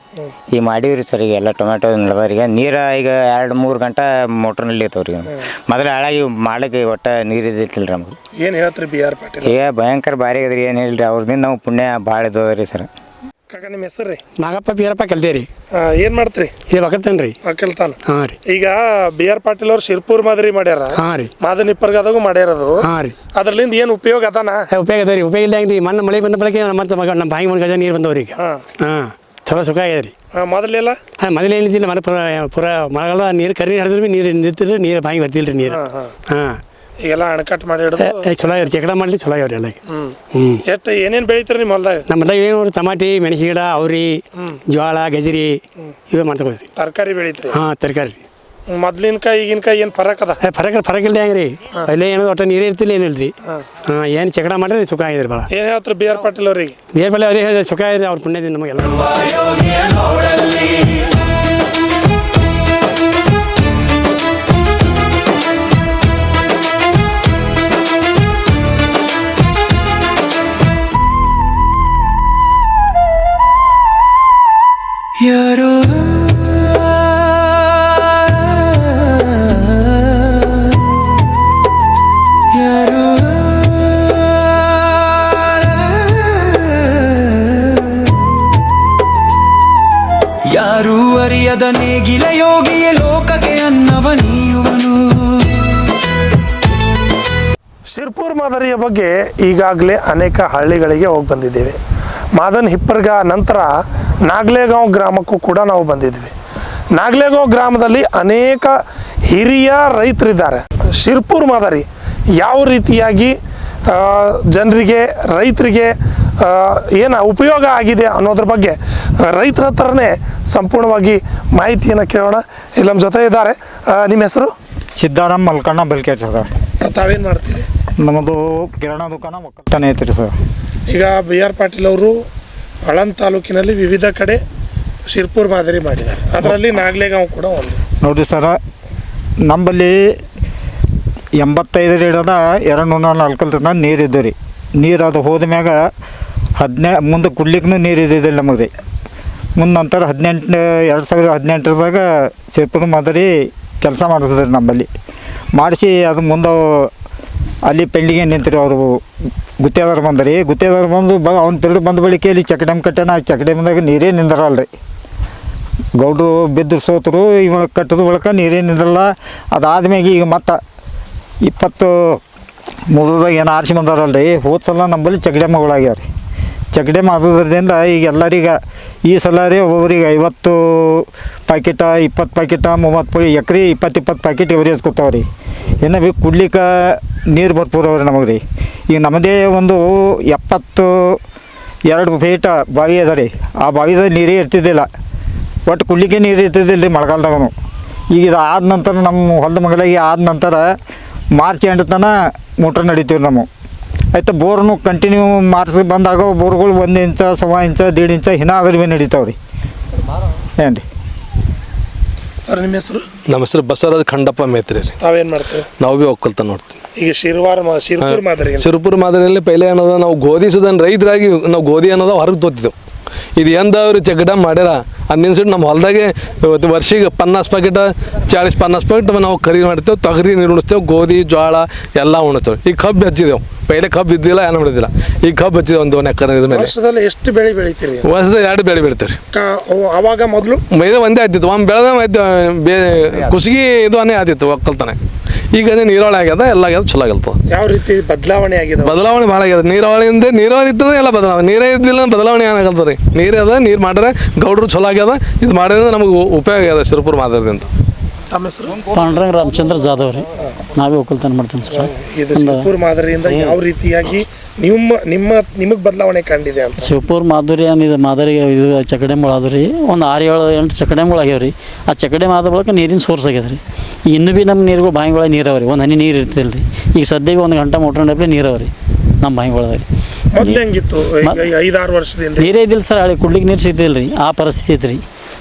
[SPEAKER 17] ಈಗ ಮಾಡೀವ್ರಿ ಸರ್. ಈಗ ಎಲ್ಲ ಟೊಮ್ಯಾಟೊ ನಡೆದಾರ. ಈಗ ನೀರು ಈಗ 2-3 ಗಂಟೆ ಮೋಟ್ರ್ನಲ್ಲಿ ಇರ್ತಾವ್ರಿ. ಮೊದಲು ಹಾಳಾಗಿ ಮಾಡ್ಲಿಕ್ಕೆ ಒಟ್ಟು ನೀರು ಇದ್ದಿತ್ತಿಲ್ಲ ರೀ ನಮ್ಗೆ.
[SPEAKER 2] ಏನು ಹೇಳ್ತೀರಿ ಬಿ ಆರ್ ಪಾಟೀಲ್?
[SPEAKER 17] ಈಗ ಭಯಂಕರ ಭಾರಿ ಅದ್ರಿ. ಏನು ಹೇಳ್ರಿ ಅವ್ರದಿಂದ ನಾವು ಪುಣ್ಯ ಭಾಳ ಇದ್ದದ ರೀ ಸರ್.
[SPEAKER 2] ಕಾಕ ನಿಮ್ಮ ಹೆಸರು ರೀ?
[SPEAKER 12] ನಾಗಪ್ಪ ಬೀರಪ್ಪ ಕಲ್ತೇ ರೀ.
[SPEAKER 2] ಏನು ಮಾಡ್ತೀರಿ?
[SPEAKER 12] ಇದು ಒಕ್ಕಲ್ತಾನ ರೀ.
[SPEAKER 2] ಒಕ್ಕಲ್ತಾನ.
[SPEAKER 12] ಹಾಂ ರೀ.
[SPEAKER 2] ಈಗ ಬಿ ಆರ್ ಪಾಟೀಲ್ ಅವ್ರು ಶಿರ್ಪುರ್ ಮಾದರಿ ಮಾಡ್ಯಾರ.
[SPEAKER 12] ಹಾಂ ರೀ.
[SPEAKER 2] ಮಾದನ್ ಹಿಪ್ಪರ್ಗಾದಾಗೂ ಮಾಡ್ಯಾರದು.
[SPEAKER 12] ಹಾಂ ರೀ.
[SPEAKER 2] ಅದ್ರಲ್ಲಿಂದ ಏನು ಉಪಯೋಗ ಅದಾನ?
[SPEAKER 12] ಉಪಯೋಗ ಅದ ರೀ. ಉಪಯೋಗ ಇಲ್ಲ ಹೆಂಗೆ ರೀ. ಮಳೆ ಬಂದ ಬಳಕೆ ಮತ್ತೆ ನಮ್ಮ ಬಾಯಿ 1 ಗಜ ನೀರು ಬಂದವ್ರಿ ಈಗ. ಹಾಂ ಚಲೋ ಸುಖ ಆಗ್ಯದ ರೀ.
[SPEAKER 2] ಮೊದಲೆಲ್ಲ
[SPEAKER 12] ಮೊದಲು ಏನಿದ್ದಿಲ್ಲ. ಮನೆ ಪೂರ ಮಳೆಗಾಲ ನೀರು ಕರಿ ಹರಿದ್ರು ಭೀ ನೀರು ನಿಂತಿದ್ರು ನೀರು ಬಾಯಿ ಬರ್ತಿಲ್ಲ ರೀ ನೀರು. ಹಾಂ
[SPEAKER 2] ಈಗೆಲ್ಲ ಅಣಕಟ್ಟು ಮಾಡಿ ಹಿಡಿದು
[SPEAKER 12] ಚಲೋ ಆಗ್ಯಾವ. ಚಕಡ ಮಾಡಲಿ ಚಲೋ ಆಗ್ಯಾವ್ರಿ ಎಲ್ಲ.
[SPEAKER 2] ಎಷ್ಟು ಏನೇನು ಬೆಳಿತೀರಿ ನಿಮ್ಮ ಹೊಲ್ದಾಗ?
[SPEAKER 12] ನಮ್ಮ ಹೊಲ್ದಾಗ ಏನು ನೋಡಿ ಟಮಾಟಿ, ಮೆಣಸಿ ಗಿಡ, ಅವ್ರಿ, ಜೋಳ, ಗಜರಿ ಇದು ಮಾಡ್ತಕೋದ್ರಿ.
[SPEAKER 2] ತರಕಾರಿ ಬೆಳಿತೀರಿ?
[SPEAKER 12] ಹಾಂ ತರಕಾರಿ.
[SPEAKER 2] ಮೊದ್ಲಿನಕಾಯಿ ಈಗಿನಕಾಯಿ ಏನು ಫರಕ್ ಅದ?
[SPEAKER 12] ಫರಕ್ ಇಲ್ಲ ಹೆಂಗೆ ರೀ. ಅಲ್ಲೇ ಏನೋ ಒಟ್ಟು ನೀರೇ ಇರ್ತಿಲ್ಲ ಏನಿಲ್ಲ ರೀ. ಹಾಂ ಏನು ಚಕಡ ಮಾಡಿದ್ರೆ ಸುಖ ಆಗಿದ್ರಿ ಭಾಳ.
[SPEAKER 2] ಏನು ಹೇಳ್ತಾರೆ ಬಿ ಆರ್ ಪಾಟೀಲ್ ಅವ್ರಿಗೆ?
[SPEAKER 12] ಬಿ ಆರ್ ಪಾಟೀಲ್ ಅವ್ರಿಗೆ ಹೇಳಿದ್ರೆ ಸುಖ ಆಗಿದ್ರಿ. ಅವ್ರ ಪುಣ್ಯದಿಂದ ನಮಗೆಲ್ಲ.
[SPEAKER 1] ಯಾರೋ ಯಾರೋ ಯಾರೂ ಅರಿಯದ ನೇಗಿಲ ಯೋಗಿಯ ಲೋಕಕ್ಕೆ ಅನ್ನವ ನೀಯುವನು.
[SPEAKER 2] ಶಿರ್ಪುರ್ ಮಾದರಿಯ ಬಗ್ಗೆ ಈಗಾಗಲೇ ಅನೇಕ ಹಳ್ಳಿಗಳಿಗೆ ಹೋಗಿ ಬಂದಿದ್ದೇವೆ. ಮಾದನ್ ಹಿಪ್ಪರ್ಗ ನಂತರ ನಾಗ್ಲೇಗಾಂವ್ ಗ್ರಾಮಕ್ಕೂ ಕೂಡ ನಾವು ಬಂದಿದ್ವಿ. ನಾಗ್ಲೇಗಾಂವ್ ಗ್ರಾಮದಲ್ಲಿ ಅನೇಕ ಹಿರಿಯ ರೈತರಿದ್ದಾರೆ. ಶಿರ್ಪುರ್ ಮಾದರಿ ಯಾವ ರೀತಿಯಾಗಿ ಜನರಿಗೆ ರೈತರಿಗೆ ಏನು ಉಪಯೋಗ ಆಗಿದೆ ಅನ್ನೋದ್ರ ಬಗ್ಗೆ ರೈತರ ಹತ್ರನೇ ಸಂಪೂರ್ಣವಾಗಿ ಮಾಹಿತಿಯನ್ನು ಕೇಳೋಣ. ಇಲ್ಲಿ ನಮ್ಮ ಜೊತೆ ಇದ್ದಾರೆ. ನಿಮ್ಮ ಹೆಸರು?
[SPEAKER 18] ಸಿದ್ದಾರಾಮ್ ಮಲ್ಕಣ್ಣ ಬಲ್ಕೇರ್ ಸರ್.
[SPEAKER 2] ತಾವೇನು ಮಾಡ್ತೀರಿ?
[SPEAKER 18] ನಮ್ಮದು ಕಿರಾಣ ದುಕಾನ ಒಕ್ಕಲ್ತನ ಐತ್ರಿ ಸರ್.
[SPEAKER 2] ಈಗ ಬಿ ಆರ್ ಪಾಟೀಲ್ ಅವರು ಆಳಂದ ತಾಲೂಕಿನಲ್ಲಿ ವಿವಿಧ ಕಡೆ ಶಿರ್ಪುರ್ ಮಾದರಿ ಮಾಡಿದ್ದಾರೆ. ಅದರಲ್ಲಿ ನಾಗ್ಲೇಗಾಂವ್ ಕೂಡ ಒಂದು.
[SPEAKER 18] ನೋಡಿರಿ ಸರ, ನಮ್ಮಲ್ಲಿ 85 ಹಿಡಿದ 204 ತನಕ ನೀರು ಇದ್ದು ರೀ. ನೀರು ಅದು ಹೋದ ಮ್ಯಾಗ ಮುಂದೆ ಕುಡ್ಲಿಕ್ಕೂ ನೀರು ಇದ್ದಿದ್ದಿಲ್ಲ ನಮಗೆ ರೀ. ಮುಂದೆ ನಂತರ 2018ದಾಗ ಶಿರ್ಪುರ್ ಮಾದರಿ ಕೆಲಸ ಮಾಡಿಸಿದ್ರಿ ನಮ್ಮಲ್ಲಿ. ಮಾಡಿಸಿ ಅದು ಮುಂದೆ ಅಲ್ಲಿ ಪೆಂಡಿಗೆ ನಿಂತ್ರಿ. ಅವರು ಗುತ್ತೇದಾರ ಬಂದ್ರಿ. ಗುತ್ತೇದಾರ ಬಂದು ಅವ್ನ ಪಿರಿಯಡ್ ಬಂದ ಬಳಿಕ ಇಲ್ಲಿ ಚೆಕ್ ಡ್ಯಾಮ್ ಕಟ್ಟಾನ. ಆ ಚೆಕ್ ಡ್ಯಾಮ್ದಾಗ ನೀರೇ ನಿಂದ್ರಲ್ಲ ರೀ. ಗೌಡ್ರು ಬಿದ್ದು ಸೋತರು. ಇವಾಗ ಕಟ್ಟದ ಬಳಿಕ ನೀರೇ ನಿಂದ್ರಲ್ಲ. ಅದಾದ್ಮ್ಯಾಗ ಈಗ ಮತ್ತೆ 23ದಾಗ ಏನು ಆರಿಸಿ ಬಂದಾರಲ್ಲ ರೀ. ಹೋದ ಸಲ ನಮ್ಮಲ್ಲಿ ಚೆಕ್ ಡ್ಯಾಮ್ಗಳಾಗ್ಯಾವ ರೀ. ಚೆಕ್ ಡ್ಯಾಮ್ ಆಗೋದ್ರಿಂದ ಈಗ ಎಲ್ಲರಿಗೆ ಈ ಸಲ ರೀ ಒಬ್ಬೊಬ್ರಿಗೆ 50 ಪ್ಯಾಕೆಟ, 20 ಪ್ಯಾಕೆಟ, 30 ಎಕರೆ 20 ಪ್ಯಾಕೆಟ್ ಇವರೇ ಎಸ್ಕೊತಾವೆ ರೀ. ಇನ್ನು ಭೀ ಕುಡ್ಲಿಕ್ಕೆ ನೀರು ಬರ್ಪೂರವ್ರಿ ನಮಗೆ ರೀ. ಈಗ ನಮ್ಮದೇ ಒಂದು 72 ಫೀಟ ಬಾವಿ ಅದ ರೀ. ಆ ಬಾವಿದಾಗ ನೀರೇ ಇರ್ತಿದ್ದಿಲ್ಲ. ಒಟ್ಟು ಕುಡ್ಲಿಕ್ಕೆ ನೀರು ಇರ್ತಿದ್ದಿಲ್ಲ ರೀ ಮಳೆಗಾಲದಾಗೂ. ಈಗ ಇದು ಆದ ನಂತರ ನಮ್ಮ ಹೊಲದ ಮಗಲಾಗಿ ಆದ ನಂತರ ಮಾರ್ಚ್ ಎಂಡ್ ತನಕ ಮೋಟ್ರ್ ನಡೀತೀವಿ ನಾವು. ಆಯ್ತು ಬೋರ್ನು ಕಂಟಿನ್ಯೂ ಮಾರ್ಚ್ ಬಂದಾಗ ಬೋರ್ಗಳು 1 ಇಂಚ, 1.25 ಇಂಚ, 1.5 ಇಂಚ ಹಿನ ಅದ್ರ ಭೀ ನಡೀತಾವೆ ರೀ. ಏನು ರೀ
[SPEAKER 2] ಸರ್ ನಿಮ್ಮ ಹೆಸರು?
[SPEAKER 19] ನಮ್ಮ ಹೆಸರು ಬಸವರಾಜ್ ಖಂಡಪ್ಪ ಮೇತ್ರಿ ರೀ.
[SPEAKER 2] ತಾವೇನು ಮಾಡ್ತೀವಿ?
[SPEAKER 19] ನಾವು ಭೀ ಒಕ್ಕಲ್ತ ನೋಡ್ತೀವಿ.
[SPEAKER 2] ಈಗ ಶಿರ್ಪುರ್ ಮಾದರಿ
[SPEAKER 19] ಶಿರ್ಪುರ್ ಮಾದರಿಯಲ್ಲಿ ಪೈಲೆ ಏನದ ನಾವು ಗೋಧಿ ಸುದನ್ ರೈತರಾಗಿ ನಾವು ಗೋಧಿ ಅನ್ನೋದು ಹೊರಗೆ ತೋತಿದ್ದೆವು. ಇದು ಎಂದ ಅವ್ರು ಚೆಕ್ ಡ್ಯಾಮ್ ಮಾಡ್ಯಾರ ಅಂದಿನ ಸೈಡ್ ನಮ್ಮ ಹೊಲದಾಗೆ ಇವತ್ತು ವರ್ಷಿಗೆ 50 ಪ್ಯಾಕೆಟ್ 40-50 ಪ್ಯಾಕೆಟ್ ನಾವು ಖರೀದಿ ಮಾಡ್ತೇವೆ. ತೊಗರಿ ನೀರು ಉಣಿಸ್ತೇವೆ, ಗೋಧಿ ಜೋಳ ಎಲ್ಲ ಉಣಿಸ್ತೇವೆ. ಈಗ ಕಬ್ಬು ಹಚ್ಚಿದೆವು. ಪೈಲೆ ಕಬ್ಬು ಇದ್ದಿಲ್ಲ, ಏನು ಮಾಡಿದಿಲ್ಲ. ಈಗ ಕಬ್ಬು ಹಚ್ಚಿದೆ 1 ಎಕರೆ ಇದ ಮೇಲೆ.
[SPEAKER 2] ವರ್ಷದಲ್ಲಿ ಎಷ್ಟು ಬೆಳೆ ಬೆಳಿತೀರಿ?
[SPEAKER 19] ವರ್ಷದಲ್ಲಿ 2 ಬೆಳೆ ಬೆಳಿತೀವಿ.
[SPEAKER 2] ಅವಾಗ ಮೊದಲು
[SPEAKER 19] ಒಂದೇ ಆಯ್ತಿತ್ತು. ಒಮ್ಮೆ ಬೆಳೆದ ಕುಸಿಗೆ ಇದು ಅನ್ನೇ ಆದಿತ್ತು ಒಕ್ಕಲ್ತಾನೆ. ಈಗ ಅದೇ ನೀರಾವಳಿ ಆಗ್ಯದ, ಎಲ್ಲ ಆಗ್ಯದ, ಚಲೋ ಆಗಲ್ತದೆ.
[SPEAKER 2] ಯಾವ ರೀತಿ ಬದಲಾವಣೆ ಆಗಿದೆ?
[SPEAKER 19] ಬದಲಾವಣೆ ಭಾಳ ಆಗ್ಯದ. ನೀರಾವಳಿಯಿಂದ ನೀರಾವರಿ ಇರ್ತದೆ, ಎಲ್ಲ ಬದಲಾವಣೆ. ನೀರೇ ಇದ್ದಿಲ್ಲ ಬದಲಾವಣೆ ಏನಾಗಲ್ತ ರೀ. ನೀರೇ ಅದ, ನೀರು ಮಾಡ್ರೆ ಗೌಡ್ರು ಚಲೋ ಆಗ್ಯದ. ಇದು ಮಾಡಿದ್ರೆ ನಮಗೆ ಉಪಯೋಗ ಆಗ್ಯದ ಶಿರ್ಪುರ್ ಮಾದರಿದಿಂದ.
[SPEAKER 2] ತಮ್ಮ ಹೆಸರು?
[SPEAKER 20] ಪಾಂಡುರಂಗ ರಾಮಚಂದ್ರ ಜಾಧವ್ ರೀ, ನಾವೇ ಒಕ್ಕಲ್ತನ ಮಾಡ್ತೀನಿ ಸರ್.
[SPEAKER 2] ಇದು ಶಿವಪುರ ಮಾದರಿಯಿಂದ ಯಾವ ರೀತಿಯಾಗಿ ನಿಮಗೆ ಬದಲಾವಣೆ ಕಂಡಿದೆ ಅಂತ?
[SPEAKER 20] ಶಿವಪುರ ಮಾದರಿ ಇದು ಚಕಡೆಮುಳ ಅದ ರೀ, ಒಂದು 6-7-8 ಚಕಡೆಮುಳ ಆಗ್ಯಾವ ರೀ. ಆ ಚಕಡೆ ಆದ ಬಳಿಕ ನೀರಿನ ಸೋರ್ಸ್ ಆಗ್ಯದ ರೀ. ಇನ್ನೂ ಭೀ ನಮ್ಮ ನೀರುಗಳು ಬಾವಿಗಳಿಗೆ ನೀರು ಅವ ರೀ, ಒಂದು ಹನಿ ನೀರು ಇರ್ತಿಲ್ಲ ರೀ. ಈಗ ಸದ್ಯಕ್ಕೆ 1 ಗಂಟೆ ಮೋಟ್ರ್ ಡಬ್ಲಿ ನೀರು ಅವ ರೀ ನಮ್ಮ ಬಾವಿಗಳದ ರೀ.
[SPEAKER 2] ಮೊದಲು ಹೆಂಗಿತ್ತು? 5-6 ವರ್ಷದಿಂದ
[SPEAKER 20] ನೀರೇ ಇದ್ದಿಲ್ಲ ಸರ್, ಹಳೆ ಕುಡ್ಲಿಕ್ಕೆ ನೀರು ಸಿಗ್ತಿಲ್ಲ ರೀ. ಆ ಪರಿಸ್ಥಿತಿ ಐತೆ ರೀ.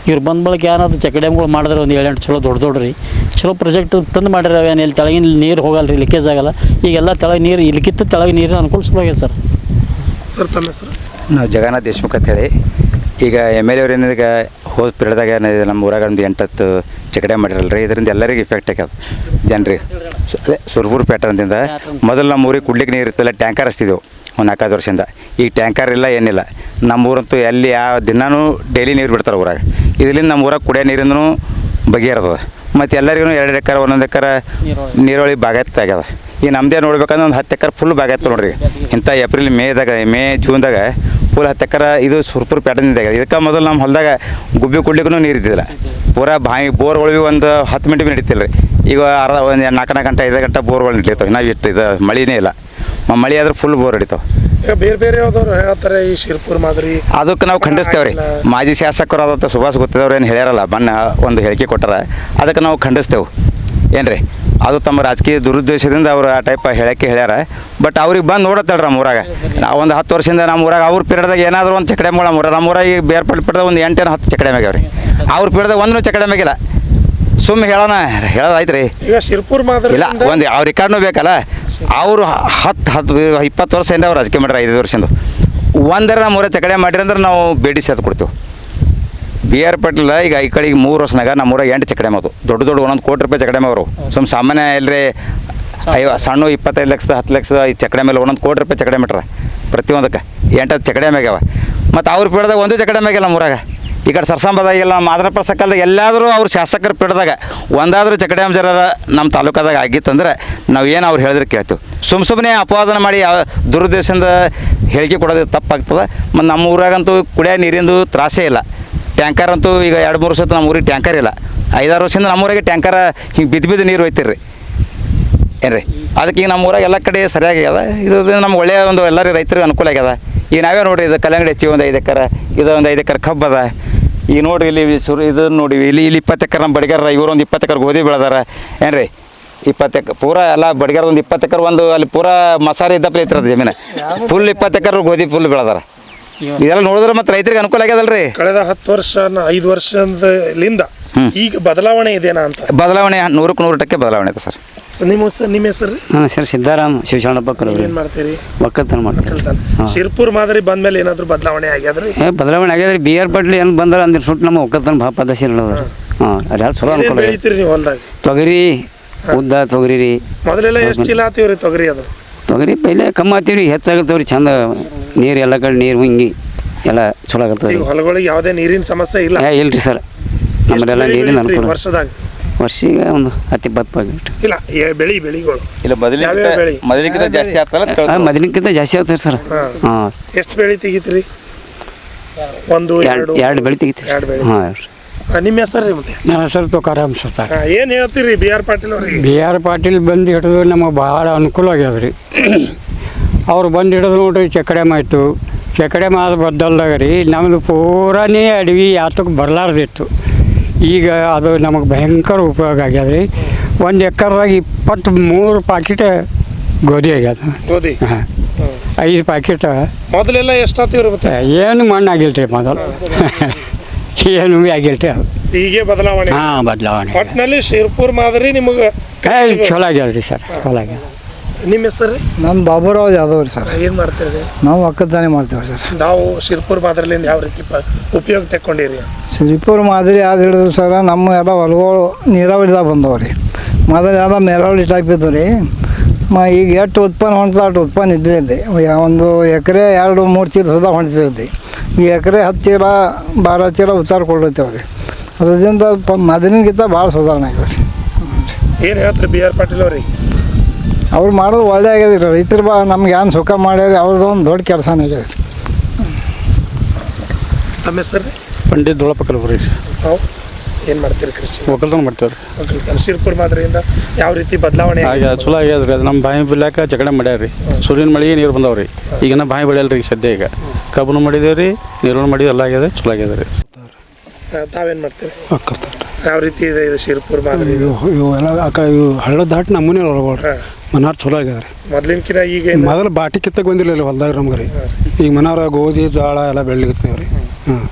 [SPEAKER 20] ಇವ್ರು ಬಂದ ಬಳಿಕ ಏನಾದ್ರು ಚಕಡೆಗಳು ಮಾಡಿದ್ರೆ ಒಂದು 7-8 ಚಲೋ ದೊಡ್ಡ ರೀ, ಚಲೋ ಪ್ರಾಜೆಕ್ಟ್ ತಂದು ಮಾಡಿರ. ಏನು ತೆಳಗಿನ ನೀರು ಹೋಗಲ್ಲ ರೀ, ಲೀಕೇಜ್ ಆಗಲ್ಲ. ಈಗೆಲ್ಲ ತೆಳಗೆ ನೀರು ಇಲ್ಲಿಕ್ಕಿತ್ತು ತೆಳಗೆ ನೀರಿನ ಅನುಕೂಲ ಸುಲಭ ಆಗ್ಯದ ಸರ್.
[SPEAKER 2] ಸರ್ ತಮ್ಮ ಹೆಸರು?
[SPEAKER 21] ನಾವು ಜಗನ್ನಾಥ್ ದೇಶ್ಮುಖ್ ಅಂತೇಳಿ. ಈಗ MLA ಅವ್ರು ಏನಿದೆ, ಹೋದ ಪೀರಿಯಡ್ದಾಗ ನಮ್ಮ ಊರಾಗ ಒಂದು 8-10 ಚಕಡೆ ಮಾಡಿರಲ್ಲ ರೀ. ಇದರಿಂದ ಎಲ್ಲರಿಗೂ ಇಫೆಕ್ಟ್ ಆಗ್ಯದ ಜನರಿಗೆ. ಅದೇ ಸುರಪುರ ಪ್ಯಾಟರ್ನ್ದಿಂದ ಮೊದಲು ನಮ್ಮ ಊರಿಗೆ ಕುಡ್ಲಿಕ್ಕೆ ನೀರು ಇರ್ತಿಲ್ಲ, ಟ್ಯಾಂಕರ್ ಹಚ್ತಿದ್ದೆವು ಒಂದು 4-5 ವರ್ಷದಿಂದ. ಈಗ ಟ್ಯಾಂಕರ್ ಇಲ್ಲ, ಏನಿಲ್ಲ. ನಮ್ಮೂರಂತೂ ಎಲ್ಲಿ ಯಾವ ದಿನಾನೂ ಡೈಲಿ ನೀರು ಬಿಡ್ತಾರೆ ಊರಾಗ. ಇದರಿಂದ ನಮ್ಮ ಊರಾಗ ಕುಡಿಯೋ ನೀರಿಂದನೂ ಬಗೆಹರದ. ಮತ್ತು ಎಲ್ಲರಿಗೂ 2 ಎಕರೆ 1 ಎಕರೆ ನೀರಾವರಿ ಬಾಗಾಯತ್ ಆಗ್ಯದ. ಈಗ ನಮ್ಮದೇ ನೋಡ್ಬೇಕಂದ್ರೆ ಒಂದು 10 ಎಕರೆ ಫುಲ್ ಬಾಗಾಯ್ತು ನೋಡ್ರಿ. ಇಂಥ ಏಪ್ರಿಲ್ ಮೇ ಜೂನ್ದಾಗ ಫುಲ್ 10 ಎಕರೆ ಇದು ಸುರಪುರ ಪ್ಯಾಟರ್ನಿಂದ ಆಗ್ಯದ. ಇದಕ್ಕೆ ಮೊದಲು ನಮ್ಮ ಹೊಲದಾಗ ಗುಬ್ಬಿ ಕುಡ್ಲಿಕ್ಕೂ ನೀರು ಇದ್ದಿಲ್ಲ. ಪೂರಾ ಬಾವಿ ಬೋರ್ಗಳು ಒಂದು 10 ಮಿನಿಟ್ ಭೀ ನಡೀತಿಲ್ಲ ರೀ. ಈಗ ಒಂದು 4 ಗಂಟೆ 5 ಗಂಟೆ ಬೋರ್ಗಳು ನಡೀತಾವೆ. ನಾವು ಇಟ್ಟು ಇದು ಮಳಿನೇ ಇಲ್ಲ, ಮಳೆ ಆದ್ರೆ ಫುಲ್ ಬೋರ್ ಹಿಡಿತಾವೆ.
[SPEAKER 2] ಈಗ ಬೇರೆ ಯಾವ್ದವ್ರು ಹೇಳ್ತಾರೆ ಈ ಶಿರಪುರ ಮಾದರಿ,
[SPEAKER 21] ಅದಕ್ಕೆ ನಾವು ಖಂಡಿಸ್ತೇವೆ ರೀ. ಮಾಜಿ ಶಾಸಕರು ಆದಂಥ ಸುಭಾಷ್ ಗೊತ್ತಿದ್ದವ್ರು ಏನು ಹೇಳ್ಯಾರಲ್ಲ, ಒಂದು ಹೇಳಿಕೆ ಕೊಟ್ಟಾರ, ಅದಕ್ಕೆ ನಾವು ಖಂಡಿಸ್ತೇವೆ. ಏನು ರೀ, ಅದು ತಮ್ಮ ರಾಜಕೀಯ ದುರುದ್ದೇಶದಿಂದ ಅವ್ರು ಆ ಟೈಪ್ ಹೇಳಕ್ಕೆ ಹೇಳ್ಯಾರ. ಬಟ್ ಅವ್ರಿಗೆ ಬಂದು ನೋಡತ್ತಳ್ರಿ ನಮ್ಮ ಊರಾಗ. ನಾವು ಒಂದು 10 ವರ್ಷದಿಂದ ನಮ್ಮ ಊರಾಗ ಅವ್ರ ಪೀರಿಯಡ್ದಾಗ ಏನಾದರೂ ಒಂದು ಚಕಡೆ ಮೂಳ ನಮ್ಮ ಊರಾಗ ಈಗ ಬೇರ್ಪಟ್ಟ ಒಂದು 8-10 ಚಕಡೆ ಮ್ಯಾಗ್ಯಾವ ರೀ. ಅವ್ರ ಪೀರಿಯಡ್ದಾಗ ಒಂದೂ ಚಕಡೆ ಮ್ಯಾಗಿಲ್ಲ. ಸುಮ್ಮನೆ ಹೇಳೋದಾಯ್ತು ರೀ.
[SPEAKER 2] ಈಗ ಶಿರಪುರ ಮಾದರಿ
[SPEAKER 21] ಇಲ್ಲ, ಒಂದು ಅವ್ರ ರಿಕಾರ್ಡ್ನೂ ಬೇಕಲ್ಲ. ಅವರು 10-20 ವರ್ಷದಿಂದ ಅವ್ರು ರಾಜಕೀಯ ಮಾಡ್ಯಾರ. 5 ವರ್ಷದಿಂದ ಒಂದರ ನಮ್ಮ ಊರಾಗ ಚಕಡೆ ಮಾಡಿರಿ ಅಂದ್ರೆ ನಾವು ಬೇಡಿ ಸೇತು ಕೊಡ್ತೇವೆ. BR ಪಾಟೀಲ್ ಈಗ ಈ ಕಡೆಗೆ 3 ವರ್ಷನಾಗ ನಮ್ಮ ಊರಾಗ 8 ಚಕಡೆ ಮಾತು ದೊಡ್ಡ 1 ಕೋಟಿ ರೂಪಾಯಿ ಚಕಡೆ ಅವರು. ಸಾಮಾನ್ಯ ಇಲ್ಲರಿ ಸಣ್ಣ 25 ಲಕ್ಷ 10 ಲಕ್ಷ ಈ ಚಕಡೆ ಮೇಲೆ 1 ಕೋಟಿ ರೂಪಾಯಿ ಚಕಡೆ ಮಿಟ್ರ ಪ್ರತಿಯೊಂದಕ್ಕೆ 8 ಚಕಡೆ ಮ್ಯಾಗ್ಯಾವ. ಮತ್ತು ಅವ್ರ ಪೀಡ್ದಾಗ ಒಂದು ಚಕಡೆ ಮ್ಯಾಗಿಲ್ಲ ನಮ್ಮ ಊರಾಗ. ಈ ಕಡೆ ಸರ್ಸಾಂಬದಾಗಿಲ್ಲ, ಮಾದರಪ್ಪ ಸಕ್ಕಲ್ದಾಗ ಎಲ್ಲಾದರೂ ಅವ್ರ ಶಾಸಕರ ಪೀಡ್ದಾಗ ಒಂದಾದರೂ ಚಕಡೆ ಜರ ನಮ್ಮ ತಾಲೂಕದಾಗ ಆಗಿತ್ತಂದ್ರೆ ನಾವು ಏನು ಅವ್ರು ಹೇಳಿದ್ರೆ ಕೇಳ್ತೀವಿ. ಸುಮ್ಮನೆ ಅಪವಾದನ ಮಾಡಿ ಯಾವ ದುರುದ್ದೇಶದಿಂದ ಹೇಳಿಕೆ ಕೊಡೋದು ತಪ್ಪಾಗ್ತದೆ. ಮತ್ತು ನಮ್ಮ ಊರಾಗಂತೂ ಕುಡಿಯೋ ನೀರಿಂದು ತ್ರಾಸೇ ಇಲ್ಲ. ಟ್ಯಾಂಕರ್ ಅಂತೂ ಈಗ 2-3 ವರ್ಷ ನಮ್ಮ ಊರಿಗೆ ಟ್ಯಾಂಕರ್ ಇಲ್ಲ. 5-6 ವರ್ಷದಿಂದ ನಮ್ಮೂರಾಗೆ ಟ್ಯಾಂಕರ ಹಿಂಗೆ ಬಿದ್ದು ನೀರು ಹೋಯ್ತಿರಿ ಏನು ರೀ. ಅದಕ್ಕೆ ಈಗ ನಮ್ಮ ಊರಾಗ ಎಲ್ಲ ಕಡೆ ಸರಿಯಾಗಿ ಆಗ್ಯದ. ಇದು ನಮ್ಗೆ ಒಳ್ಳೆಯ ಒಂದು ಎಲ್ಲರಿಗೂ ರೈತರಿಗೆ ಅನುಕೂಲ ಆಗ್ಯದ. ಈಗ ನಾವೇ ನೋಡಿರಿ, ಇದು ಕಲ್ಲಂಗಡಿ ಹೆಚ್ಚಿ ಒಂದು 5 ಎಕರೆ, ಇದು ಒಂದು 5 ಎಕರೆ ಕಬ್ಬು ಅದ. ಈಗ ನೋಡಿರಿ ಇಲ್ಲಿ ಇದನ್ನು ನೋಡಿ, ಇಲ್ಲಿ 20 ಎಕರೆ ನಮ್ಮ ಬಡಿಗಾರ, ಇವರು ಒಂದು 20 ಎಕರೆ ಗೋಧಿ ಬೆಳೆದಾರ. ಏನು ರೀ, 20 ಎಕರೆ ಪೂರಾ ಎಲ್ಲ ಬಡಿಗಾರ ಒಂದು 20 ಎಕರೆ ಒಂದು ಅಲ್ಲಿ ಪೂರಾ ಮಸಾರಿ ಇದ್ದಪ್ಪ ಐತಿರೋದು ಜಮೀನು ಫುಲ್ 20 ಎಕರೆ ಗೋಧಿ ಫುಲ್ ಬೆಳೆದಾರ. ಇದೆಲ್ಲ ನೋಡಿದ್ರೆ ಮತ್ತು ರೈತರಿಗೆ ಅನುಕೂಲ ಆಗ್ಯದಲ್ರಿ.
[SPEAKER 2] ಕಳೆದ 5 ವರ್ಷದಿಂದ ಈಗ ಬದಲಾವಣೆ ಇದೆನಾ ಅಂತ?
[SPEAKER 21] ಬದಲಾವಣೆ 100% ಬದಲಾವಣೆ ಇದೆ ಸರ್.
[SPEAKER 2] ನಿಮ್ಮ ಹೆಸರು?
[SPEAKER 22] ನನ್ನ ಹೆಸರು ಸಿದ್ದಾರಾಮ್ ಶಿವಶರಣಪ್ಪ ಕಲವ್ರಿ.
[SPEAKER 2] ಏನು ಮಾಡ್ತೀರಿ?
[SPEAKER 22] ಒಕ್ಕಲ್ತನ ಮಾಡ್ತೀವಿ.
[SPEAKER 2] ಶಿರಪುರ ಮಾದರಿ ಬಂದ್ಮೇಲೆ ಏನಾದರೂ ಬದಲಾವಣೆ ಆಗ್ಯಾದ್ರಿ?
[SPEAKER 22] ಬದಲಾವಣೆ ಆಗ್ಯಾದ್ರಿ. BR ಪಾಟೀಲ್ ಏನು ಬಂದ್ರೆ ಅಂದ್ರೆ ಸುಟ್ಟು ನಮ್ಮ ಒಕ್ಕಲ್ತನ ಭಾಳ ಪದ್ಧತಿ ಇರೋದು. ಅದೆಲ್ಲ ಚಲೋ ಅನುಕೂಲ.
[SPEAKER 2] ಬೆಳಿತೀರಿ ನೀವು ಹೊಲ್ದಾಗ?
[SPEAKER 22] ತೊಗರಿ, ಉದ್ದ ತೊಗರಿ ರೀ.
[SPEAKER 2] ಮೊದಲೆಲ್ಲ ಎಷ್ಟು ಚೀಲ ಆತೀವ್ರಿ ತೊಗರಿ? ಅದು
[SPEAKER 22] ತೊಗರಿ ಪೈಲೆ ಕಮ್ಮಿ ಆತೀವ್ರಿ, ಹೆಚ್ಚಾಗತ್ತವ್ರಿ. ಚಂದ ನೀರು ಎಲ್ಲ ಕಡೆ ನೀರು ಹಿಂಗಿ ಎಲ್ಲ ಚಲೋ ಆಗತ್ತವ್ರಿ.
[SPEAKER 2] ಹೊಲಗಳಿಗೆ ಯಾವುದೇ ನೀರಿನ ಸಮಸ್ಯೆ ಇಲ್ಲ?
[SPEAKER 22] ಇಲ್ರಿ ಸರ್, ನಮ್ಮದೆಲ್ಲ ನೀರಿನ ಅನುಕೂಲ.
[SPEAKER 2] ವರ್ಷದಾಗ
[SPEAKER 21] ವರ್ಷಿಗೆ ಒಂದು 10-20 ಪ್ಯಾಕೆಟ್.
[SPEAKER 2] ಇಲ್ಲ ಬೆಳಿಗಳು
[SPEAKER 21] ಇಲ್ಲ ಮೊದಲಿಕ್ಕಿಂತ ಜಾಸ್ತಿ ಆಗ್ತಲ್ಲ?
[SPEAKER 22] ಮೊದಲಿಕ್ಕಿಂತ ಜಾಸ್ತಿ ಆಗ್ತದೆ ಸರ್. ಹಾಂ.
[SPEAKER 2] ಎಷ್ಟು ಬೆಳೆ ತೆಗಿತೀರಿ?
[SPEAKER 22] ಎರಡು ಬೆಳೆ ತೆಗಿತೀವಿ. ಹಾಂ.
[SPEAKER 2] ನಿಮ್ಮ ಹೆಸರು ರೀ? ಮತ್ತೆ
[SPEAKER 23] ನನ್ನ ಹೆಸರು ತುಕಾರಾಮ್ ಸರ್.
[SPEAKER 2] ಏನು ಹೇಳ್ತೀರಿ BR ಪಾಟೀಲ್ ಅವ್ರಿಗೆ?
[SPEAKER 23] BR ಪಾಟೀಲ್ ಬಂದು ಹಿಡಿದು ನಮಗೆ ಭಾಳ ಅನುಕೂಲ ಆಗ್ಯದ ರೀ. ಅವ್ರು ಬಂದು ಹಿಡಿದು ನೋಡ್ರಿ ಚಕಡೆ ಆಯಿತು. ಚಕಡೆ ಮಾದ ಬದ್ದಲ್ದಾಗ ರೀ ನಮ್ಮದು ಪೂರಾನೇ ಅಡವಿ ಯಾತಕ್ಕೆ ಬರಲಾರ್ದಿತ್ತು. ಈಗ ಅದು ನಮಗೆ ಭಯಂಕರ ಉಪಯೋಗ ಆಗ್ಯದ ರೀ. 1 ಎಕರ್ದಾಗ 23 ಪ್ಯಾಕೆಟ್ ಗೋಧಿ ಆಗ್ಯದ.
[SPEAKER 2] ಗೋಧಿ?
[SPEAKER 23] ಹಾಂ, 5 ಪ್ಯಾಕೆಟ್.
[SPEAKER 2] ಮೊದಲೆಲ್ಲ ಎಷ್ಟಾಗ್ತೀವ್ರಿ? ಮತ್ತೆ
[SPEAKER 23] ಏನು ಮಣ್ಣು ಆಗಿಲ್ಲ ರೀ ಮೊದಲು. ಏನು ಆಗಿಲ್ಲ ರೀ ಅದು.
[SPEAKER 2] ಹೀಗೆ ಬದಲಾವಣೆ?
[SPEAKER 23] ಹಾಂ, ಬದಲಾವಣೆ.
[SPEAKER 2] ಒಟ್ಟಿನಲ್ಲಿ ಶಿರಪುರ ಮಾದರಿ ನಿಮಗೆ
[SPEAKER 23] ಚಲೋ ಆಗ್ಯದ ರೀ ಸರ್, ಚಲೋ ಆಗ್ಯದ.
[SPEAKER 2] ನಿಮ್ಮ ಹೆಸರು ರೀ?
[SPEAKER 24] ನಾನು ಬಾಬುರಾವ್ ಯಾದವ್ ರೀ ಸರ್.
[SPEAKER 2] ಏನು ಮಾಡ್ತೀರಿ?
[SPEAKER 24] ನಾವು ಒಕ್ಕಲ್ತನ ಮಾಡ್ತೇವೆ ಸರ್.
[SPEAKER 2] ನಾವು ಶಿರಪುರ ಮಾದರಿಲಿಂದ ಯಾವ ರೀತಿ ಉಪಯೋಗ ತಗೊಂಡಿರಿ?
[SPEAKER 24] ಶಿರಪುರ ಮಾದರಿ ಯಾವ್ದು ಹಿಡಿದು ಸರ್, ನಮ್ಮ ಎಲ್ಲ ಹೊಲಗಳು ನೀರಾವರಿದಾಗ ಬಂದವು ರೀ. ಮೊದಲು ಎಲ್ಲ ಮೇರಾವರಿ ಟೈಪ್ ಇದ್ದವು ರೀ. ಈಗ ಎಷ್ಟು ಉತ್ಪನ್ನ ಹೊಂಟ್ತದೆ ಅಷ್ಟು ಉತ್ಪನ್ನ ಇದ್ದಿಲ್ಲ ರೀ. ಒಂದು ಎಕರೆ 2-3 ಚೀಲ ಸುಧಾ ಹೊಂಟಿದ್ದೆ. ಈ ಎಕರೆ 10 ಚೀಲ 12 ಚೀಲ ಉತ್ತಾರ ಕೊಡ್ತೇವೆ ರೀ. ಅದರಿಂದ ಮೊದಲಿನಗಿಂತ ಭಾಳ ಸುಧಾರಣೆ ಆಗ್ಯದ ರೀ.
[SPEAKER 2] ಏನು ಹೇಳ್ತೀರಿ BR ಪಾಟೀಲ್ ಅವ್ರಿಗೆ?
[SPEAKER 24] ಅವ್ರು ಮಾಡೋದು ಒಳ್ಳೆ ಆಗ್ಯದ ರೀ. ರೈತರು ನಮ್ಗೆ ಏನು ಸುಖ ಮಾಡ್ಯಾರ, ಅವ್ರದ್ದು ಒಂದು ದೊಡ್ಡ ಕೆಲಸನೇ ಆಗ್ಯದ ರೀ.
[SPEAKER 2] ತಮ್ಮ ಹೆಸರು?
[SPEAKER 23] ಪಂಡಿತ್ ದೊಳಪ್ಪ ಕಲಬುರ್ಗಿ.
[SPEAKER 2] ಏನು ಮಾಡ್ತೀರಿ ಕೃಷಿ?
[SPEAKER 4] ಒಕ್ಕಲ್ತನ ಮಾಡ್ತೀವಿ ರೀ.
[SPEAKER 2] ಒಕ್ಕಲ್ತನ ಶಿರ್ಪುರ್ ಮಾದರಿಯಿಂದ ಯಾವ ರೀತಿ ಬದಲಾವಣೆ
[SPEAKER 4] ಆಗ ಚಲೋ ಆಗ್ಯದ ರೀ. ಅದು ನಮ್ಮ ಬಾವಿ ಬಿಡ್ಲಾಕ ಚಕಡೆ ಮಾಡ್ಯಾರ ರೀ. ಸೂರ್ಯನ ಮಳೆಗೆ ನೀರು ಬಂದಾವ್ರಿ. ಈಗಿನ ಬಾವಿ ಬೆಳೆಯಲ್ಲ ರೀ ಸದ್ಯ. ಈಗ ಕಬ್ಬನು ಮಾಡಿದೇವೆ ರೀ, ನೀರು ಮಾಡಿದ್ವಿ, ಎಲ್ಲ ಆಗ್ಯದ, ಚಲೋ ಆಗ್ಯದ ರೀ.
[SPEAKER 2] ತಾವೇನು ಮಾಡ್ತೀರಿ?
[SPEAKER 4] ಒಕ್ಕಲ್ತನ
[SPEAKER 2] ಯಾವ ರೀತಿ ಇದೆ ಇದು ಶಿರ್ಪುರ್ ಮಾದರಿ?
[SPEAKER 4] ಇವೆಲ್ಲ ಇವು ಹಳ್ಳ ದಾಟಿ ನಮ್ಮನೆ ಹೊರಗೋಳ್ರಿ ಮನಾರ್ ಚಲೋ ಆಗ್ಯದ ರೀ.
[SPEAKER 2] ಮೊದ್ಲಿನ್ಕಿನ ಈಗ
[SPEAKER 4] ಮೊದಲು ಬಾಟಿ ಕಿತ್ತಕ್ಕೆ ಬಂದಿರಲಿಲ್ಲ ಹೊಲ್ದಾಗ ನಮ್ಗೆ ರೀ. ಈಗ ಮನಾರ ಗೋಧಿ ಜೋಳ ಎಲ್ಲ ಬೆಳಿಗ್ಗೆ ರೀ. ಹಾಂ,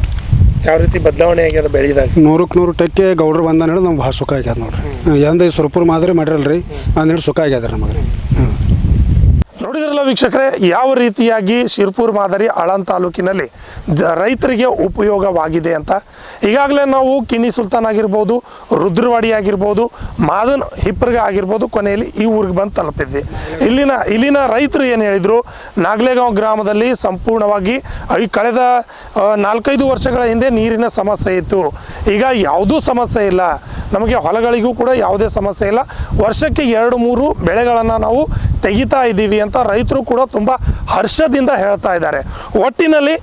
[SPEAKER 2] ಯಾವ ರೀತಿ ಬದಲಾವಣೆ ಆಗ್ಯದ ಬೆಳೆದಾಗ?
[SPEAKER 4] 100% ಗೌಡ್ರು ಬಂದ ಹಿಡಿದು ನಮ್ಗೆ ಭಾಳ ಸುಖ ಆಗ್ಯದ ನೋಡ್ರಿ. ಎಂದ ಸುರಪುರ ಮಾದರಿ ಮಾಡಿರಲ್ಲ ರೀ, ಅಂದೇಳಿ ಸುಖ ಆಗ್ಯದ ರೀ ನಮಗೆ ರೀ.
[SPEAKER 2] ನೋಡಿದ್ರಲ್ಲ ವೀಕ್ಷಕರೇ, ಯಾವ ರೀತಿಯಾಗಿ ಶಿರ್ಪುರ್ ಮಾದರಿ ಆಳಂದ ತಾಲೂಕಿನಲ್ಲಿ ರೈತರಿಗೆ ಉಪಯೋಗವಾಗಿದೆ ಅಂತ. ಈಗಾಗಲೇ ನಾವು ಕಿಣಿ ಸುಲ್ತಾನ್ ಆಗಿರ್ಬೋದು, ರುದ್ರವಾಡಿ ಆಗಿರ್ಬೋದು, ಮಾದನ್ ಹಿಪ್ಪರ್ಗ ಆಗಿರ್ಬೋದು, ಕೊನೆಯಲ್ಲಿ ಈ ಊರಿಗೆ ಬಂದು ತಲುಪಿದ್ವಿ. ಇಲ್ಲಿನ ರೈತರು ಏನು ಹೇಳಿದರು, ನಾಗಲೇಗಾಂವ್ ಗ್ರಾಮದಲ್ಲಿ ಸಂಪೂರ್ಣವಾಗಿ ಕಳೆದ 4-5 ವರ್ಷಗಳ ಹಿಂದೆ ನೀರಿನ ಸಮಸ್ಯೆ ಇತ್ತು. ಈಗ ಯಾವುದೂ ಸಮಸ್ಯೆ ಇಲ್ಲ, ನಮಗೆ ಹೊಲಗಳಿಗೂ ಕೂಡ ಯಾವುದೇ ಸಮಸ್ಯೆ ಇಲ್ಲ, ವರ್ಷಕ್ಕೆ 2-3 ಬೆಳೆಗಳನ್ನು ನಾವು ತೆಗಿತಾ ಇದ್ದೀವಿ ಅಂತ ರೈತರು ಕೂಡ ತುಂಬ ಹರ್ಷದಿಂದ ಹೇಳ್ತಾ ಇದ್ದಾರೆ. ಒಟ್ಟಿನಲ್ಲಿ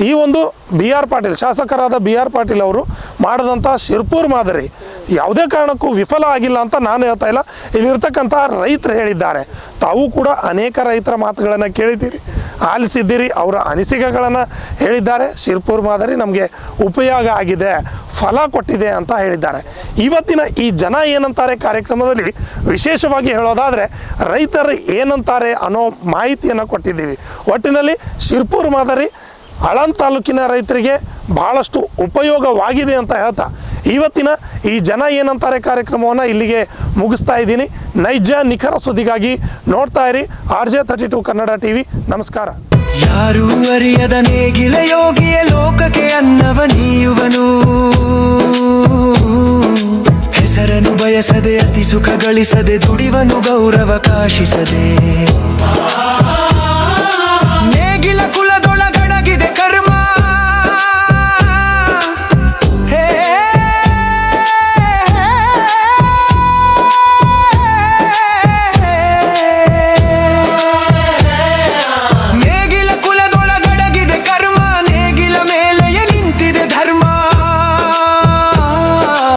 [SPEAKER 2] ಈ ಒಂದು ಬಿ ಆರ್ ಪಾಟೀಲ್, ಶಾಸಕರಾದ ಬಿ ಆರ್ ಪಾಟೀಲ್ ಅವರು ಮಾಡಿದಂಥ ಶಿರ್ಪುರ್ ಮಾದರಿ ಯಾವುದೇ ಕಾರಣಕ್ಕೂ ವಿಫಲ ಆಗಿಲ್ಲ ಅಂತ ನಾನು ಹೇಳ್ತಾ ಇಲ್ಲ, ಇಲ್ಲಿರ್ತಕ್ಕಂಥ ರೈತರು ಹೇಳಿದ್ದಾರೆ. ತಾವು ಕೂಡ ಅನೇಕ ರೈತರ ಮಾತುಗಳನ್ನು ಕೇಳಿದ್ದೀರಿ, ಆಲಿಸಿದ್ದೀರಿ, ಅವರ ಅನಿಸಿಕೆಗಳನ್ನು ಹೇಳಿದ್ದಾರೆ. ಶಿರ್ಪುರ್ ಮಾದರಿ ನಮಗೆ ಉಪಯೋಗ ಆಗಿದೆ, ಫಲ ಕೊಟ್ಟಿದೆ ಅಂತ ಹೇಳಿದ್ದಾರೆ. ಇವತ್ತಿನ ಈ ಜನ ಏನಂತಾರೆ ಕಾರ್ಯಕ್ರಮದಲ್ಲಿ ವಿಶೇಷವಾಗಿ ಹೇಳೋದಾದರೆ ರೈತರು ಏನಂತಾರೆ ಅನ್ನೋ ಮಾಹಿತಿಯನ್ನು ಕೊಟ್ಟಿದ್ದೀವಿ. ಒಟ್ಟಿನಲ್ಲಿ ಶಿರ್ಪುರ್ ಮಾದರಿ ಆಳಂದ ತಾಲೂಕಿನ ರೈತರಿಗೆ ಬಹಳಷ್ಟು ಉಪಯೋಗವಾಗಿದೆ ಅಂತ ಹೇಳ್ತಾ ಇವತ್ತಿನ ಈ ಜನ ಏನಂತಾರೆ ಕಾರ್ಯಕ್ರಮವನ್ನು ಇಲ್ಲಿಗೆ ಮುಗಿಸ್ತಾ ಇದ್ದೀನಿ. ನೈಜ ನಿಖರ ಸುದ್ದಿಗಾಗಿ ನೋಡ್ತಾ ಇರಿ RJ32 ಕನ್ನಡ TV. ನಮಸ್ಕಾರ.
[SPEAKER 1] ಯಾರೂ ಅರಿಯದ ನೇಗಿಲ ಯೋಗಿಯ ಲೋಕಕ್ಕೆ ಅನ್ನವ ನೀಯುವನು, ಹೆಸರನ್ನು ಬಯಸದೆ ಅತಿ ಸುಖ ಗಳಿಸದೆ ದುಡಿವನು ಗೌರವ ಕಾಶಿಸದೆ.